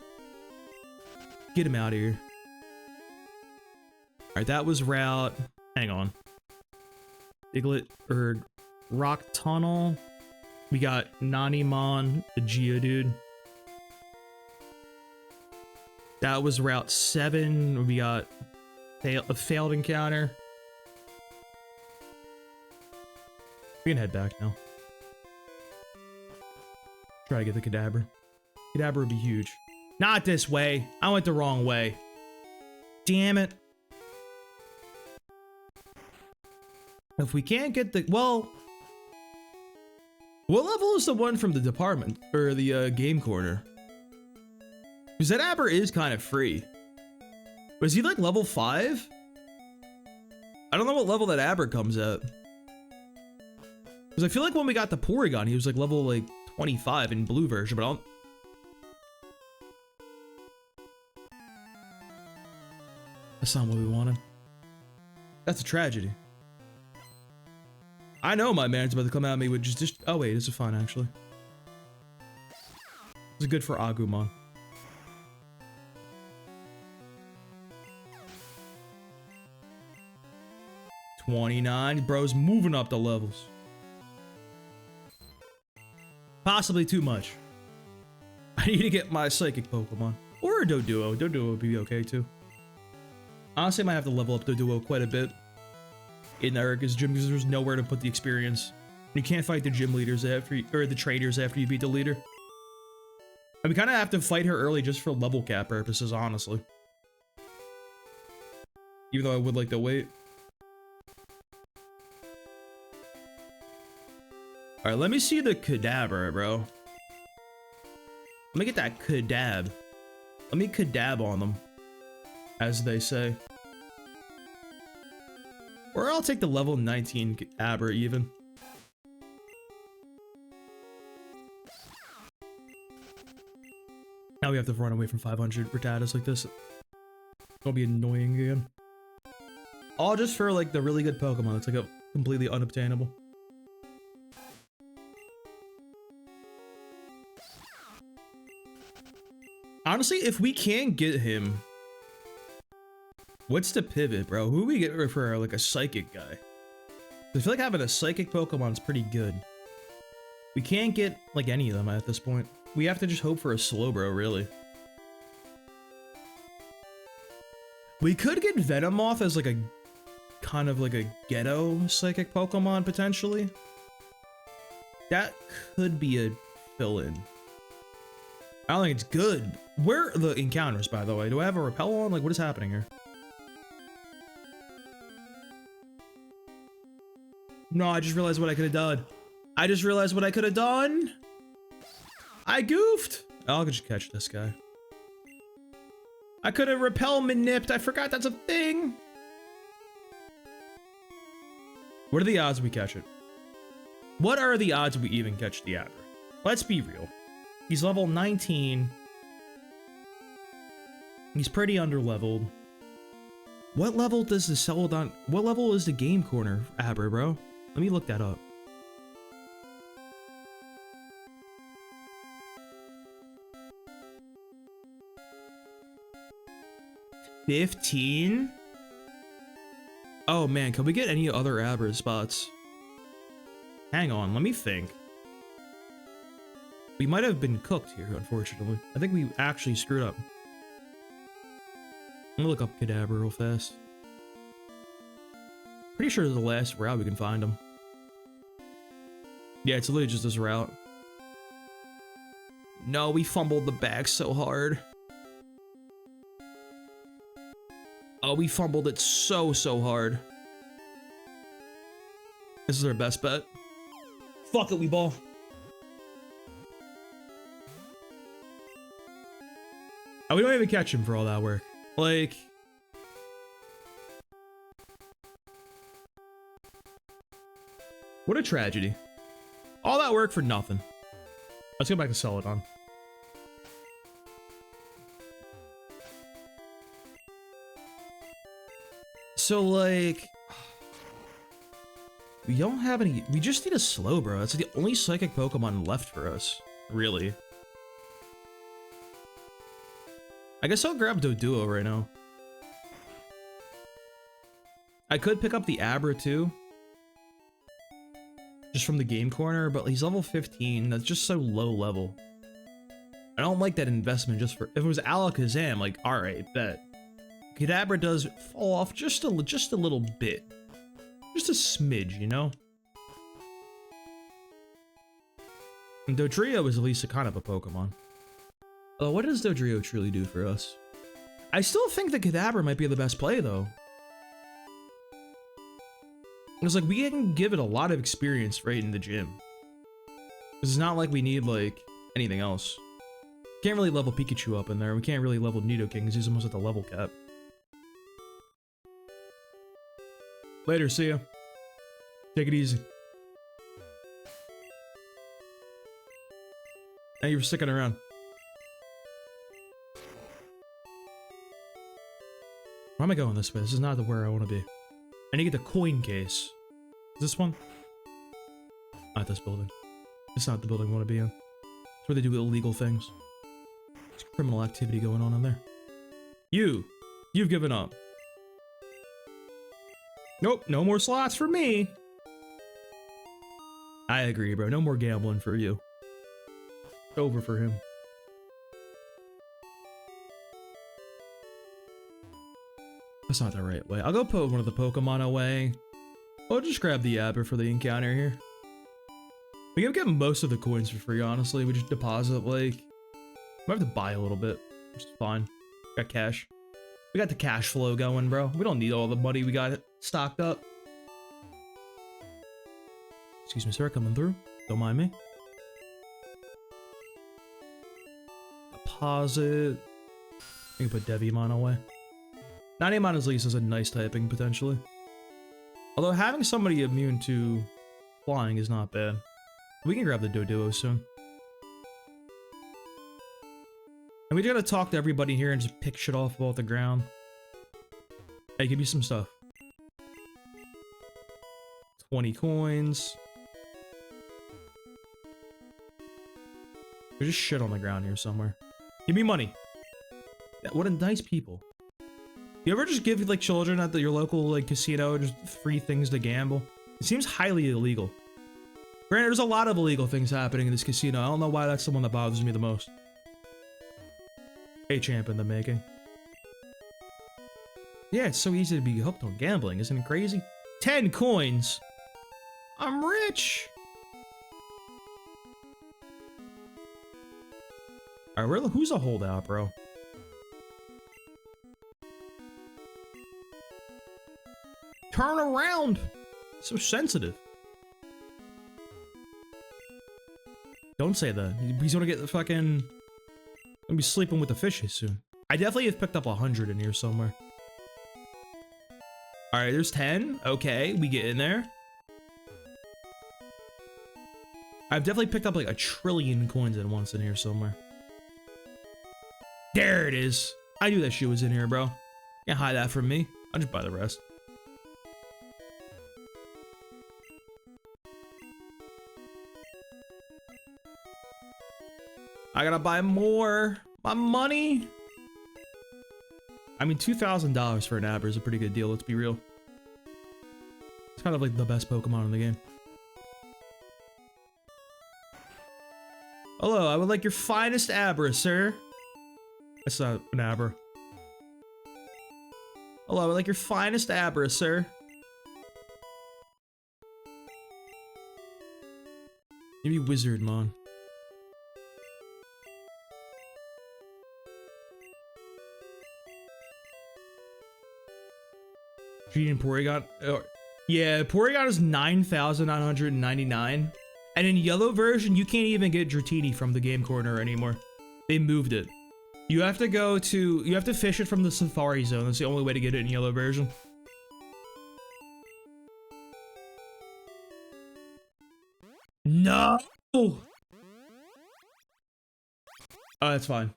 Speaker 1: Get him out of here. Alright, that was route... hang on. Diglett, or Rock Tunnel. We got Nanimon, the Geodude. That was Route 7. We got A failed encounter. We can head back now. Try to get the Kadabra. Kadabra would be huge. Not this way. I went the wrong way. Damn it. If we can't get the... Well... What level is the one from the department? Or the game corner? Because that Aber is kind of free. Was he like level 5? I don't know what level that Aber comes at. Because I feel like when we got the Porygon, he was like level like 25 in blue version, but I don't... That's not what we wanted. That's a tragedy. I know my man's about to come at me with just oh wait, this is fun actually. This is good for Agumon. $29, bro's moving up the levels. Possibly too much. I need to get my psychic Pokemon. Or a Doduo. Doduo would be okay too. Honestly, I might have to level up Doduo quite a bit in Erica's gym because there's nowhere to put the experience. You can't fight the gym leaders after you, or the trainers after you beat the leader. And we kind of have to fight her early just for level cap purposes, honestly. Even though I would like to wait. Alright, let me see the Kadabra, bro. Let me get that Kadab. Let me Kadab on them, as they say. Or I'll take the level 19 Aber even. Now we have to run away from 500 Rattatas like this. It'll be annoying again. All just for like the really good Pokemon. It's like a completely unobtainable. Honestly, if we can get him, what's the pivot, bro? Who do we get for like a psychic guy? I feel like having a psychic Pokemon is pretty good. We can't get like any of them at this point. We have to just hope for a Slowbro, really. We could get Venomoth as like a kind of like a ghetto psychic Pokemon potentially. That could be a fill-in. I don't think it's good. Where are the encounters, by the way? Do I have a repel on? Like, what is happening here? No, I just realized what I could have done. I just realized what I could have done. I goofed. I'll just catch this guy. I could have repel manipped. I forgot that's a thing. What are the odds we catch it? What are the odds we even catch the Aber? Let's be real. He's level 19. He's pretty underleveled. What level does the Celadon... What level is the game corner Aber, bro? Let me look that up. $15? Oh man, can we get any other Aber spots? Hang on, let me think. We might have been cooked here, unfortunately. I think we actually screwed up. I'm gonna look up Kadabra real fast. Pretty sure it's the last route we can find him. Yeah, it's literally just this route. No, we fumbled the bag so hard. Oh, we fumbled it so hard. This is our best bet. Fuck it, we ball. Oh, we don't even catch him for all that work. Like... What a tragedy. All that work for nothing. Let's go back to Celadon. So, like... We don't have any... We just need a Slowbro. That's the only psychic Pokemon left for us. Really. I guess I'll grab Doduo right now. I could pick up the Abra too. Just from the game corner, but he's level 15. That's just so low level. I don't like that investment just for... If it was Alakazam, like, alright, bet. Kadabra does fall off just a little bit. Just a smidge, you know? And Dodrio is at least a kind of a Pokemon. Oh, what does Dodrio truly do for us? I still think the Kadabra might be the best play, though. It's like, we can give it a lot of experience right in the gym. It's not like we need, like, anything else. Can't really level Pikachu up in there. We can't really level Nidoking because he's almost at the level cap. Later, see ya. Take it easy. Thank you for sticking around. Why am I going this way? This is not where I want to be. I need to get the coin case. Is this one? Not this building. It's not the building I want to be in. It's where they do illegal things. There's criminal activity going on in there. You've given up. Nope, no more slots for me. I agree, bro. No more gambling for you. It's over for him. That's not the right way. I'll go put one of the Pokemon away. I'll just grab the Abra for the encounter here. We can get most of the coins for free, honestly. We just deposit, like... We have to buy a little bit, which is fine. Got cash. We got the cash flow going, bro. We don't need all the money we got stocked up. Excuse me, sir. Coming through. Don't mind me. Deposit. We can put Devimon away. 90 at least is a nice typing, potentially. Although having somebody immune to flying is not bad. We can grab the Doduo soon. And we just gotta talk to everybody here and just pick shit off the ground. Hey, give me some stuff. 20 coins. There's just shit on the ground here somewhere. Give me money. Yeah, what a nice people. You ever just give like children at your local like casino just free things to gamble? It seems highly illegal. Granted, there's a lot of illegal things happening in this casino. I don't know why that's the one that bothers me the most. A champ in the making. Yeah, it's so easy to be hooked on gambling, isn't it crazy? 10 coins! I'm rich! Alright, who's a holdout, bro? Turn around! So sensitive. Don't say that. He's gonna get the fucking... Gonna be sleeping with the fishes soon. I definitely have picked up 100 in here somewhere. Alright, there's 10. Okay, we get in there. I've definitely picked up like 1 trillion coins at once in here somewhere. There it is. I knew that shit was in here, bro. Can't hide that from me. I'll just buy the rest. I gotta buy more. My money. I mean, $2,000 for an Abra is a pretty good deal, let's be real. It's kind of like the best Pokemon in the game. Hello, I would like your finest Abra, sir. That's not an Abra. Hello, I would like your finest Abra, sir. Give me Wizardmon. And Porygon. Yeah, Porygon is 9,999. And in yellow version, you can't even get Dratini from the game corner anymore. They moved it. You have to fish it from the Safari Zone. That's the only way to get it in yellow version. No! Oh, that's fine.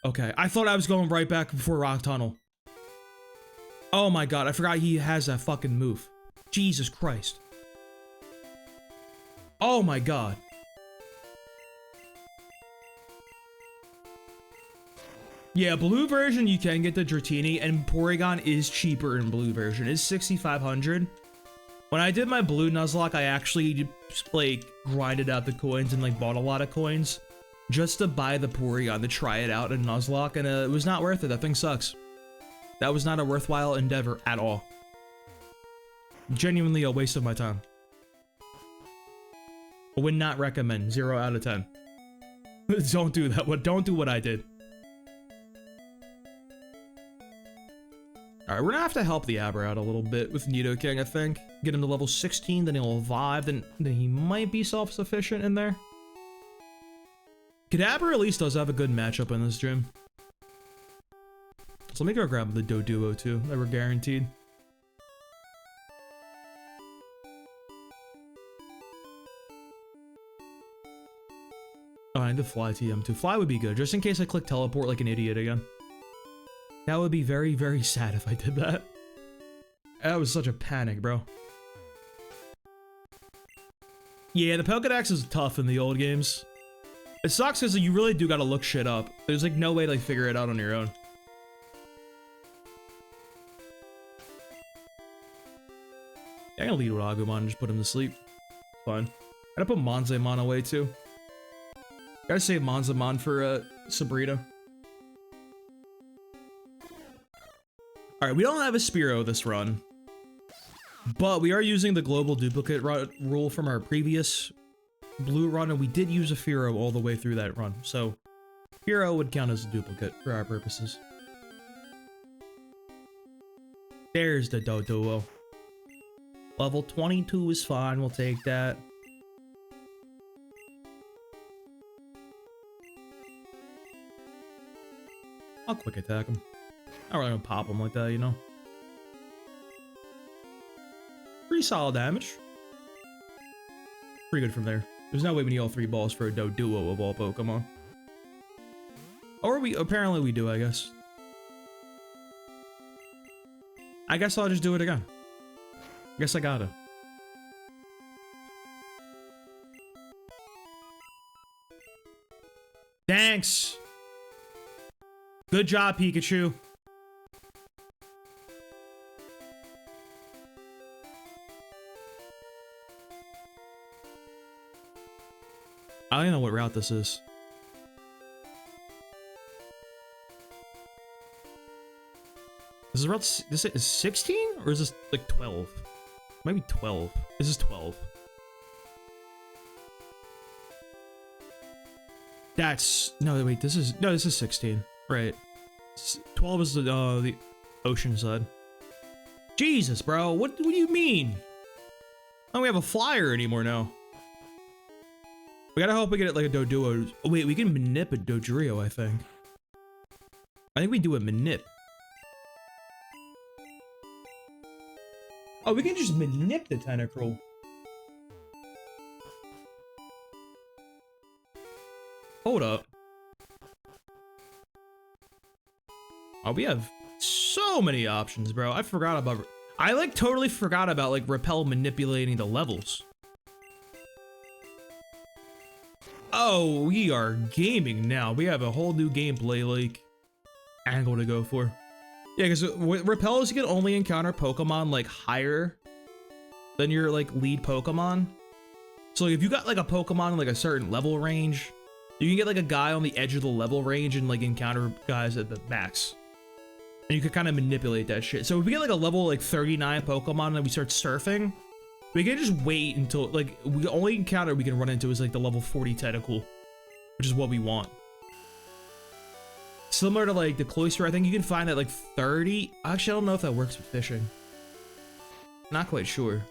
Speaker 1: Okay, I thought I was going right back before Rock Tunnel. Oh my god, I forgot he has that fucking move. Jesus Christ. Oh my god. Yeah, blue version you can get the Dratini, and Porygon is cheaper in blue version. It's 6,500. When I did my blue Nuzlocke, I actually like grinded out the coins and like bought a lot of coins just to buy the Porygon to try it out in Nuzlocke, and it was not worth it. That thing sucks. That was not a worthwhile endeavor at all. Genuinely a waste of my time. I would not recommend. 0 out of 10. Don't do that. Don't do what I did. Alright, we're gonna have to help the Aber out a little bit with Nidoking, I think. Get him to level 16, then he'll evolve, then he might be self-sufficient in there. Kadabra at least does have a good matchup in this gym. So let me go grab the Doduo too, that we're guaranteed. Oh, I need to fly TM too. Fly would be good, just in case I click teleport like an idiot again. That would be very, very sad if I did that. That was such a panic, bro. Yeah, the Pokedex is tough in the old games. It sucks because you really do gotta look shit up. There's like no way to like, figure it out on your own. Yeah, I'm gonna lead with Agumon and just put him to sleep. Fine. Gotta put Monzemon away too. Gotta save Monzemon for Sabrina. Alright, we don't have a Spearow this run. But we are using the global duplicate rule from our previous blue run, and we did use a Fearow all the way through that run. So, Fearow would count as a duplicate for our purposes. There's the Doduo. Level 22 is fine, we'll take that. I'll quick attack him. I'm not really gonna pop him like that, you know? Pretty solid damage. Pretty good from there. There's no way we need all 3 balls for a Doduo of all Pokemon. Or apparently we do, I guess. I guess I'll just do it again. Guess I gotta. Thanks! Good job, Pikachu. I don't even know what route this is. This is route, this is 16? Or is this like 12? Maybe 12. This is 12. That's, no wait, this is 16. Right. 12 is the ocean side. Jesus, bro, what do you mean? Oh, we have a flyer anymore now. We gotta hope we get it like a Doduo. Oh, wait, we can manip a Dodrio, I think. I think we do a manip. Oh, we can just manip the Tentacruel. Hold up. Oh, we have so many options, bro. I forgot about... I, like, totally forgot about, like, Repel manipulating the levels. Oh, we are gaming now. We have a whole new gameplay, like, angle to go for. Yeah, because with Repels, you can only encounter Pokemon, like, higher than your, like, lead Pokemon. So, if you got, like, a Pokemon in, like, a certain level range, you can get, like, a guy on the edge of the level range and, like, encounter guys at the max. And you could kind of manipulate that shit. So if we get like a level like 39 Pokemon and we start surfing, we can just wait until like the only encounter we can run into is like the level 40 Tentacool, which is what we want. Similar to like the Cloyster, I think you can find at like 30. Actually, I don't know if that works with fishing. Not quite sure.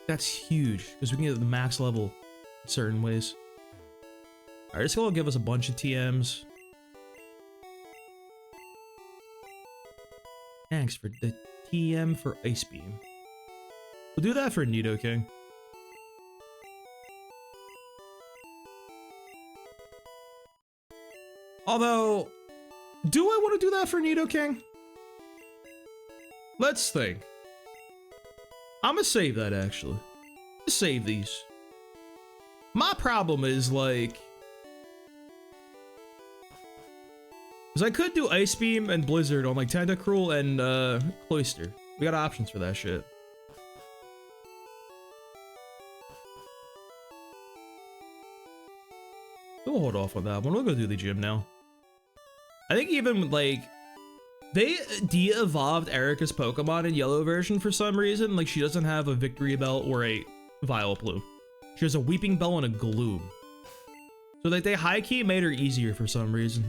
Speaker 1: That's huge because we can get the max level in certain ways. Alright, it's gonna give us a bunch of TMs. Thanks for the TM for Ice Beam. We'll do that for Nidoking. Although, do I want to do that for Nidoking? Let's think. I'm gonna save that actually. Let's save these. My problem is like... Because I could do Ice Beam and Blizzard on like Tentacruel and Cloyster. We got options for that shit. We'll hold off on that one. We'll go do the gym now. I think even like they de-evolved Erica's Pokemon in yellow version for some reason. Like she doesn't have a Victory Bell or a Vileplume. She has a Weeping Bell and a Gloom. So like they high-key made her easier for some reason.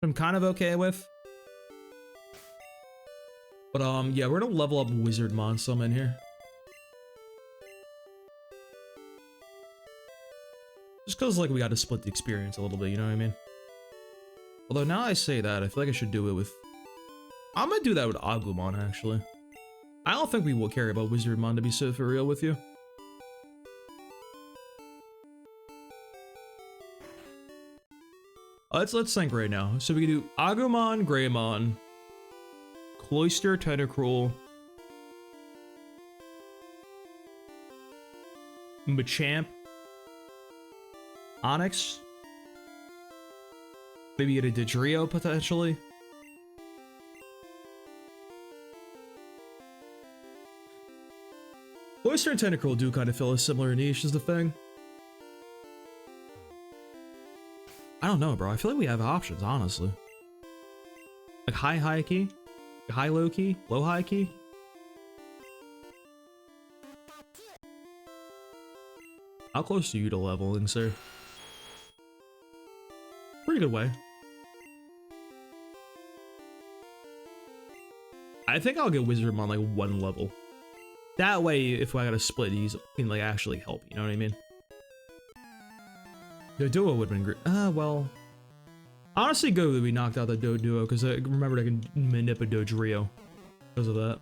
Speaker 1: I'm kind of okay with. But yeah, we're gonna level up Wizardmon some in here. Just cause like we gotta split the experience a little bit, you know what I mean? Although now I say that, I feel like I should do it with... I'm gonna do that with Agumon, actually. I don't think we will care about Wizardmon, to be so for real with you. Let's think right now. So we can do Agumon, Greymon, Cloyster, Tentacruel, Machamp, Onyx, maybe get a Didrio potentially. Cloyster and Tentacruel do kind of fill a similar niche, is the thing. I don't know, bro. I feel like we have options, honestly. Like high key, high low key, low high key. How close are you to leveling, sir? Pretty good way. I think I'll get Wizardmon like 1 level. That way, if I gotta split, he's can like actually help. You know what I mean? The duo would have been great. Well, honestly, go that we knocked out the duo because I remembered I can manip a Dodrio because of that.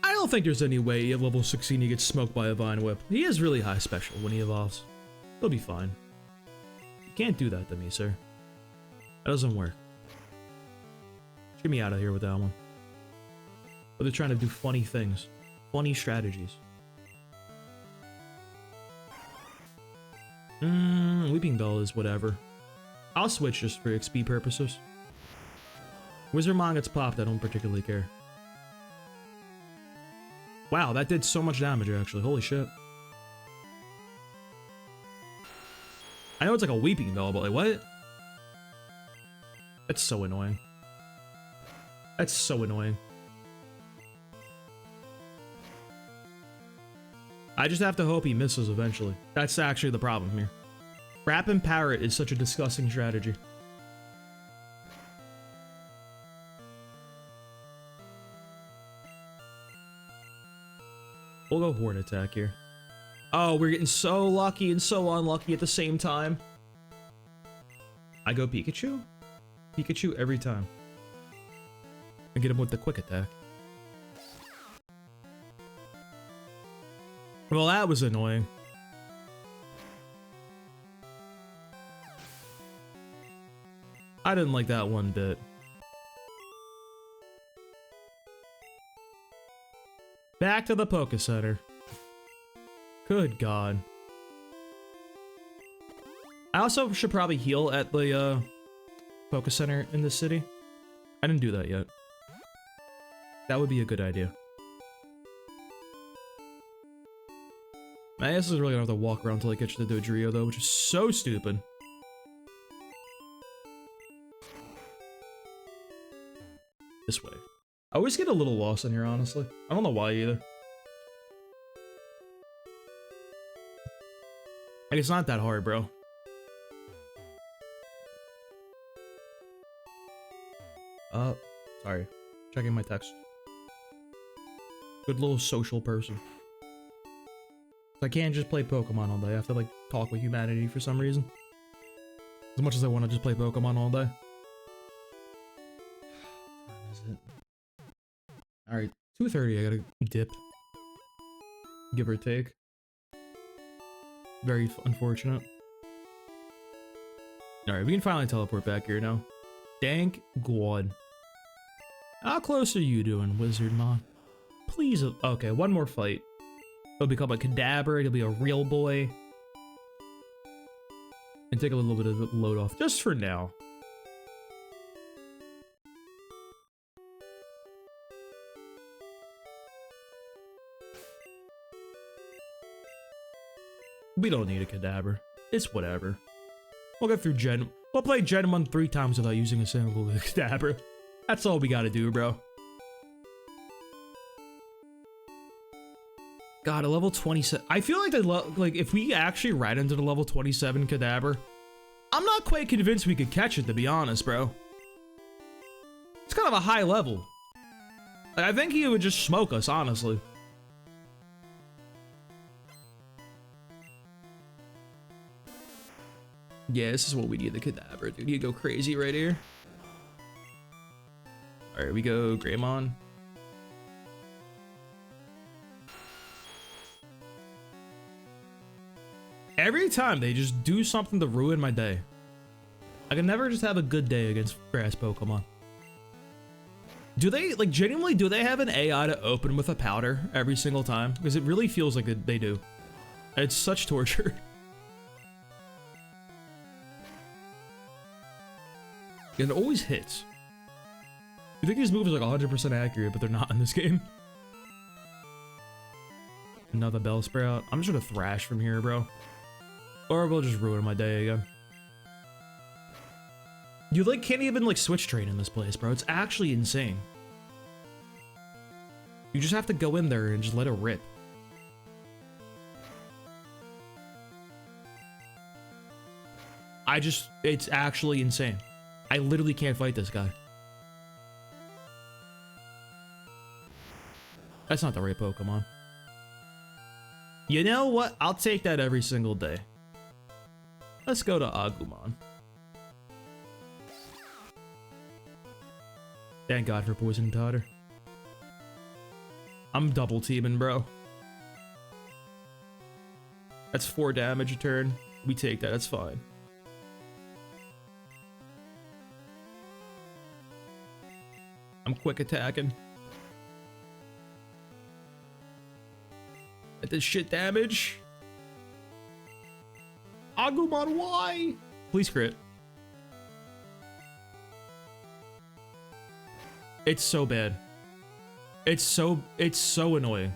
Speaker 1: I don't think there's any way at level 16 he gets smoked by a Vine Whip. He is really high special when he evolves. He'll be fine. You can't do that to me, sir. That doesn't work. Get me out of here with that one. But they're trying to do funny things. Funny strategies. Weeping Bell is whatever. I'll switch just for XP purposes. Wizardmon gets popped, I don't particularly care. Wow, that did so much damage actually, holy shit. I know it's like a Weeping Bell, but like what? That's so annoying. That's so annoying. I just have to hope he misses eventually. That's actually the problem here. Wrap and Parrot is such a disgusting strategy. We'll go Horn Attack here. Oh, we're getting so lucky and so unlucky at the same time. I go Pikachu? Pikachu every time. And get him with the Quick Attack. Well, that was annoying. I didn't like that one bit. Back to the Poké Center. Good God. I also should probably heal at the Poké Center in the city. I didn't do that yet. That would be a good idea. My ass is really gonna have to walk around until I catch the Dodrio though, which is so stupid. This way. I always get a little lost in here, honestly. I don't know why either. Like, it's not that hard, bro. Sorry. Checking my text. Good little social person. I can't just play Pokemon all day. I have to, like, talk with humanity for some reason. As much as I want to just play Pokemon all day. What time is it? Alright, 2:30. I gotta dip. Give or take. Very unfortunate. Alright, we can finally teleport back here now. Thank God. How close are you doing, Wizardmon? Please. Okay, one more fight. He'll become a Kadabra, he'll be a real boy. And take a little bit of the load off, just for now. We don't need a Kadabra. It's whatever. We'll get through Gen. We'll play Gen 1 3 times without using a single Kadabra. That's all we gotta do, bro. God, a level 27. I feel like like if we actually ride into the level 27 Kadabra, I'm not quite convinced we could catch it, to be honest, bro. It's kind of a high level. Like, I think he would just smoke us, honestly. Yeah, this is what we need, the Kadabra, dude. You go crazy right here. All right, we go Greymon. Every time they just do something to ruin my day. I can never just have a good day against grass Pokemon. Do they, like, genuinely, do they have an AI to open with a powder every single time? Because it really feels like they do. It's such torture. And it always hits. You think these moves are like 100% accurate, but they're not in this game. Another Bellsprout. I'm just gonna thrash from here, bro. Or we'll just ruin my day again. You like can't even like switch train in this place, bro. It's actually insane. You just have to go in there and just let it rip. It's actually insane. I literally can't fight this guy. That's not the right Pokemon. You know what? I'll take that every single day. Let's go to Agumon. Thank God for Poison Powder. I'm double teaming, bro. That's 4 damage a turn. We take that, that's fine. I'm quick attacking. At this shit damage. Agumon, why? Please crit. It's so bad. It's so annoying.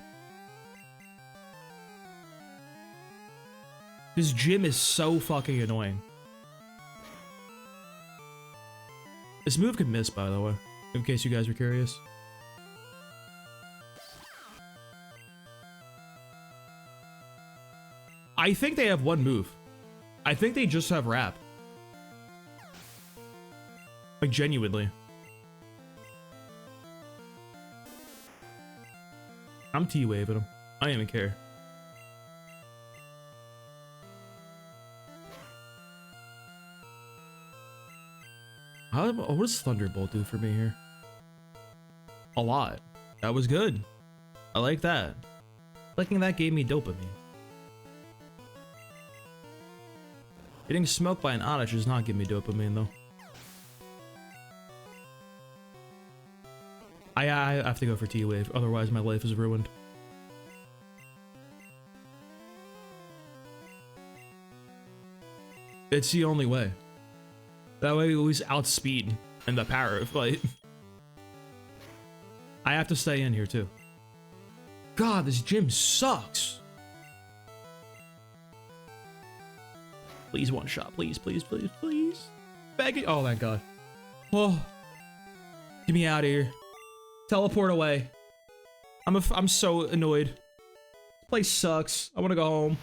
Speaker 1: This gym is so fucking annoying. This move could miss, by the way, in case you guys were curious. I think they have one move. I think they just have Wrap. Like, genuinely. I'm T-waving them. I don't even care. What does Thunderbolt do for me here? A lot. That was good. I like that. Liking that gave me dopamine. Getting smoked by an Oddish does not give me dopamine, though. I have to go for T-Wave, otherwise my life is ruined. It's the only way. That way we always outspeed in the power of fight. I have to stay in here too. God, this gym sucks. Please one shot, please, please, please, please. Begging. Oh, thank God. Oh, get me out of here. Teleport away. I'm so annoyed. This place sucks. I want to go home.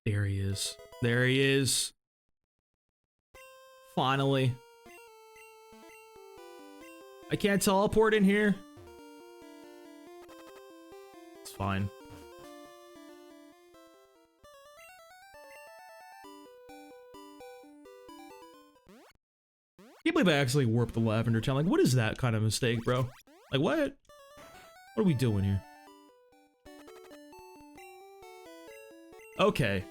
Speaker 1: There he is. There he is. Finally. I can't teleport in here. It's fine. I can't believe I actually warped the Lavender Town. Like, what is that kind of mistake, bro? Like, what? What are we doing here? Okay.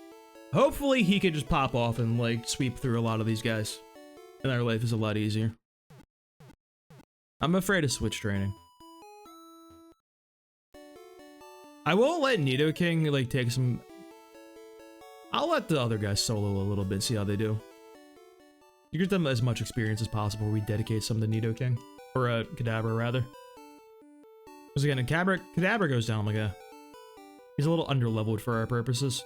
Speaker 1: Hopefully he can just pop off and, like, sweep through a lot of these guys. And our life is a lot easier. I'm afraid of switch training. I won't let Nidoking, like, take some... I'll let the other guys solo a little bit, see how they do. You give them as much experience as possible where we dedicate some to Nidoking. Or Kadabra, rather. Because again, Kadabra goes down like a... He's a little under-leveled for our purposes.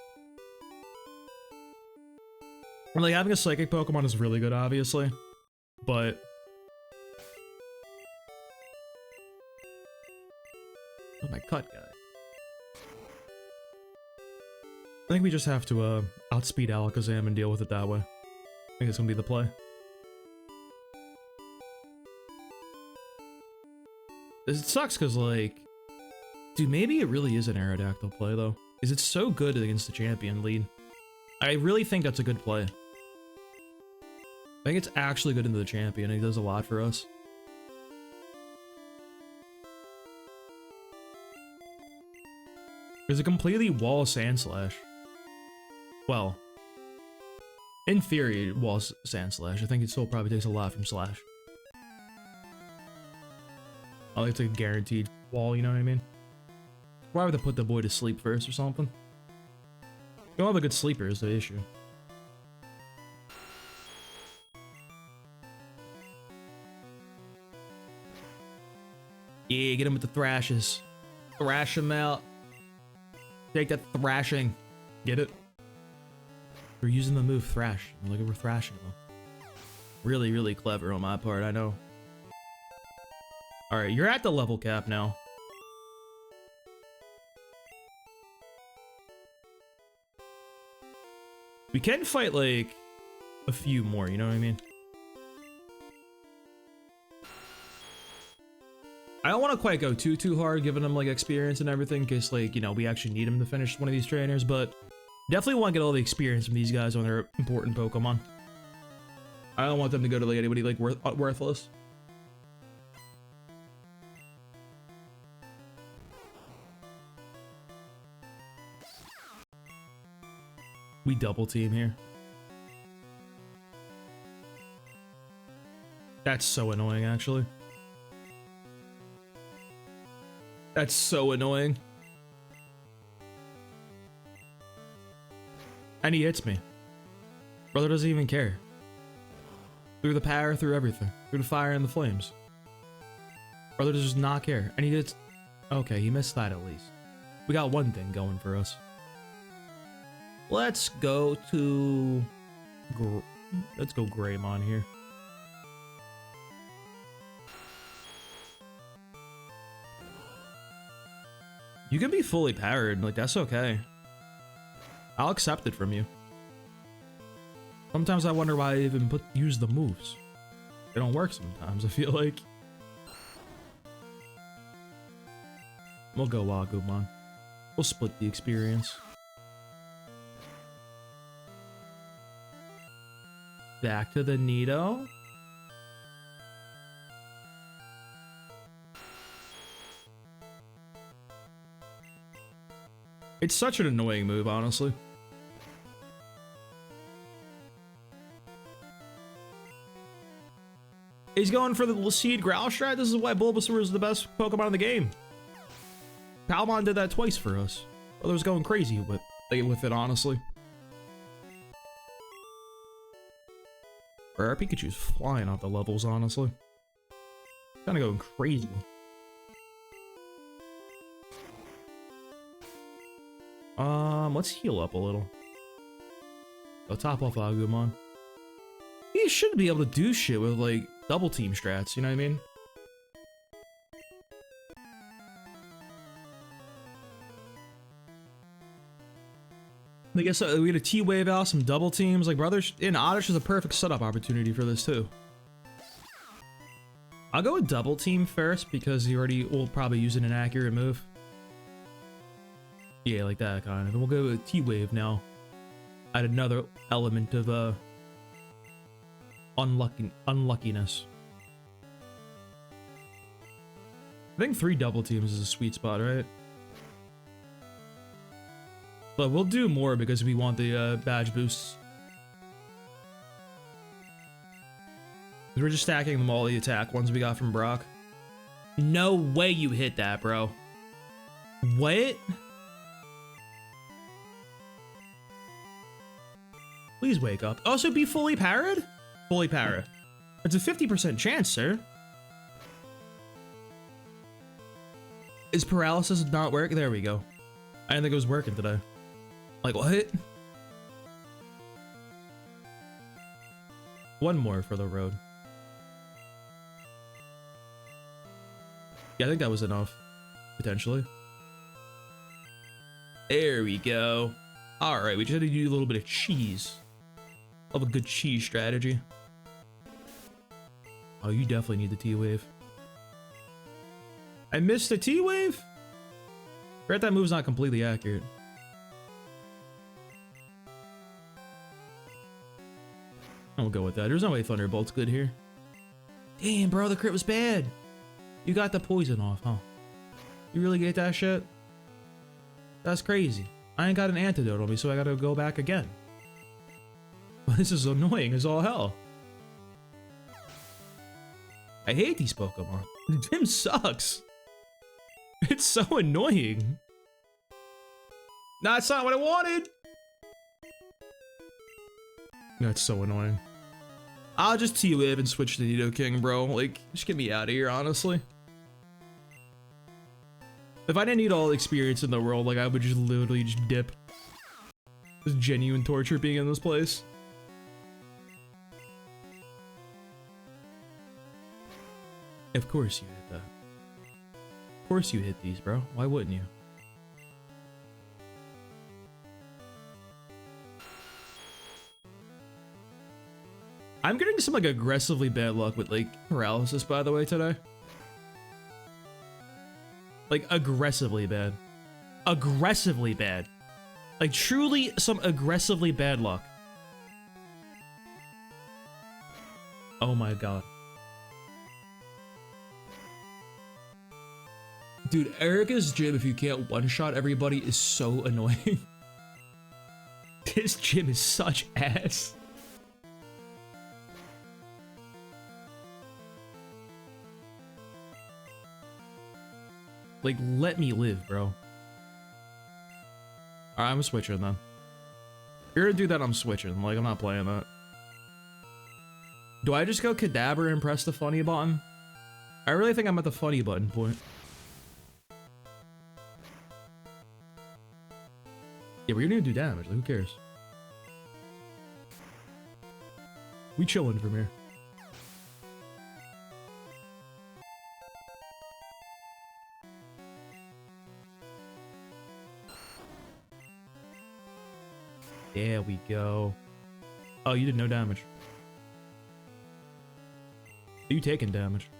Speaker 1: And like, having a Psychic Pokemon is really good, obviously. But... Oh, my cut guy. I think we just have to outspeed Alakazam and deal with it that way. I think it's gonna be the play. It sucks because, like, dude, maybe it really is an Aerodactyl play though, because it's so good against the champion lead. I really think that's a good play. I think it's actually good into the champion. He does a lot for us. There's a completely wall Sand Slash. Well, in theory, it was Sand Slash. I think it still probably takes a lot from Slash. I like it's a guaranteed wall, you know what I mean? Why would they put the boy to sleep first or something? You don't have a good sleeper is the issue. Yeah, get him with the thrashes. Thrash him out. Take that thrashing. Get it? We're using the move Thrash. Look at we're thrashing them. Really, really clever on my part, I know. Alright, you're at the level cap now. We can fight, like, a few more, you know what I mean? I don't want to quite go too hard, giving them, like, experience and everything, because, like, you know, we actually need them to finish one of these trainers, but definitely want to get all the experience from these guys on their important Pokemon. I don't want them to go to, like, anybody, like, worthless. We double team here. That's so annoying, actually. That's so annoying. And he hits me. Brother doesn't even care. Through the power, through everything. Through the fire and the flames. Brother does just not care. And he did... Okay, he missed that at least. We got one thing going for us. Let's go to... Let's go Greymon here. You can be fully powered, like that's okay. I'll accept it from you. Sometimes I wonder why I even use the moves. They don't work sometimes, I feel like. We'll go Agumon. We'll split the experience. Back to the Nido. It's such an annoying move, honestly. He's going for the Seed Growl strat. This is why Bulbasaur is the best Pokemon in the game. Palmon did that twice for us. Brother was going crazy with it, honestly. Our Pikachu's flying off the levels, honestly. Kind of going crazy. Let's heal up a little. Go top off Agumon. He should be able to do shit with, like, double team strats, you know what I mean? I guess we get a T-Wave out, some double teams. Like, brothers, and Oddish is a perfect setup opportunity for this, too. I'll go with double team first because he already will probably use an inaccurate move. Yeah, like that kind of. And we'll go with T-Wave now. Add another element of unluckiness. I think 3 double teams is a sweet spot, right? But we'll do more because we want the badge boosts. We're just stacking them all the attack ones we got from Brock. No way you hit that, bro. What? Please wake up. Also be fully powered? Fully para. It's a 50% chance, sir. Is paralysis not work? There we go. I didn't think it was working today. Like, what? One more for the road. Yeah, I think that was enough. Potentially. There we go. Alright, we just had to do a little bit of cheese. Love a good cheese strategy. Oh, you definitely need the T-Wave. I missed the T-Wave? Forget that move's not completely accurate. I'll go with that. There's no way Thunderbolt's good here. Damn, bro, the crit was bad. You got the poison off, huh? You really get that shit? That's crazy. I ain't got an antidote on me, so I gotta go back again. This is annoying as all hell. I hate these Pokemon. The gym sucks. It's so annoying. That's not what I wanted. That's so annoying. I'll just T-Wave and switch to Nidoking, bro. Like, just get me out of here, honestly. If I didn't need all the experience in the world, like, I would just literally just dip. It's genuine torture being in this place. Of course you hit that. Of course you hit these, bro. Why wouldn't you? I'm getting some, like, aggressively bad luck with, like, paralysis, by the way, today. Like, aggressively bad. Aggressively bad. Like, truly some aggressively bad luck. Oh my god. Dude, Erica's gym, if you can't one-shot everybody, is so annoying. This gym is such ass. Like, let me live, bro. Alright, I'm switching then. If you're gonna do that, I'm switching. Like, I'm not playing that. Do I just go Kadabra and press the funny button? I really think I'm at the funny button point. Yeah, we're gonna do damage. Like, who cares? We chilling from here. There we go. Oh, you did no damage. Are you taking damage?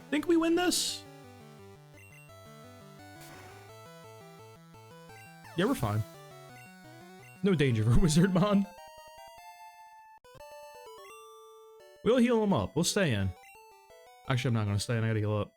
Speaker 1: Think we win this? Yeah, we're fine. No danger for Wizardmon. We'll heal him up. We'll stay in. Actually, I'm not gonna stay in. I gotta heal up.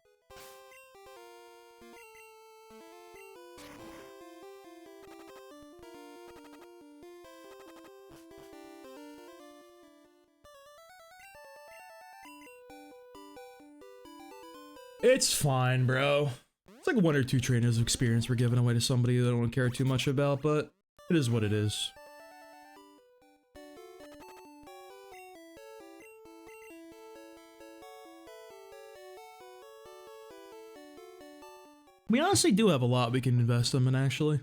Speaker 1: It's fine, bro. It's like 1 or 2 trainers of experience we're giving away to somebody that I don't care too much about, but it is what it is. We honestly do have a lot we can invest them in, actually.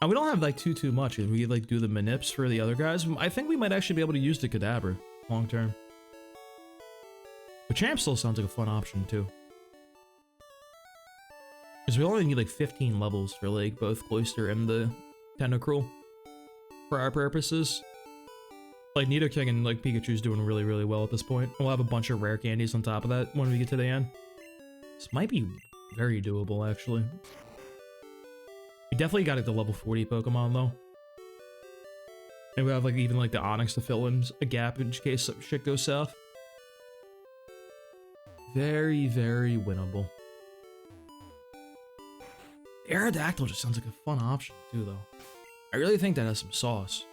Speaker 1: And we don't have like too much. If we like do the manips for the other guys, I think we might actually be able to use the Kadabra long term. But Champ still sounds like a fun option too. Because we only need like 15 levels for like both Cloyster and the Tentacruel for our purposes. Like Nidoking and like Pikachu's doing really well at this point. We'll have a bunch of rare candies on top of that when we get to the end. This might be very doable actually. We definitely got it to level 40 Pokemon though. And we have like even like the Onix to fill in a gap in case some shit goes south. Very winnable. Aerodactyl just sounds like a fun option too though. I really think that has some sauce.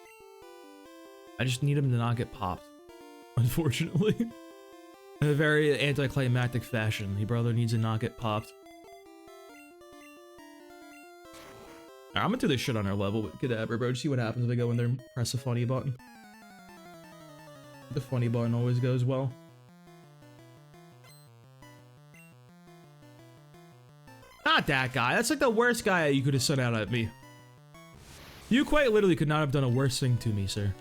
Speaker 1: I just need him to not get popped, unfortunately. In a very anticlimactic fashion. He brother needs to not get popped. I'm gonna do this shit on our level with Kadabra, bro. See what happens if I go in there and press a funny button. The funny button always goes well. Not that guy. That's like the worst guy you could have sent out at me. You quite literally could not have done a worse thing to me, sir.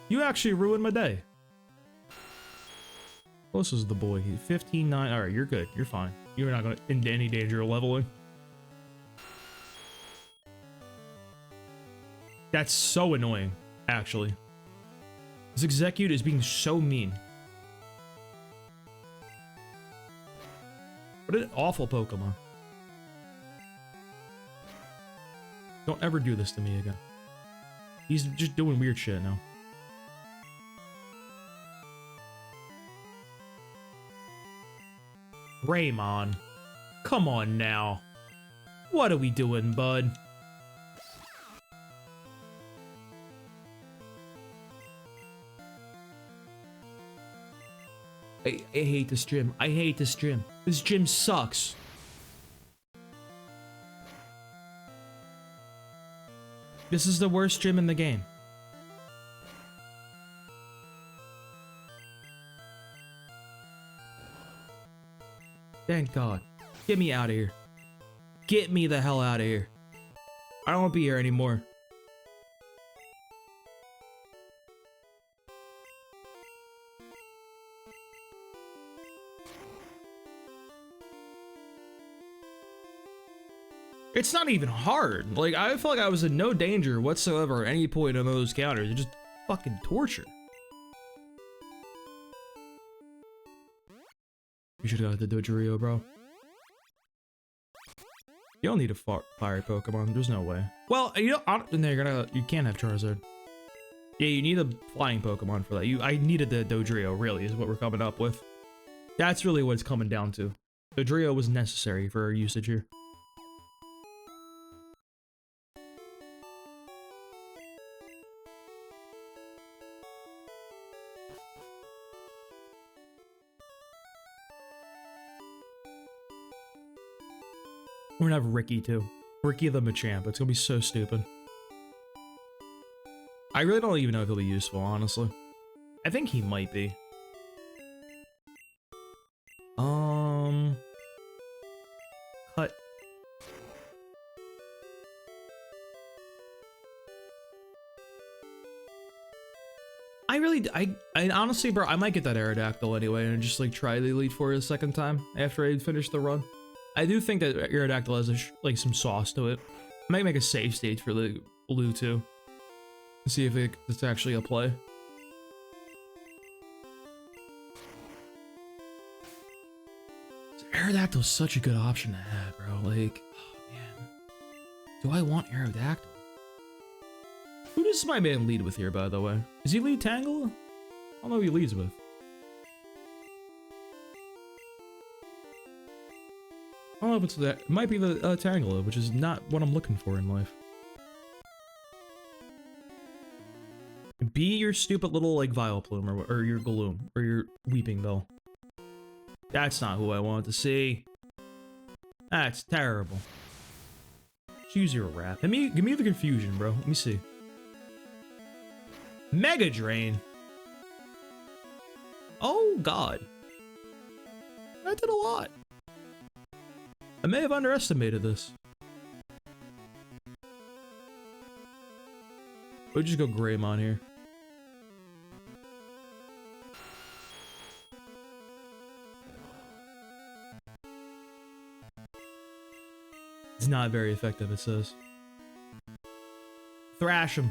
Speaker 1: You actually ruined my day. This is the boy. 15-9. Alright, you're good. You're fine. You're not going to into any danger of leveling. That's so annoying, actually. This execute is being so mean. What an awful Pokemon. Don't ever do this to me again. He's just doing weird shit now. Raymond. Come on now. What are we doing, bud? I hate this gym. I hate this gym. This gym sucks. This is the worst gym in the game. Thank God. Get me out of here. Get me the hell out of here. I don't want to be here anymore. It's not even hard. Like, I felt like I was in no danger whatsoever at any point on those counters. It's just fucking torture. You should have got the Dodrio, bro. You don't need a fire Pokemon. There's no way. Well, you know, you can't have Charizard. Yeah, you need a flying Pokemon for that. I needed the Dodrio, really, is what we're coming up with. That's really what it's coming down to. Dodrio was necessary for our usage here. We're gonna have Ricky too. Ricky the Machamp. It's gonna be so stupid. I really don't even know if he'll be useful, honestly. I think he might be. Cut. I honestly, bro, I might get that Aerodactyl anyway and just like try the Elite Four a second time after I finish the run. I do think that Aerodactyl has like some sauce to it. I might make a save state for the blue too. See if it's actually a play. Aerodactyl's such a good option to have, bro. Like, oh man. Do I want Aerodactyl? Who does my man lead with here, by the way? Does he lead Tangela? I don't know who he leads with. I don't know if it's that. It might be the Tangela, which is not what I'm looking for in life. Be your stupid little, like, Vileplume, or your Gloom, or your Weeping Bell. That's not who I wanted to see. That's terrible. Choose your rap. Give me the confusion, bro. Let me see. Mega Drain. Oh, God. That did a lot. I may have underestimated this. We'll just go Greymon here. It's not very effective, it says. Thrash him.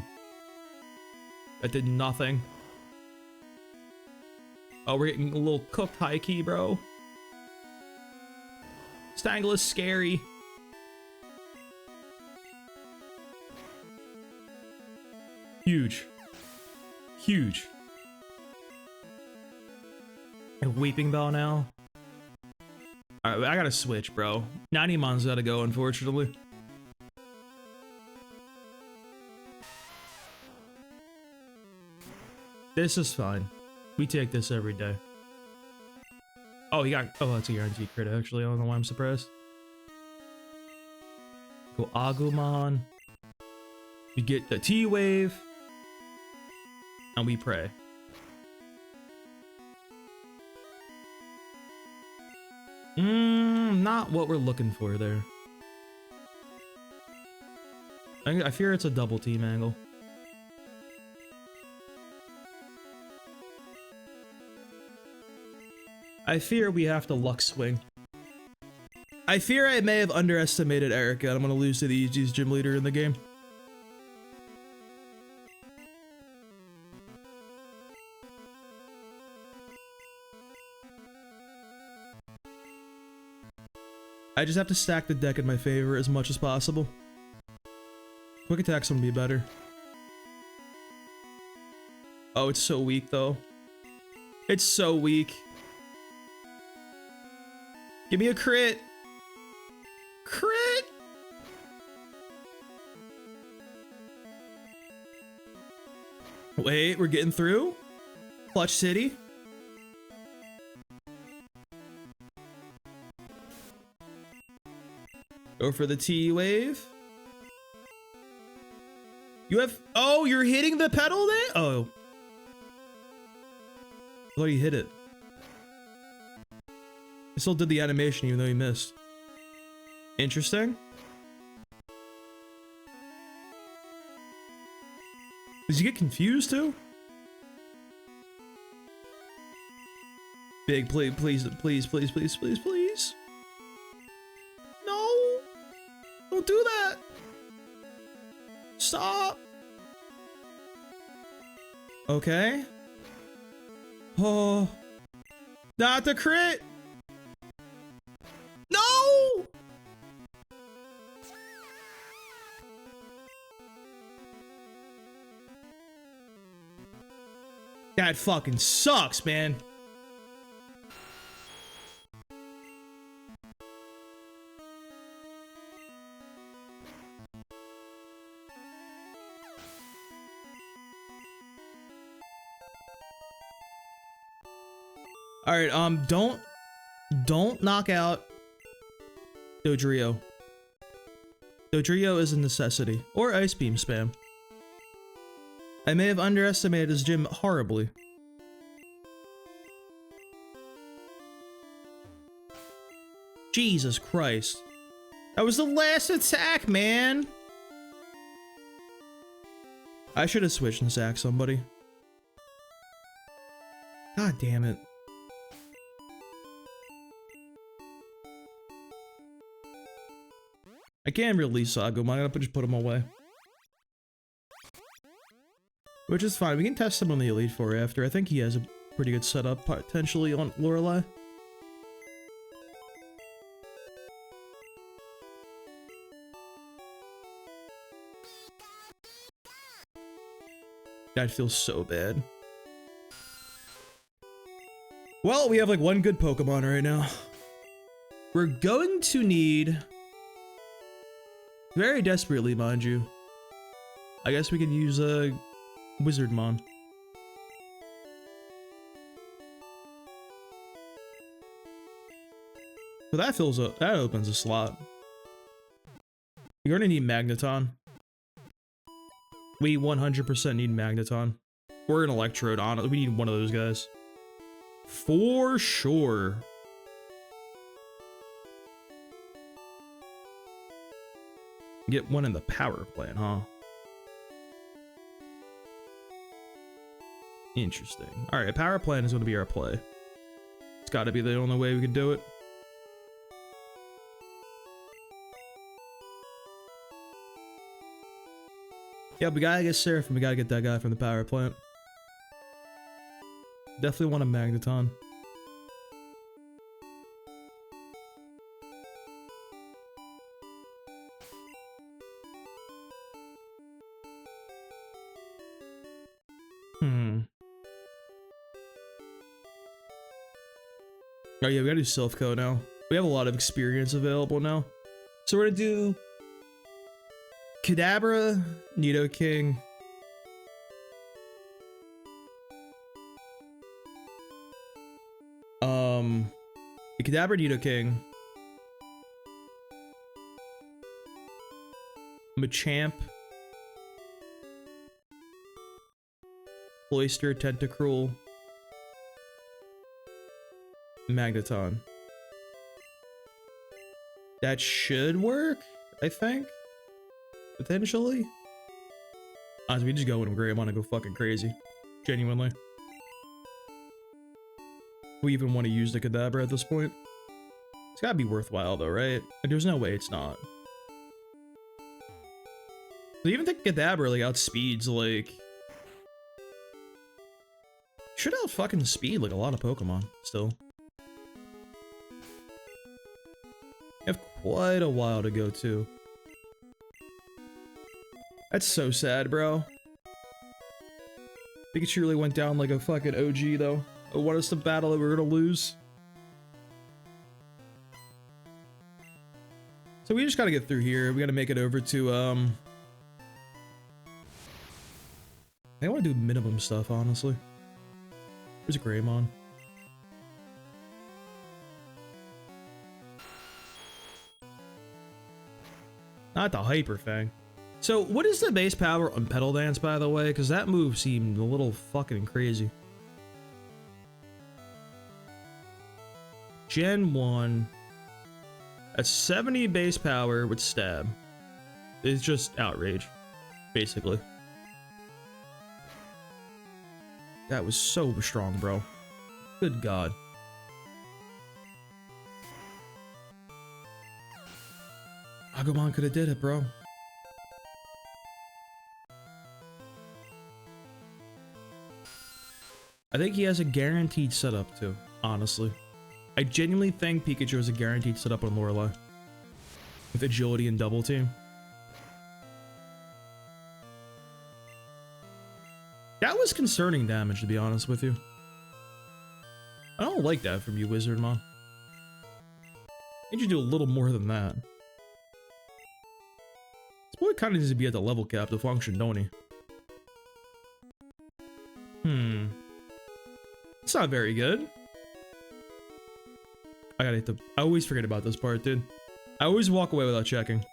Speaker 1: That did nothing. Oh, we're getting a little cooked high key, bro. Stangle is scary. Huge. Huge. And Weeping Bell now. Alright, I gotta switch, bro. Nanimon's gotta go, unfortunately. This is fine. We take this every day. Oh, he got... Oh, that's a guaranteed crit, actually. I don't know why I'm surprised. Go Agumon. We get the T-Wave. And we pray. Not what we're looking for there. I fear it's a double team angle. I fear we have to luck swing. I fear I may have underestimated Erica. I'm gonna lose to the easiest gym leader in the game. I just have to stack the deck in my favor as much as possible. Quick attack's gonna be better. Oh, it's so weak though. It's so weak. Give me a crit. Crit! Wait, we're getting through? Clutch City? Go for the T-Wave. You have... Oh, you're hitting the pedal there? Oh. I thought you hit it. I still did the animation even though you missed. Interesting. Did you get confused too? Big, please, please, please, please, please, please, please. No! Don't do that! Stop! Okay. Oh. Not the crit! No! That fucking sucks, man. All right, don't knock out Dodrio. Dodrio is a necessity. Or Ice Beam spam. I may have underestimated his gym horribly. Jesus Christ. That was the last attack, man! I should have switched and sacked somebody. God damn it. I can't release Agumon, I'm gonna just put him away. Which is fine, we can test him on the Elite Four after. I think he has a pretty good setup, potentially, on Lorelei. That feels so bad. Well, we have like one good Pokemon right now. We're going to need... Very desperately, mind you. I guess we could use a Wizardmon. So that fills up. That opens a slot. You're gonna need Magneton. We 100% need Magneton. Or an Electrode on it. We need one of those guys. For sure. Get one in the power plant, huh? Interesting. Alright, power plant is going to be our play. It's got to be the only way we can do it. Yeah, we gotta get Seraphim. We gotta get that guy from the power plant. Definitely want a Magneton. Oh yeah, we gotta do Silphco now. We have a lot of experience available now. So we're gonna do Kadabra, Nidoking. The Kadabra, Nidoking. Machamp. Cloyster, Tentacruel. Magneton. That should work, I think. Potentially. Honestly, we just go with him Greymon and go fucking crazy. Genuinely. We even want to use the Kadabra at this point. It's gotta be worthwhile though, right? Like, there's no way it's not. I even think Kadabra like outspeeds like... Should out fucking speed like a lot of Pokemon still. You have quite a while to go too. That's so sad, bro. Pikachu really went down like a fucking OG though. I want us to battle that we're gonna lose. So we just gotta get through here. We gotta make it over to I want to do minimum stuff, honestly. Where's Greymon? Not the Hyper Fang. So, what is the base power on Petal Dance, by the way? Because that move seemed a little fucking crazy. Gen 1. At 70 base power with Stab. It's just outrage, basically. That was so strong, bro. Good God. Agumon could have did it, bro. I think he has a guaranteed setup too, honestly. I genuinely think Pikachu has a guaranteed setup on Lorelei. With agility and double team. That was concerning damage, to be honest with you. I don't like that from you, Wizardmon. I need you to do a little more than that. This boy kind of needs to be at the level cap to function, don't he? It's not very good. I always forget about this part, dude. I always walk away without checking.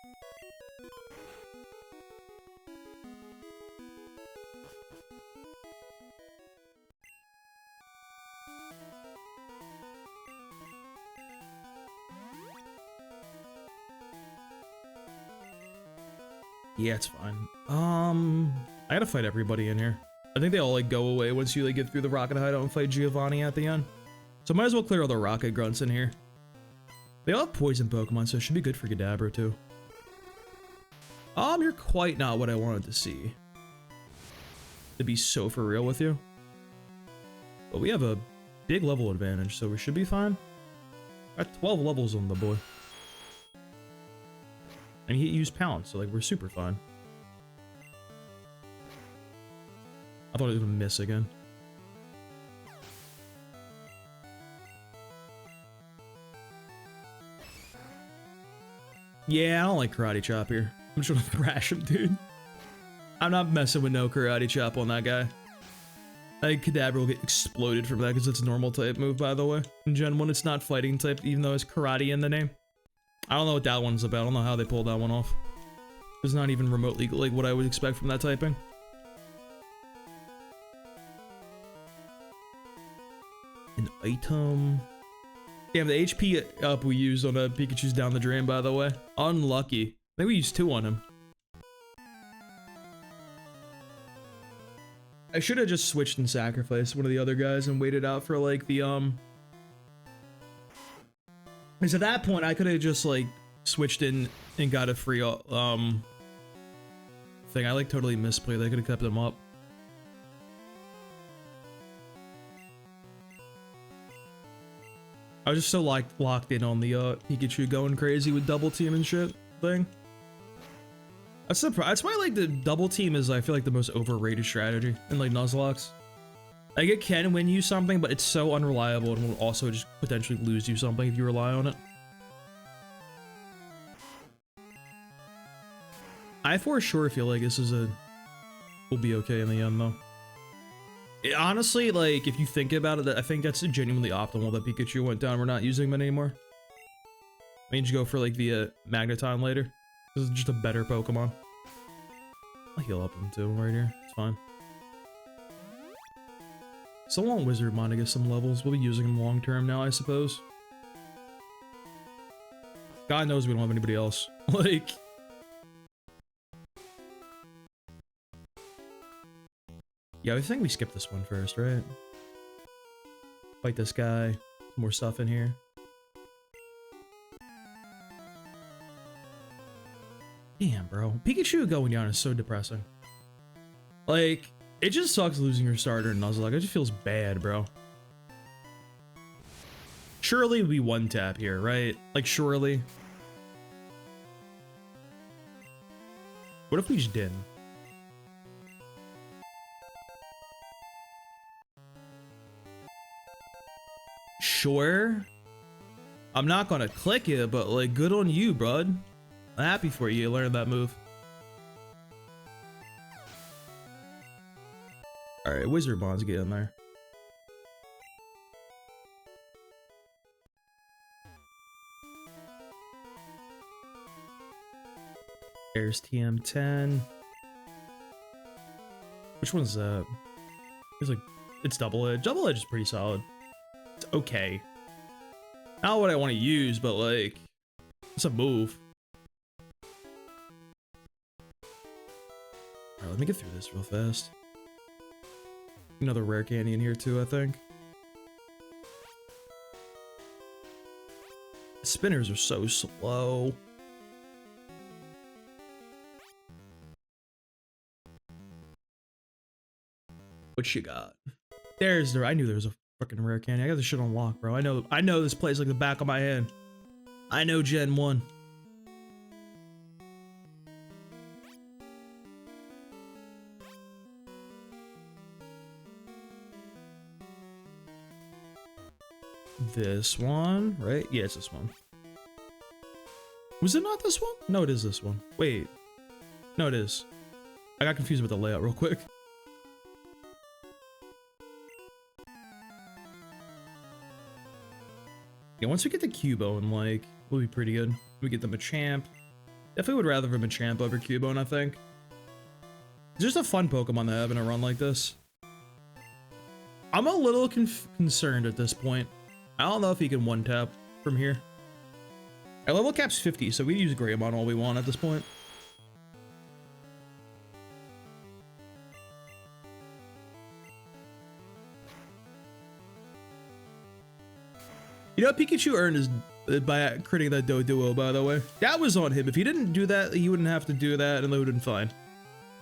Speaker 1: Yeah, it's fine. I gotta fight everybody in here. I think they all like go away once you like get through the rocket hideout and fight Giovanni at the end. So might as well clear all the rocket grunts in here. They all have poison Pokemon, so it should be good for Kadabra too. You're quite not what I wanted to see. To be so for real with you. But we have a big level advantage, so we should be fine. Got 12 levels on the boy. And he used Pounce, so like we're super fine. I thought it was gonna miss again. Yeah, I don't like Karate Chop here. I'm just gonna thrash him, dude. I'm not messing with no Karate Chop on that guy. I think Kadabra will get exploded from that because it's a normal type move, by the way. In Gen 1, it's not fighting type, even though it's Karate in the name. I don't know what that one's about. I don't know how they pulled that one off. It's not even remotely like what I would expect from that typing. An item. Damn, the HP up we used on a Pikachu's down the drain, by the way. Unlucky. I think we used 2 on him. I should have just switched and sacrificed one of the other guys and waited out for like the because at that point I could have just like switched in and got a free thing. I like totally misplayed. I could have kept them up. I was just so like locked in on the Pikachu going crazy with double team and shit thing. That's why like the double team is I feel like the most overrated strategy in like Nuzlocke. Like it can win you something, but it's so unreliable and will also just potentially lose you something if you rely on it. I for sure feel like this is will be okay in the end though. Honestly, like if you think about it, I think that's genuinely optimal that Pikachu went down. We're not using him anymore. I mean, just go for like the Magneton later. This is just a better Pokemon. I'll heal up him too right here. It's fine. So long Wizardmon to get some levels. We'll be using him long term now, I suppose. God knows we don't have anybody else. Like... Yeah, I think we skip this one first, right? Fight this guy. More stuff in here. Damn, bro. Pikachu going down is so depressing. Like, it just sucks losing your starter in Nuzlocke. It just feels bad, bro. Surely we one tap here, right? Like, surely. What if we just didn't? Sure. I'm not gonna click it, but like, good on you, bud. I'm happy for you. You learned that move. Alright, Wizardmon's getting there. There's TM10. Which one's that? It's like, it's Double Edge. Double Edge is pretty solid. It's okay. Not what I want to use, but like, it's a move. Alright, let me get through this real fast. Another rare candy in here too, I think. Spinners are so slow. What you got? There's the. I knew there was a fucking rare candy. I got this shit on lock, bro. I know this place like the back of my hand. I know Gen 1. This one, right? Yeah, it's this one. Was it not this one? No, it is this one. Wait. No, it is. I got confused with the layout real quick. Yeah, once we get the Cubone, like, we'll be pretty good. We get them a champ. Definitely would rather have a champ over Cubone, I think. It's just a fun Pokemon to have in a run like this. I'm a little concerned at this point. I don't know if he can one-tap from here. Our level cap's 50, so we use Greymon all we want at this point. You know, Pikachu earned his by critting that Doduo, by the way. That was on him. If he didn't do that, he wouldn't have to do that, and they would have been fine.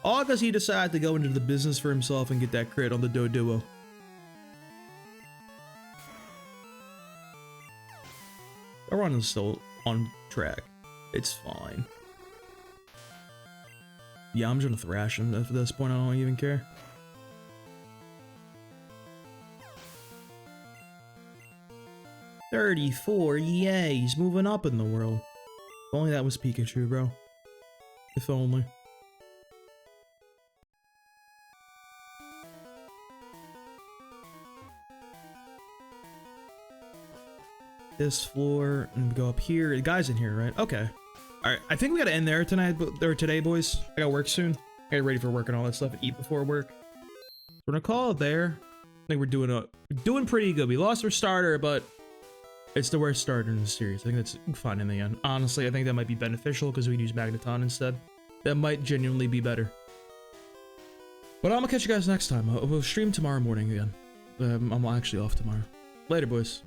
Speaker 1: All because he decided to go into the business for himself and get that crit on the Doduo. Our run is still on track. It's fine. Yeah, I'm just gonna thrash him at this point. I don't even care. $34, yay, he's moving up in the world. If only that was Pikachu, bro. If only. This floor, and we go up here. The guy's in here, right? Okay. Alright, I think we gotta end there tonight, or today, boys. I gotta work soon. I get ready for work and all that stuff, and eat before work. We're gonna call it there. I think we're doing pretty good. We lost our starter, but it's the worst starter in the series. I think that's fine in the end. Honestly, I think that might be beneficial because we can use Magneton instead. That might genuinely be better. But I'm gonna catch you guys next time. We'll stream tomorrow morning again. I'm actually off tomorrow. Later, boys.